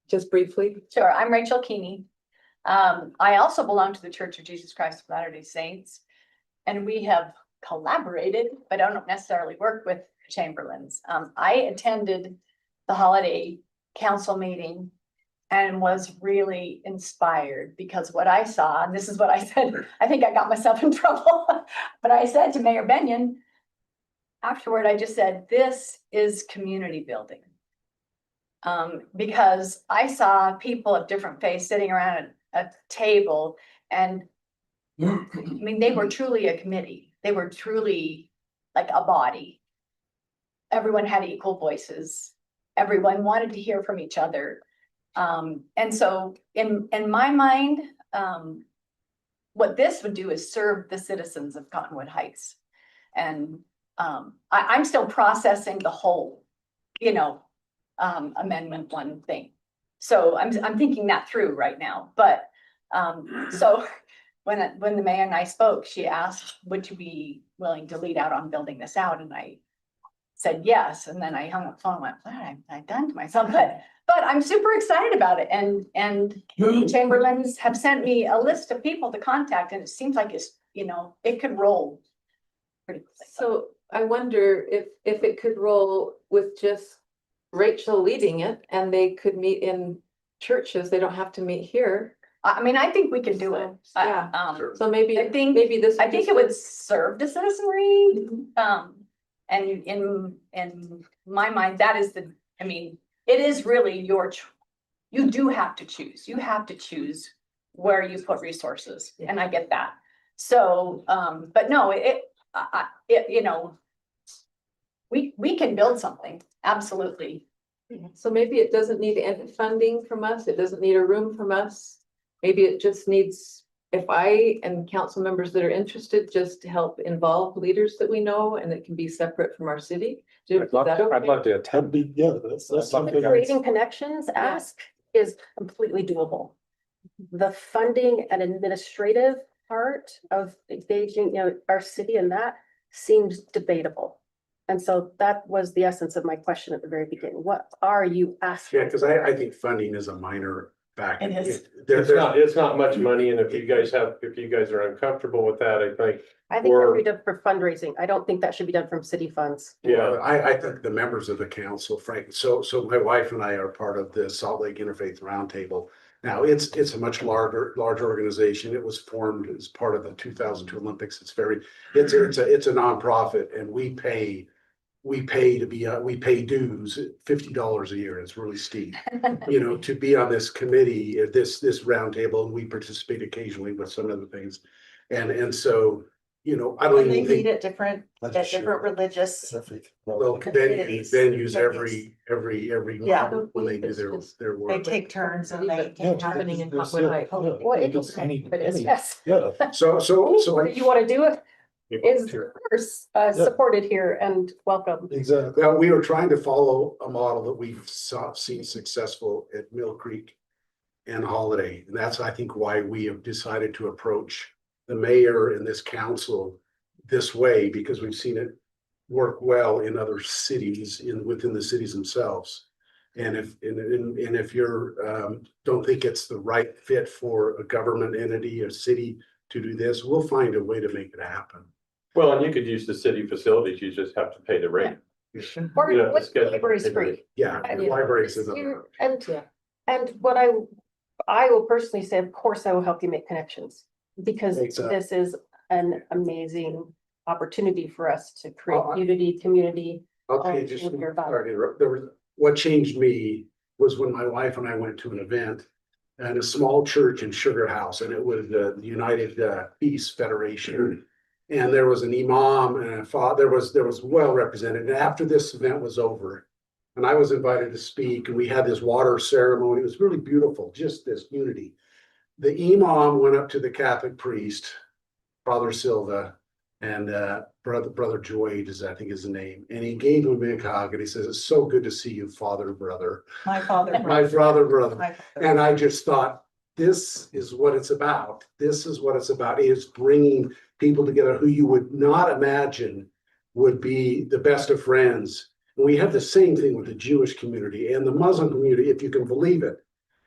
just briefly? Sure, I'm Rachel Keeney. I also belong to the Church of Jesus Christ of Latter-day Saints. And we have collaborated, but I don't necessarily work with Chamberlains. I attended the holiday council meeting and was really inspired because what I saw, and this is what I said, I think I got myself in trouble, but I said to Mayor Benyon, afterward, I just said, this is community building. Because I saw people of different faiths sitting around a table and I mean, they were truly a committee. They were truly like a body. Everyone had equal voices. Everyone wanted to hear from each other. And so in my mind, what this would do is serve the citizens of Cottonwood Heights. And I'm still processing the whole, Amendment 1 thing. So I'm thinking that through right now. But so when the mayor and I spoke, she asked, would you be willing to lead out on building this out? And I said yes. And then I hung up the phone and went, what have I done to myself? But I'm super excited about it. And Chamberlains have sent me a list of people to contact, and it seems like it's, it could roll pretty quickly. So I wonder if it could roll with just Rachel leading it and they could meet in churches. They don't have to meet here. I mean, I think we can do it. Yeah. Sure. So maybe I think this. I think it would serve the citizenry. And in my mind, that is it is really your you do have to choose. You have to choose where you put resources, and I get that. So, but no, we can build something, absolutely. So maybe it doesn't need any funding from us. It doesn't need a room from us. Maybe it just needs, if I and council members that are interested, just to help involve leaders that we know, and it can be separate from our city. I'd love to attend. Yeah, that's something. Creating connections ask is completely doable. The funding and administrative part of engaging, our city in that seems debatable. And so that was the essence of my question at the very beginning. What are you asking? Yeah, because I think funding is a minor factor. It is. It's not much money, and if you guys are uncomfortable with that, I think. I think that should be done for fundraising. I don't think that should be done from city funds. Yeah, I think the members of the council, Frank, so my wife and I are part of the Salt Lake Interfaith Roundtable. Now, it's a much larger organization. It was formed as part of the 2002 Olympics. It's a nonprofit, and we pay dues, $50 a year. It's really steep, to be on this committee, this roundtable, and we participate occasionally with some of the things. And so, I don't And they even meet think. at different religious. Well, venues every Yeah. month when they do their They work. take turns and they. Happening in Cottonwood Heights. Well, interesting, but it's, yes. Yeah. So If you want to do it, is of course supported here and welcome. Exactly. well, we were trying to follow a model that we've seen successful at Mill Creek and Holiday. And that's, I think, why we have decided to approach the mayor and this council this way, because we've seen it work well in other cities within the cities themselves. And if you're don't think it's the right fit for a government entity, a city to do this, we'll find a way to make it happen. well, and you could use the city facilities, you just have to pay the rate. Or You know, what it's good. library's free. Yeah, the libraries is another. And what I will personally say, of course, I will help you make connections. Because Exactly. this is an amazing opportunity for us to create Oh, community. Okay, just sorry to interrupt. What changed me was when my wife and I went to an event at a small church in Sugar House, and it was the United Peace Federation. And there was an imam and a father, there was well represented. And after this event was over, and I was invited to speak, and we had this water ceremony. It was really beautiful, just this unity. The imam went up to the Catholic priest, Father Silva, and Brother Joyd is, I think, is the name. And he gave him a big hug, and he says, "It's so good to see you, brother. My father. My father, brother." My father. And I just thought, this is what it's about. This is what it's about, is bringing people together who you would not imagine would be the best of friends. And we have the same thing with the Jewish community and the Muslim community, if you can believe it,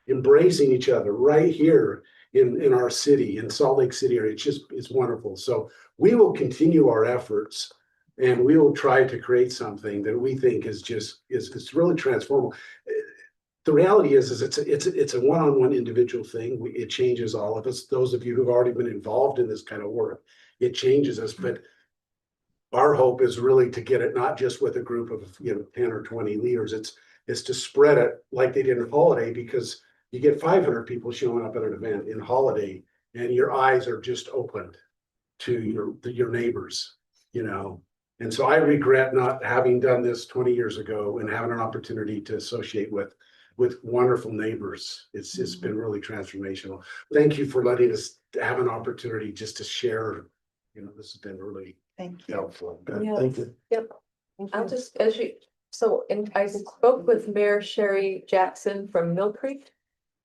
embracing each other right here. in our city, in Salt Lake City area. It's wonderful. So we will continue our efforts and we will try to create something that we think is it's really transformational. The reality is it's a one-on-one individual thing. It changes all of us. Those of you who've already been involved in this kind of work, it changes us, but our hope is really to get it not just with a group of, 10 or 20 leaders. It's to spread it like they did in Holiday, because you get 500 people showing up at an event in Holiday and your eyes are just opened to your neighbors, And so I regret not having done this 20 years ago and having an opportunity to associate with wonderful neighbors. It's been really transformational. Thank you for letting us have an opportunity just to share. This has been really Thank you. helpful. Yeah. Thank you. Yep. I'll just, I spoke with Mayor Sherry Jackson from Mill Creek.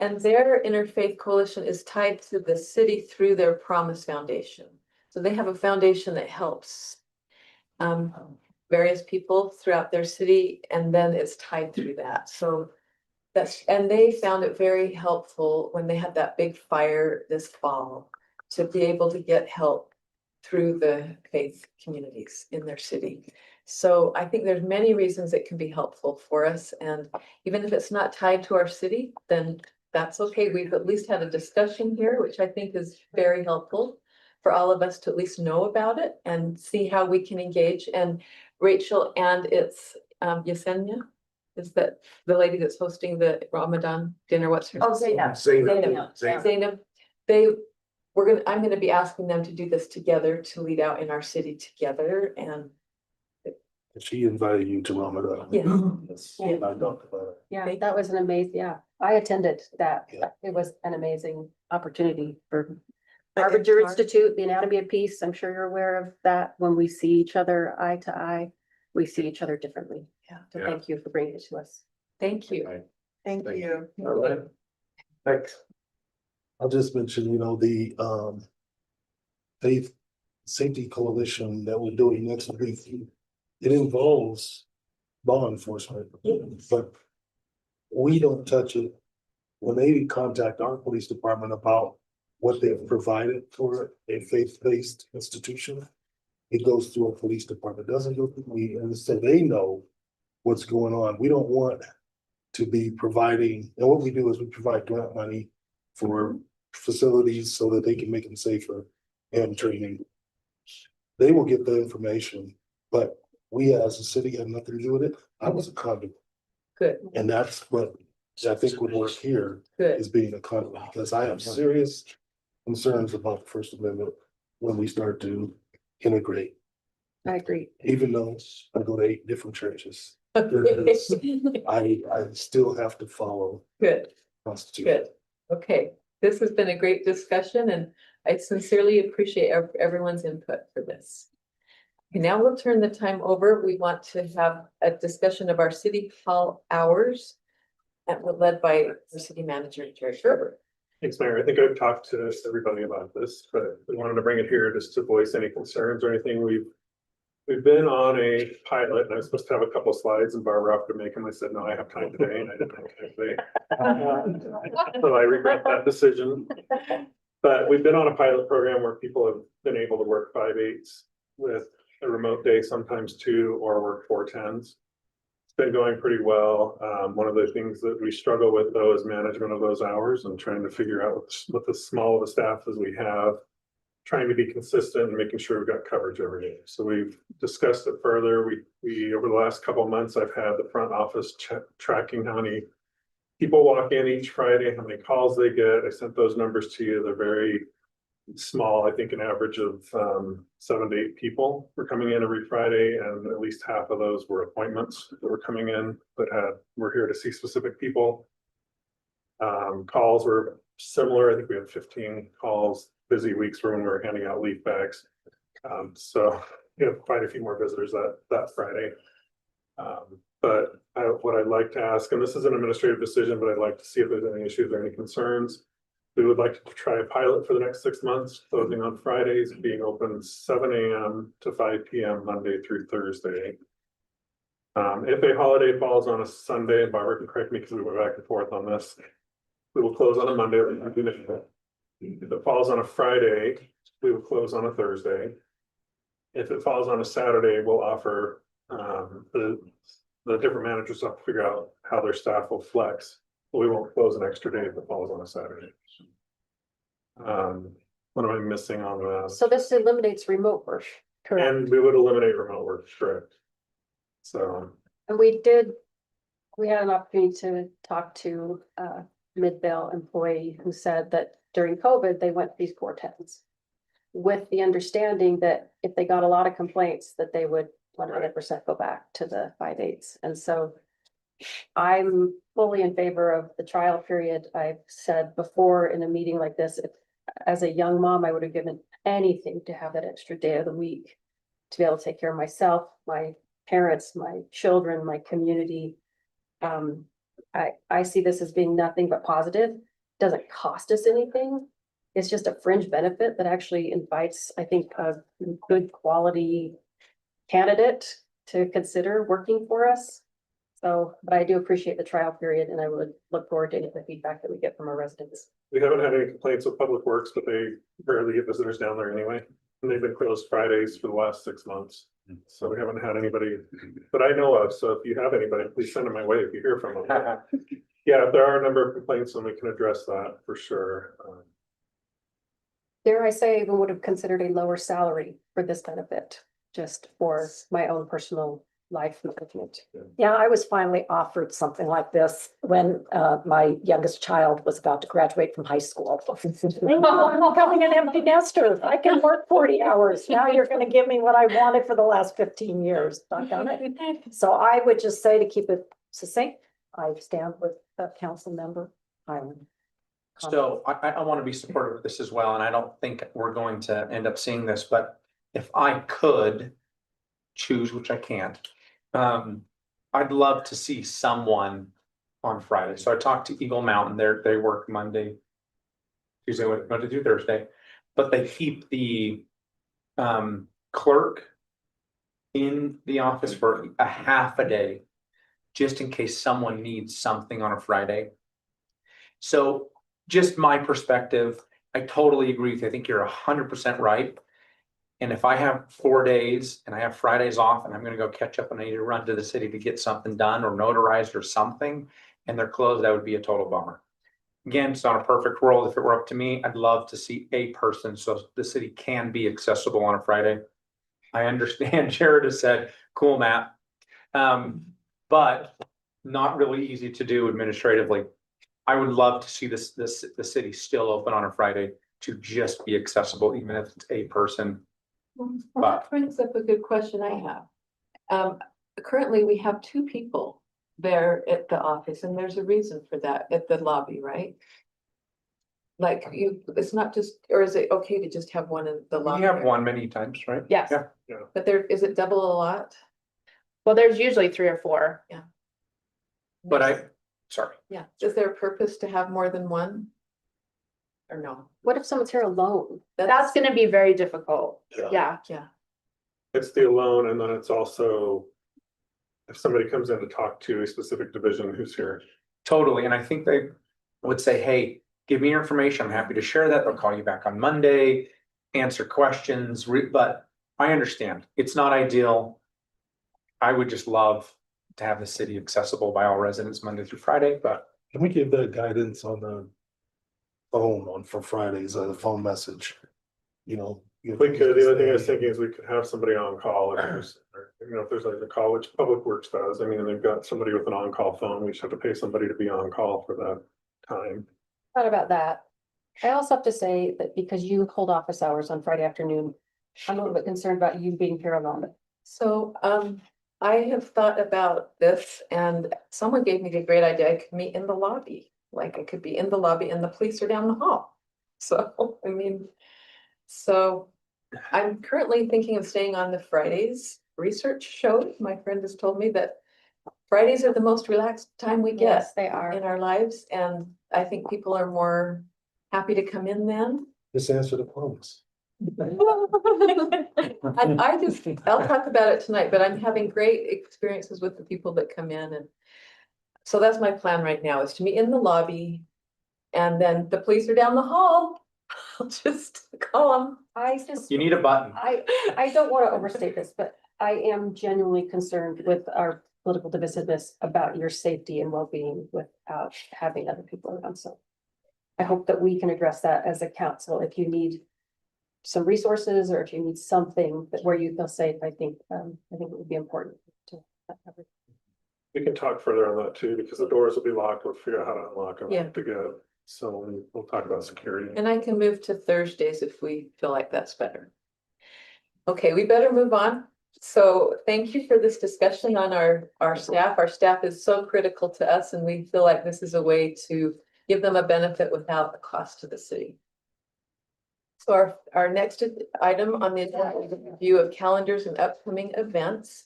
And their Interfaith Coalition is tied to the city through their Promise Foundation. So they have a foundation that helps various people throughout their city, and then it's tied through that. So and they found it very helpful when they had that big fire this fall to be able to get help through the faith communities in their city. So I think there's many reasons it can be helpful for us. And even if it's not tied to our city, then that's okay. We've at least had a discussion here, which I think is very helpful for all of us to at least know about it and see how we can engage. And Rachel, and it's Yesenia, is that the lady that's hosting the Ramadan dinner? What's her? Oh, Zainab. Zainab. I'm gonna be asking them to do this together, to lead out in our city together, and She invited you to Ramadan. yes. I talked about it. Yeah, that was an amazing, I attended that. Yeah. It was an amazing opportunity for But Harbinger it's hard- Institute, the Anatomy of Peace. I'm sure you're aware of that. When we see each other eye to eye, we see each other differently. Yeah. So thank you for bringing it to us. Thank you. Thank you. All right. Thanks. I'll just mention, the Faith Safety Coalition that we're doing next week. It involves law enforcement, but we don't touch it. When they contact our police department about what they've provided for a faith-based institution, it goes through a police department, doesn't go through me, and so they know what's going on. We don't want to be providing, and what we do is we provide grant money for facilities so that they can make them safer and training. They will get the information, but we as a city had nothing to do with it. I was a conduit. Good, And that's what I think would work here, good. is being a conduit, because I have serious concerns about the First Amendment when we start to integrate, I agree. even though I go to 8 different churches. I still have to follow Good, Constitution. good. Okay, this has been a great discussion and I sincerely appreciate everyone's input for this. Okay, now we'll turn the time over. We want to have a discussion of our city hall hours. And we're led by the city manager, Jerry Gerber. Thanks, Mayor. I think I've talked to everybody about this, but we wanted to bring it here just to voice any concerns or anything. We've been on a pilot, and I was supposed to have a couple of slides, and Barbara offered to make them. I said, no, I have time today, and I didn't have time today. So I regret that decision. But we've been on a pilot program where people have been able to work 5/8 with a remote day, sometimes 2, or work 4/10s. It's been going pretty well. One of the things that we struggle with though is management of those hours and trying to figure out with the small of the staff as we have, trying to be consistent and making sure we've got coverage every day. So we've discussed it further. We over the last couple of months, I've had the front office tracking how many people walk in each Friday, how many calls they get. I sent those numbers to you. They're very small. I think an average of 7 to 8 people were coming in every Friday, and at least half of those were appointments that were coming in that were here to see specific people. Calls were similar. I think we had 15 calls. Busy weeks were when we were handing out leaf bags. So we have quite a few more visitors that Friday. But what I'd like to ask, and this is an administrative decision, but I'd like to see if there's any issues or any concerns. We would like to try a pilot for the next 6 months, closing on Fridays, being open 7 a.m. to 5 p.m. Monday through Thursday. If a holiday falls on a Sunday, and Barbara can correct me because we went back and forth on this, we will close on a Monday. If it falls on a Friday, we will close on a Thursday. If it falls on a Saturday, we'll offer, the different managers have to figure out how their staff will flex. But we won't close an extra day if it falls on a Saturday. What am I missing on the, So this eliminates remote work. Correct. and we would eliminate remote work, correct? So, And we had an opportunity to talk to a Midvale employee who said that during COVID, they went to these 410s. With the understanding that if they got a lot of complaints, that they would 100% go back to the 5/8. And so I'm fully in favor of the trial period. I've said before in a meeting like this, if, as a young mom, I would have given anything to have that extra day of the week to be able to take care of myself, my parents, my children, my community. I see this as being nothing but positive. Doesn't cost us anything. It's just a fringe benefit that actually invites, I think, a good quality candidate to consider working for us. So, but I do appreciate the trial period and I would look forward to any of the feedback that we get from our residents. we haven't had any complaints with Public Works, but they rarely get visitors down there anyway. And they've been closed Fridays for the last 6 months. So we haven't had anybody that I know of. So if you have anybody, please send them my way if you hear from them. Yeah, if there are a number of complaints, then we can address that for sure. Dare I say, I even would have considered a lower salary for this benefit, just for my own personal life management. Yeah, I was finally offered something like this when my youngest child was about to graduate from high school. I'm becoming an empty nester. I can work 40 hours. Now you're gonna give me what I wanted for the last 15 years. Doggone it. So I would just say, to keep it succinct, I stand with council member Highland. So I want to be supportive of this as well, and I don't think we're going to end up seeing this, but if I could choose, which I can't, I'd love to see someone on Friday. So I talked to Eagle Mountain, they work Monday, Tuesday, Monday through Thursday, but they keep the clerk in the office for a half a day, just in case someone needs something on a Friday. So just my perspective, I totally agree with you. I think you're 100% right. And if I have 4 days and I have Fridays off and I'm gonna go catch up and I need to run to the city to get something done or notarized or something, and they're closed, that would be a total bummer. Again, it's not a perfect world. If it were up to me, I'd love to see a person so the city can be accessible on a Friday. I understand Jared has said, cool, Matt. But not really easy to do administratively. I would love to see the city still open on a Friday to just be accessible, even if it's a person. Well, that brings up a good question I have. Currently, we have 2 people there at the office, and there's a reason for that at the lobby, right? Like it's not just, or is it okay to just have one in the lobby? You have one many times, right? Yes. Yeah. But there, is it double a lot? Well, there's usually 3 or 4. But sorry. Yeah, is there a purpose to have more than one? Or no? What if someone's here alone? That's gonna be very difficult. Yeah. Yeah, It's the alone, and then it's also if somebody comes in to talk to a specific division who's here. Totally, and I think they would say, hey, give me your information, I'm happy to share that, they'll call you back on Monday, answer questions, but I understand, it's not ideal. I would just love to have the city accessible by all residents Monday through Friday, but. Can we give the guidance on the phone for Fridays, the phone message? You know. We could, the other thing I was thinking is we could have somebody on call if there's, if there's like a call, which Public Works does. I mean, they've got somebody with an on-call phone. We just have to pay somebody to be on call for that time. Thought about that. I also have to say that because you hold office hours on Friday afternoon, I'm a little bit concerned about you being here alone. so I have thought about this, and someone gave me the great idea, I could meet in the lobby. Like I could be in the lobby and the police are down the hall. So, I mean, so I'm currently thinking of staying on the Fridays. Research showed, my friend has told me that Fridays are the most relaxed time we get Yes, they are. in our lives, and I think people are more happy to come in then. Just answer the phones. And I'll talk about it tonight, but I'm having great experiences with the people that come in, and so that's my plan right now, is to meet in the lobby. And then the police are down the hall. I'll just call them. I just, You need a button. I don't want to overstate this, but I am genuinely concerned with our political divisiveness about your safety and well-being without having other people around. So I hope that we can address that as a council. If you need some resources or if you need something that where you feel safe, I think it would be important to have it. We can talk further on that too, because the doors will be locked. We'll figure out how to unlock them Yeah. to go. So we'll talk about security. And I can move to Thursdays if we feel like that's better. Okay, we better move on. So thank you for this discussion on our staff. Our staff is so critical to us and we feel like this is a way to give them a benefit without the cost to the city. So our next item on the agenda is a review of calendars and upcoming events.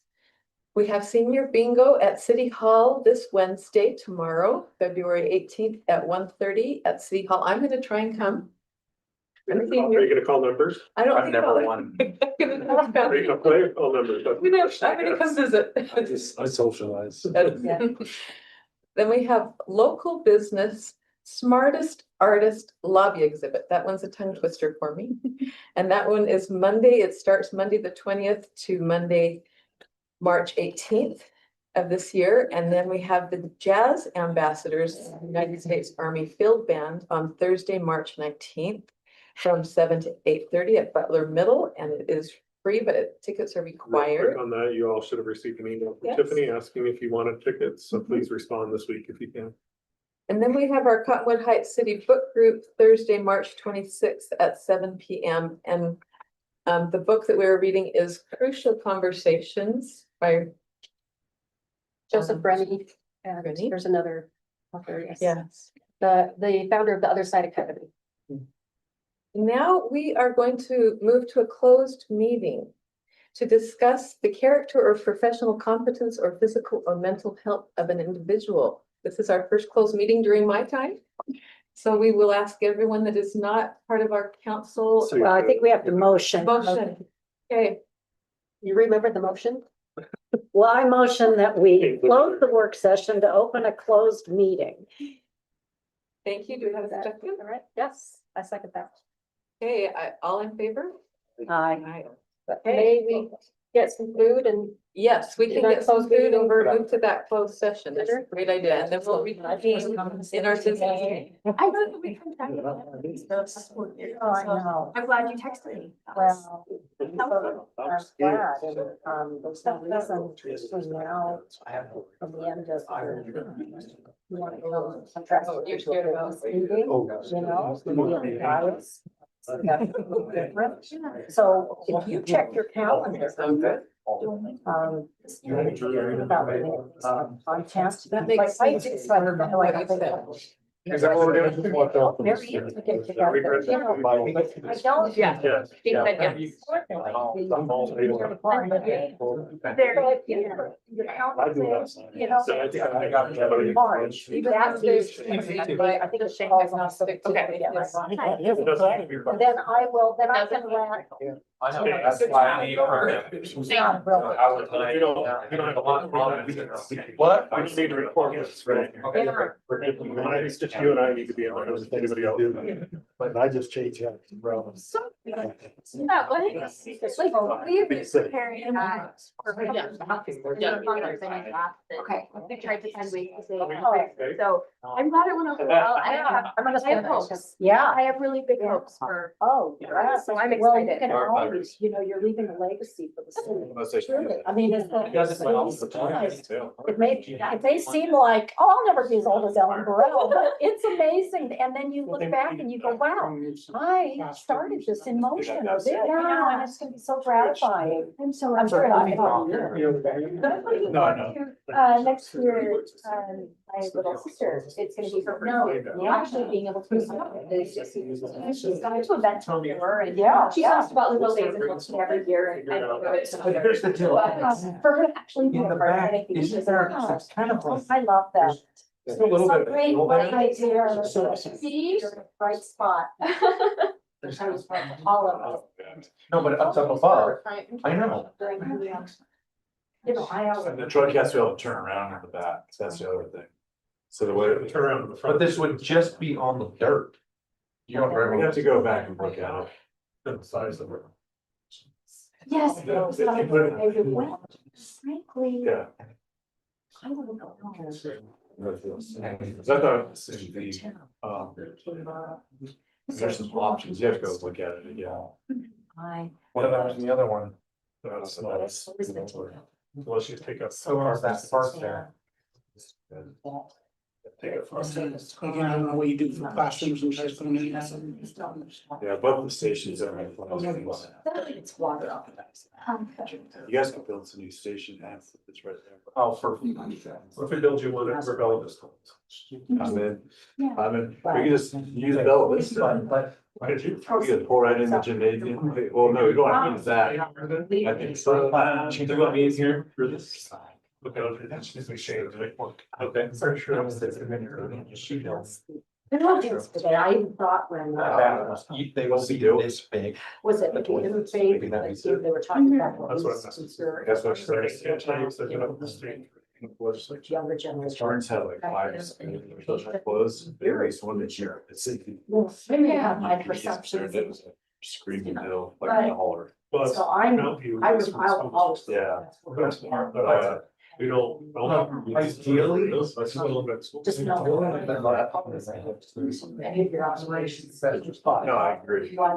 We have senior bingo at City Hall this Wednesday, tomorrow, February 18th at 1:30 at City Hall. I'm gonna try and come. I'm a Are senior. you gonna call numbers? I don't I've think never I'll- won. I'm Are you gonna play? All numbers. gonna come visit. I socialize. Then we have local business smartest artist lobby exhibit. That one's a tongue twister for me. And that one is Monday. It starts Monday, the 20th to Monday, March 18th of this year. And then we have the Jazz Ambassadors, United States Army Field Band on Thursday, March 19th from 7 to 8:30 at Butler Middle. And it is free, but tickets are Real quick required. on that, you all should have received an email from Yes. Tiffany asking if you wanted tickets, so Mhm. please respond this week if you can. And then we have our Cottonwood Heights City Book Group Thursday, March 26th at 7 p.m. And the book that we're reading is Crucial Conversations by Joseph Brenny, and Brenny? there's another author, yes. Yes. The founder of the Other Side Academy. Now we are going to move to a closed meeting to discuss the character or professional competence or physical or mental health of an individual. This is our first closed meeting during my time. So we will ask everyone that is not part of our council. So Well, I think we have to motion. Motion. Okay, You remember the motion? Well, I motion that we close the work session to open a closed meeting. thank you. Do we have a second? All right, yes, I second that. Okay, all in favor? Aye. May we get some food and Yes, we can Should I get some close meeting food and over? move to that closed session. That's a Dinner? great idea. And then we'll reconvene in our citizens. I know that we can track it. Oh, I know. I'm glad you texted me. Well, I'm glad, and, there's no reason to now, from the end of. You want to go contract You're scared about- meeting, you know, the hours. Different. So if you check your calendar. About the content. That makes Like, I sense. just, I don't know, I don't think. Is that what we're doing? Very easy to get together, you know, I don't. Yeah. Yes. She said yes. You know. So I think I got it. March. That's this. I think it's falls on the. Okay. It doesn't have to be right. And then I will, then I can let. I know, Yeah. that's why I need her. Yeah, really. You don't have a lot of. What? I just need to report this, right? Okay. It's just you and I need to be on it, with anybody else. But I just changed that, bro. That was, like, we've been preparing that for. Okay, we tried to send weeks. So I'm glad it went over well. I'm gonna I have hopes. Yeah. I have really big hopes for. Oh, yeah. So I'm Well, you excited. can always, you know, you're leaving a legacy for the city. Truly. I mean, it's. It may seem like, oh, I'll never be as old as Ellen Burrell, but it's amazing. And then you look back and you go, wow, I started this in motion. I did, and it's gonna be so gratifying. I'm so. I'm sure I Next year, my little sister, it's gonna be her, no, actually being able to. She's gone to events before and Yeah, she yeah. talks about little days and books every year and. But here's the deal. For her to actually. be In a the part of it, I back, think isn't she's- there, it's kind of like. I love that. Just a little bit. Great, what idea. See? Bright spot. All of it. No, but up above, I know. You know, I always. The truck has to be able to turn around in the back, that's the other thing. So the way, Turn around in the front. but this would just be on the dirt. You have to go back and look at it. The size of it. Yes. Yeah. Frankly. Yeah. I don't know. I thought there's some options. You have to go look at it, yeah. What about the other one? Let's just take up. that park there. Take it from. Again, I don't know what you do for classrooms and just going in. Yeah, both the stations are. It's water up. You guys can build some new station apps, it's right there. Oh, for. If we build you one for Bella Vista. I'm in, Yeah. I'm in, we can just use Bella Vista. Why did you? We can pour right in the gymnasium, well, no, we don't have to use that. I think so. Do you want me in here for this? Okay, that's just a shade, okay. For sure. There were things today, I even thought when, They will be doing this big. was it the interfaith, they were talking about. That's what I'm. That's what I'm saying. Legislature. Younger generation. Starts have like five, close, various one this year. It's. Maybe I have my perceptions. Screaming bill, But- like a holler. So I was, I'll always. Yeah. We don't. Ideally, That's a little bit. Just know. Any of your observations. No, I agree. But.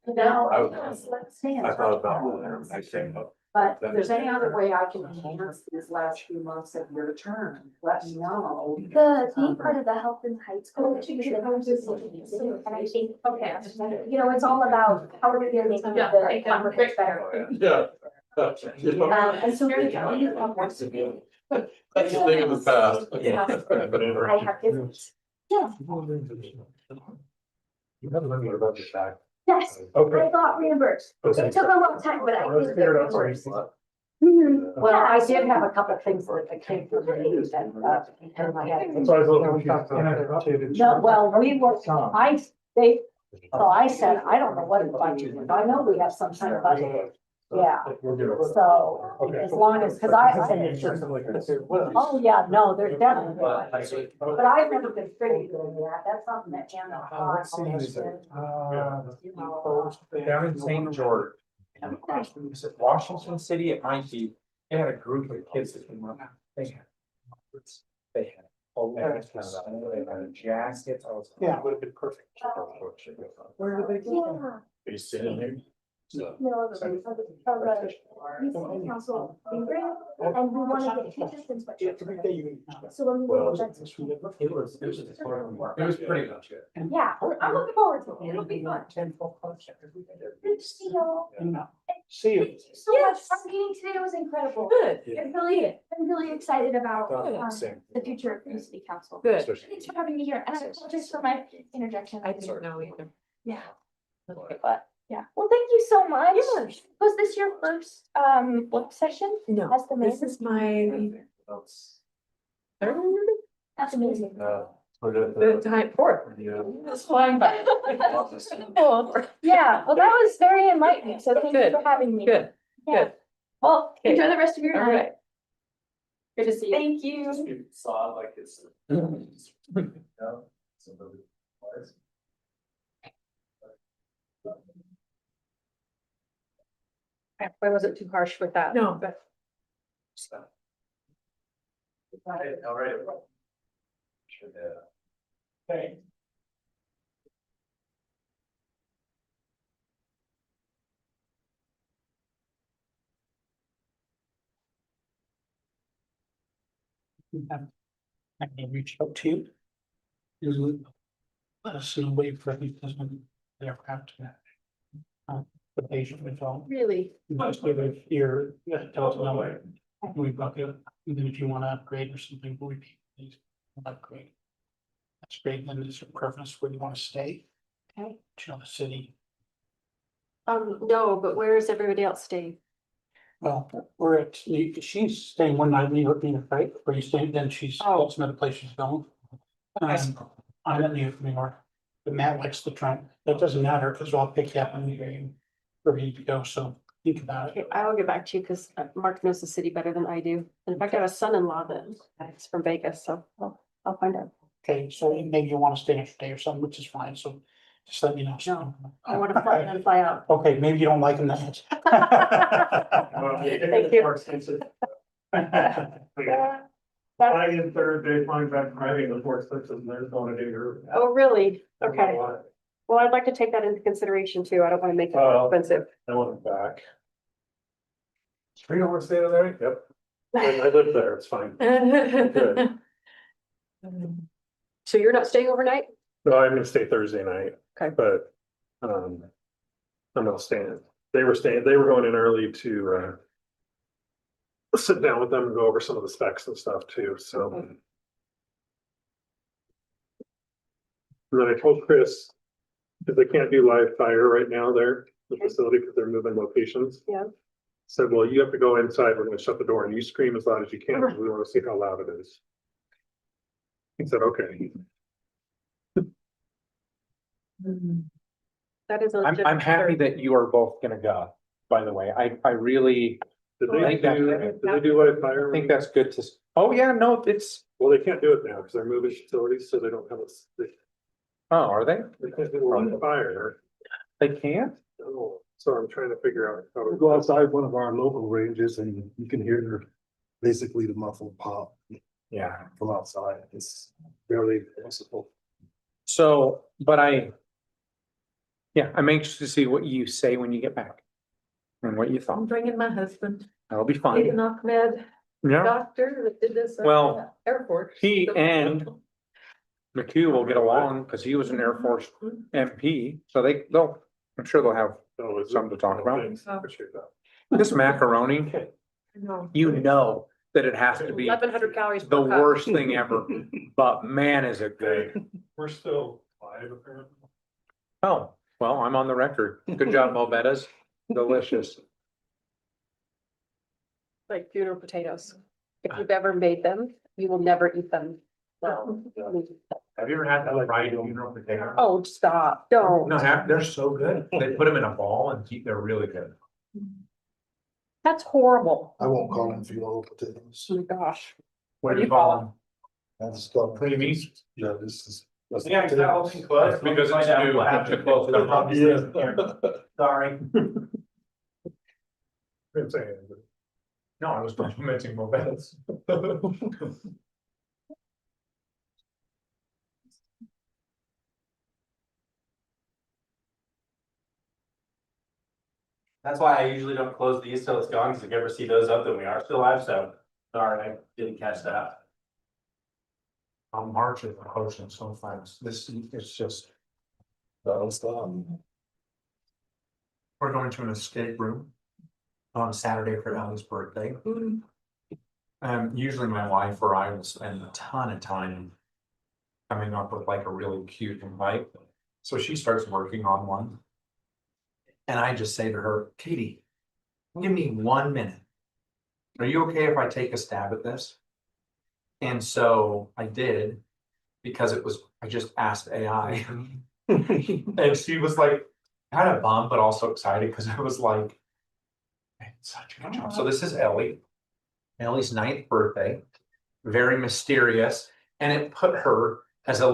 Now. I thought about that, I think. But if there's any other way I can enhance these last few months of your term, let me know. The being part of the Health in Heights Coalition. And I think, okay, you know, it's all about how are we gonna make the conference better. Yeah. And so. That's the thing of the past. I have different. Yeah, You haven't learned about this back. yes, Okay. I got reimbursed. It took a long time, but I did get Figure it out for reimbursed. you. Well, I did have a couple of things that came from me and I had. So I was a little confused. No, well, we were, so I said, I don't know what the budget is, I know we have some kind of budget. Yeah, so as long as, cause oh, yeah, no, there's definitely. But I've never been pretty good at that, that's something that Anna. Down in St. George. Washington City, it might be, they had a group of kids that came up. They had. Oh, man, they had jackets. Yeah. Would have been perfect. Where did they go? Yeah. Are you sitting there? So. No, recent council meeting, and we wanted to teach us budget. So when we Well, were. It was pretty much it. Yeah, I'm looking forward to it, it'll be fun. Good to see y'all. See you. Thank you so much, our meeting today was incredible. Good, It really is. I'm really excited about Same. the future of the city council. good. Especially- Thanks for having me here, and I apologize for my interjection. I didn't know either. Yeah, Okay. but, yeah, well, thank you so much. Was this your first, work session? No, As the mayor? this is my third, That's amazing. the time, fourth. Yeah. It's flying by. Yeah, well, that was very enlightening, so thank you Good, for having me. Good, Yeah. good. Well, Okay. enjoy the rest of your All night. right. Good to see you. Thank you. You saw like it's. I wasn't too harsh with that. No, but All right. Should, okay. I can reach out to you. Usually, let us know, wait for me, doesn't, they're after that. The patient would all, Really? just give it your, tell us number. We book it, even if you wanna upgrade or something, we please upgrade. That's great, then is your preference where you wanna stay? Okay. You know, the city, No, but where is everybody else staying? well, we're at, she's staying one night in New York, right, where you staying, then she's, Oh. that's another place she's going. I'm at New York, but Matt likes the trunk, that doesn't matter, because I'll pick you up and you where you need to go, so think about Okay, it. I will get back to you because Mark knows the city better than I do. In fact, I have a son-in-law that's from Vegas, so I'll find out. Okay, so maybe you wanna stay an extra day or something, which is fine, so just let me know. No, I want to fly in and fly out. Okay, maybe you don't like them that much. Thank you. Flying in Thursday, flying back Friday, the fourth, fifth, and there's going to do your. Oh, really? Okay. Well, I'd like to take that into consideration too. I don't want to make it more expensive. I want it back. You don't want to stay there? Yep. I live there, it's fine. Good. So you're not staying overnight? No, I'm gonna stay Thursday night. Okay. But, I'm not staying. They were going in early to, sit down with them and go over some of the specs and stuff too, so. Okay. And then I told Chris, because they can't do live fire right now there, the facility, because they're moving locations. Yeah. Said, well, you have to go inside, we're gonna shut the door and you scream as loud as you can, because we wanna see how loud it is. He said, okay. That is. a I'm legitimate happy concern. that you are both gonna go, by the way. I really Did I think that- they do live fire? think that's good to, oh, yeah, no, it's, Well, they can't do it now, because they're moving facilities, so they don't have oh, are they? they can't do live fire. They can't? Oh, so I'm trying to figure out how We to go outside one of our local ranges and you can hear basically the muffled pop Yeah. from outside. It's barely visible. So, I'm anxious to see what you say when you get back. And what you I'm thought. bringing my husband, That'll be Hayden fun. Ahmed, Yeah, doctor that did this. Well, Air Force. he and McHugh will get along because he was an Air Force MP, so I'm sure they'll have something to talk about. Appreciate that. This macaroni, you know that it has to be 1,100 calories. the per cup. worst thing ever, but man, is it good. We're still live apparently. Oh, well, I'm on the record. Good job, Mo Bettas. Delicious. Like funeral potatoes. If you've ever made them, you will never eat them. Well, Have you ever had that fried funeral potato? oh, stop, don't. No, they're so good. They put them in a ball and they're really good. That's horrible. I won't call them funeral potatoes. Oh my gosh. What do you call them? I just call them. Creamy? Yeah, this is. Yeah, because it's too close to the Sorry. Didn't say anything. No, I was complimenting my bets. That's why I usually don't close these till it's gone, because if you ever see those up, then we are still live, so sorry, I didn't catch that. I'm marching the ocean so fast. This is just. Don't stop. We're going to an escape room on Saturday for Ellie's birthday. Usually my wife or I will spend a ton of time coming up with like a really cute invite. So she starts working on one. And I just say to her, Katie, give me 1 minute. Are you okay if I take a stab at this? And so I did, because I just asked AI. And she was like, kind of bummed, but also excited, because it was like, "Man, such a good job." So this is Ellie. Ellie's 9th birthday, very mysterious. And it put her as a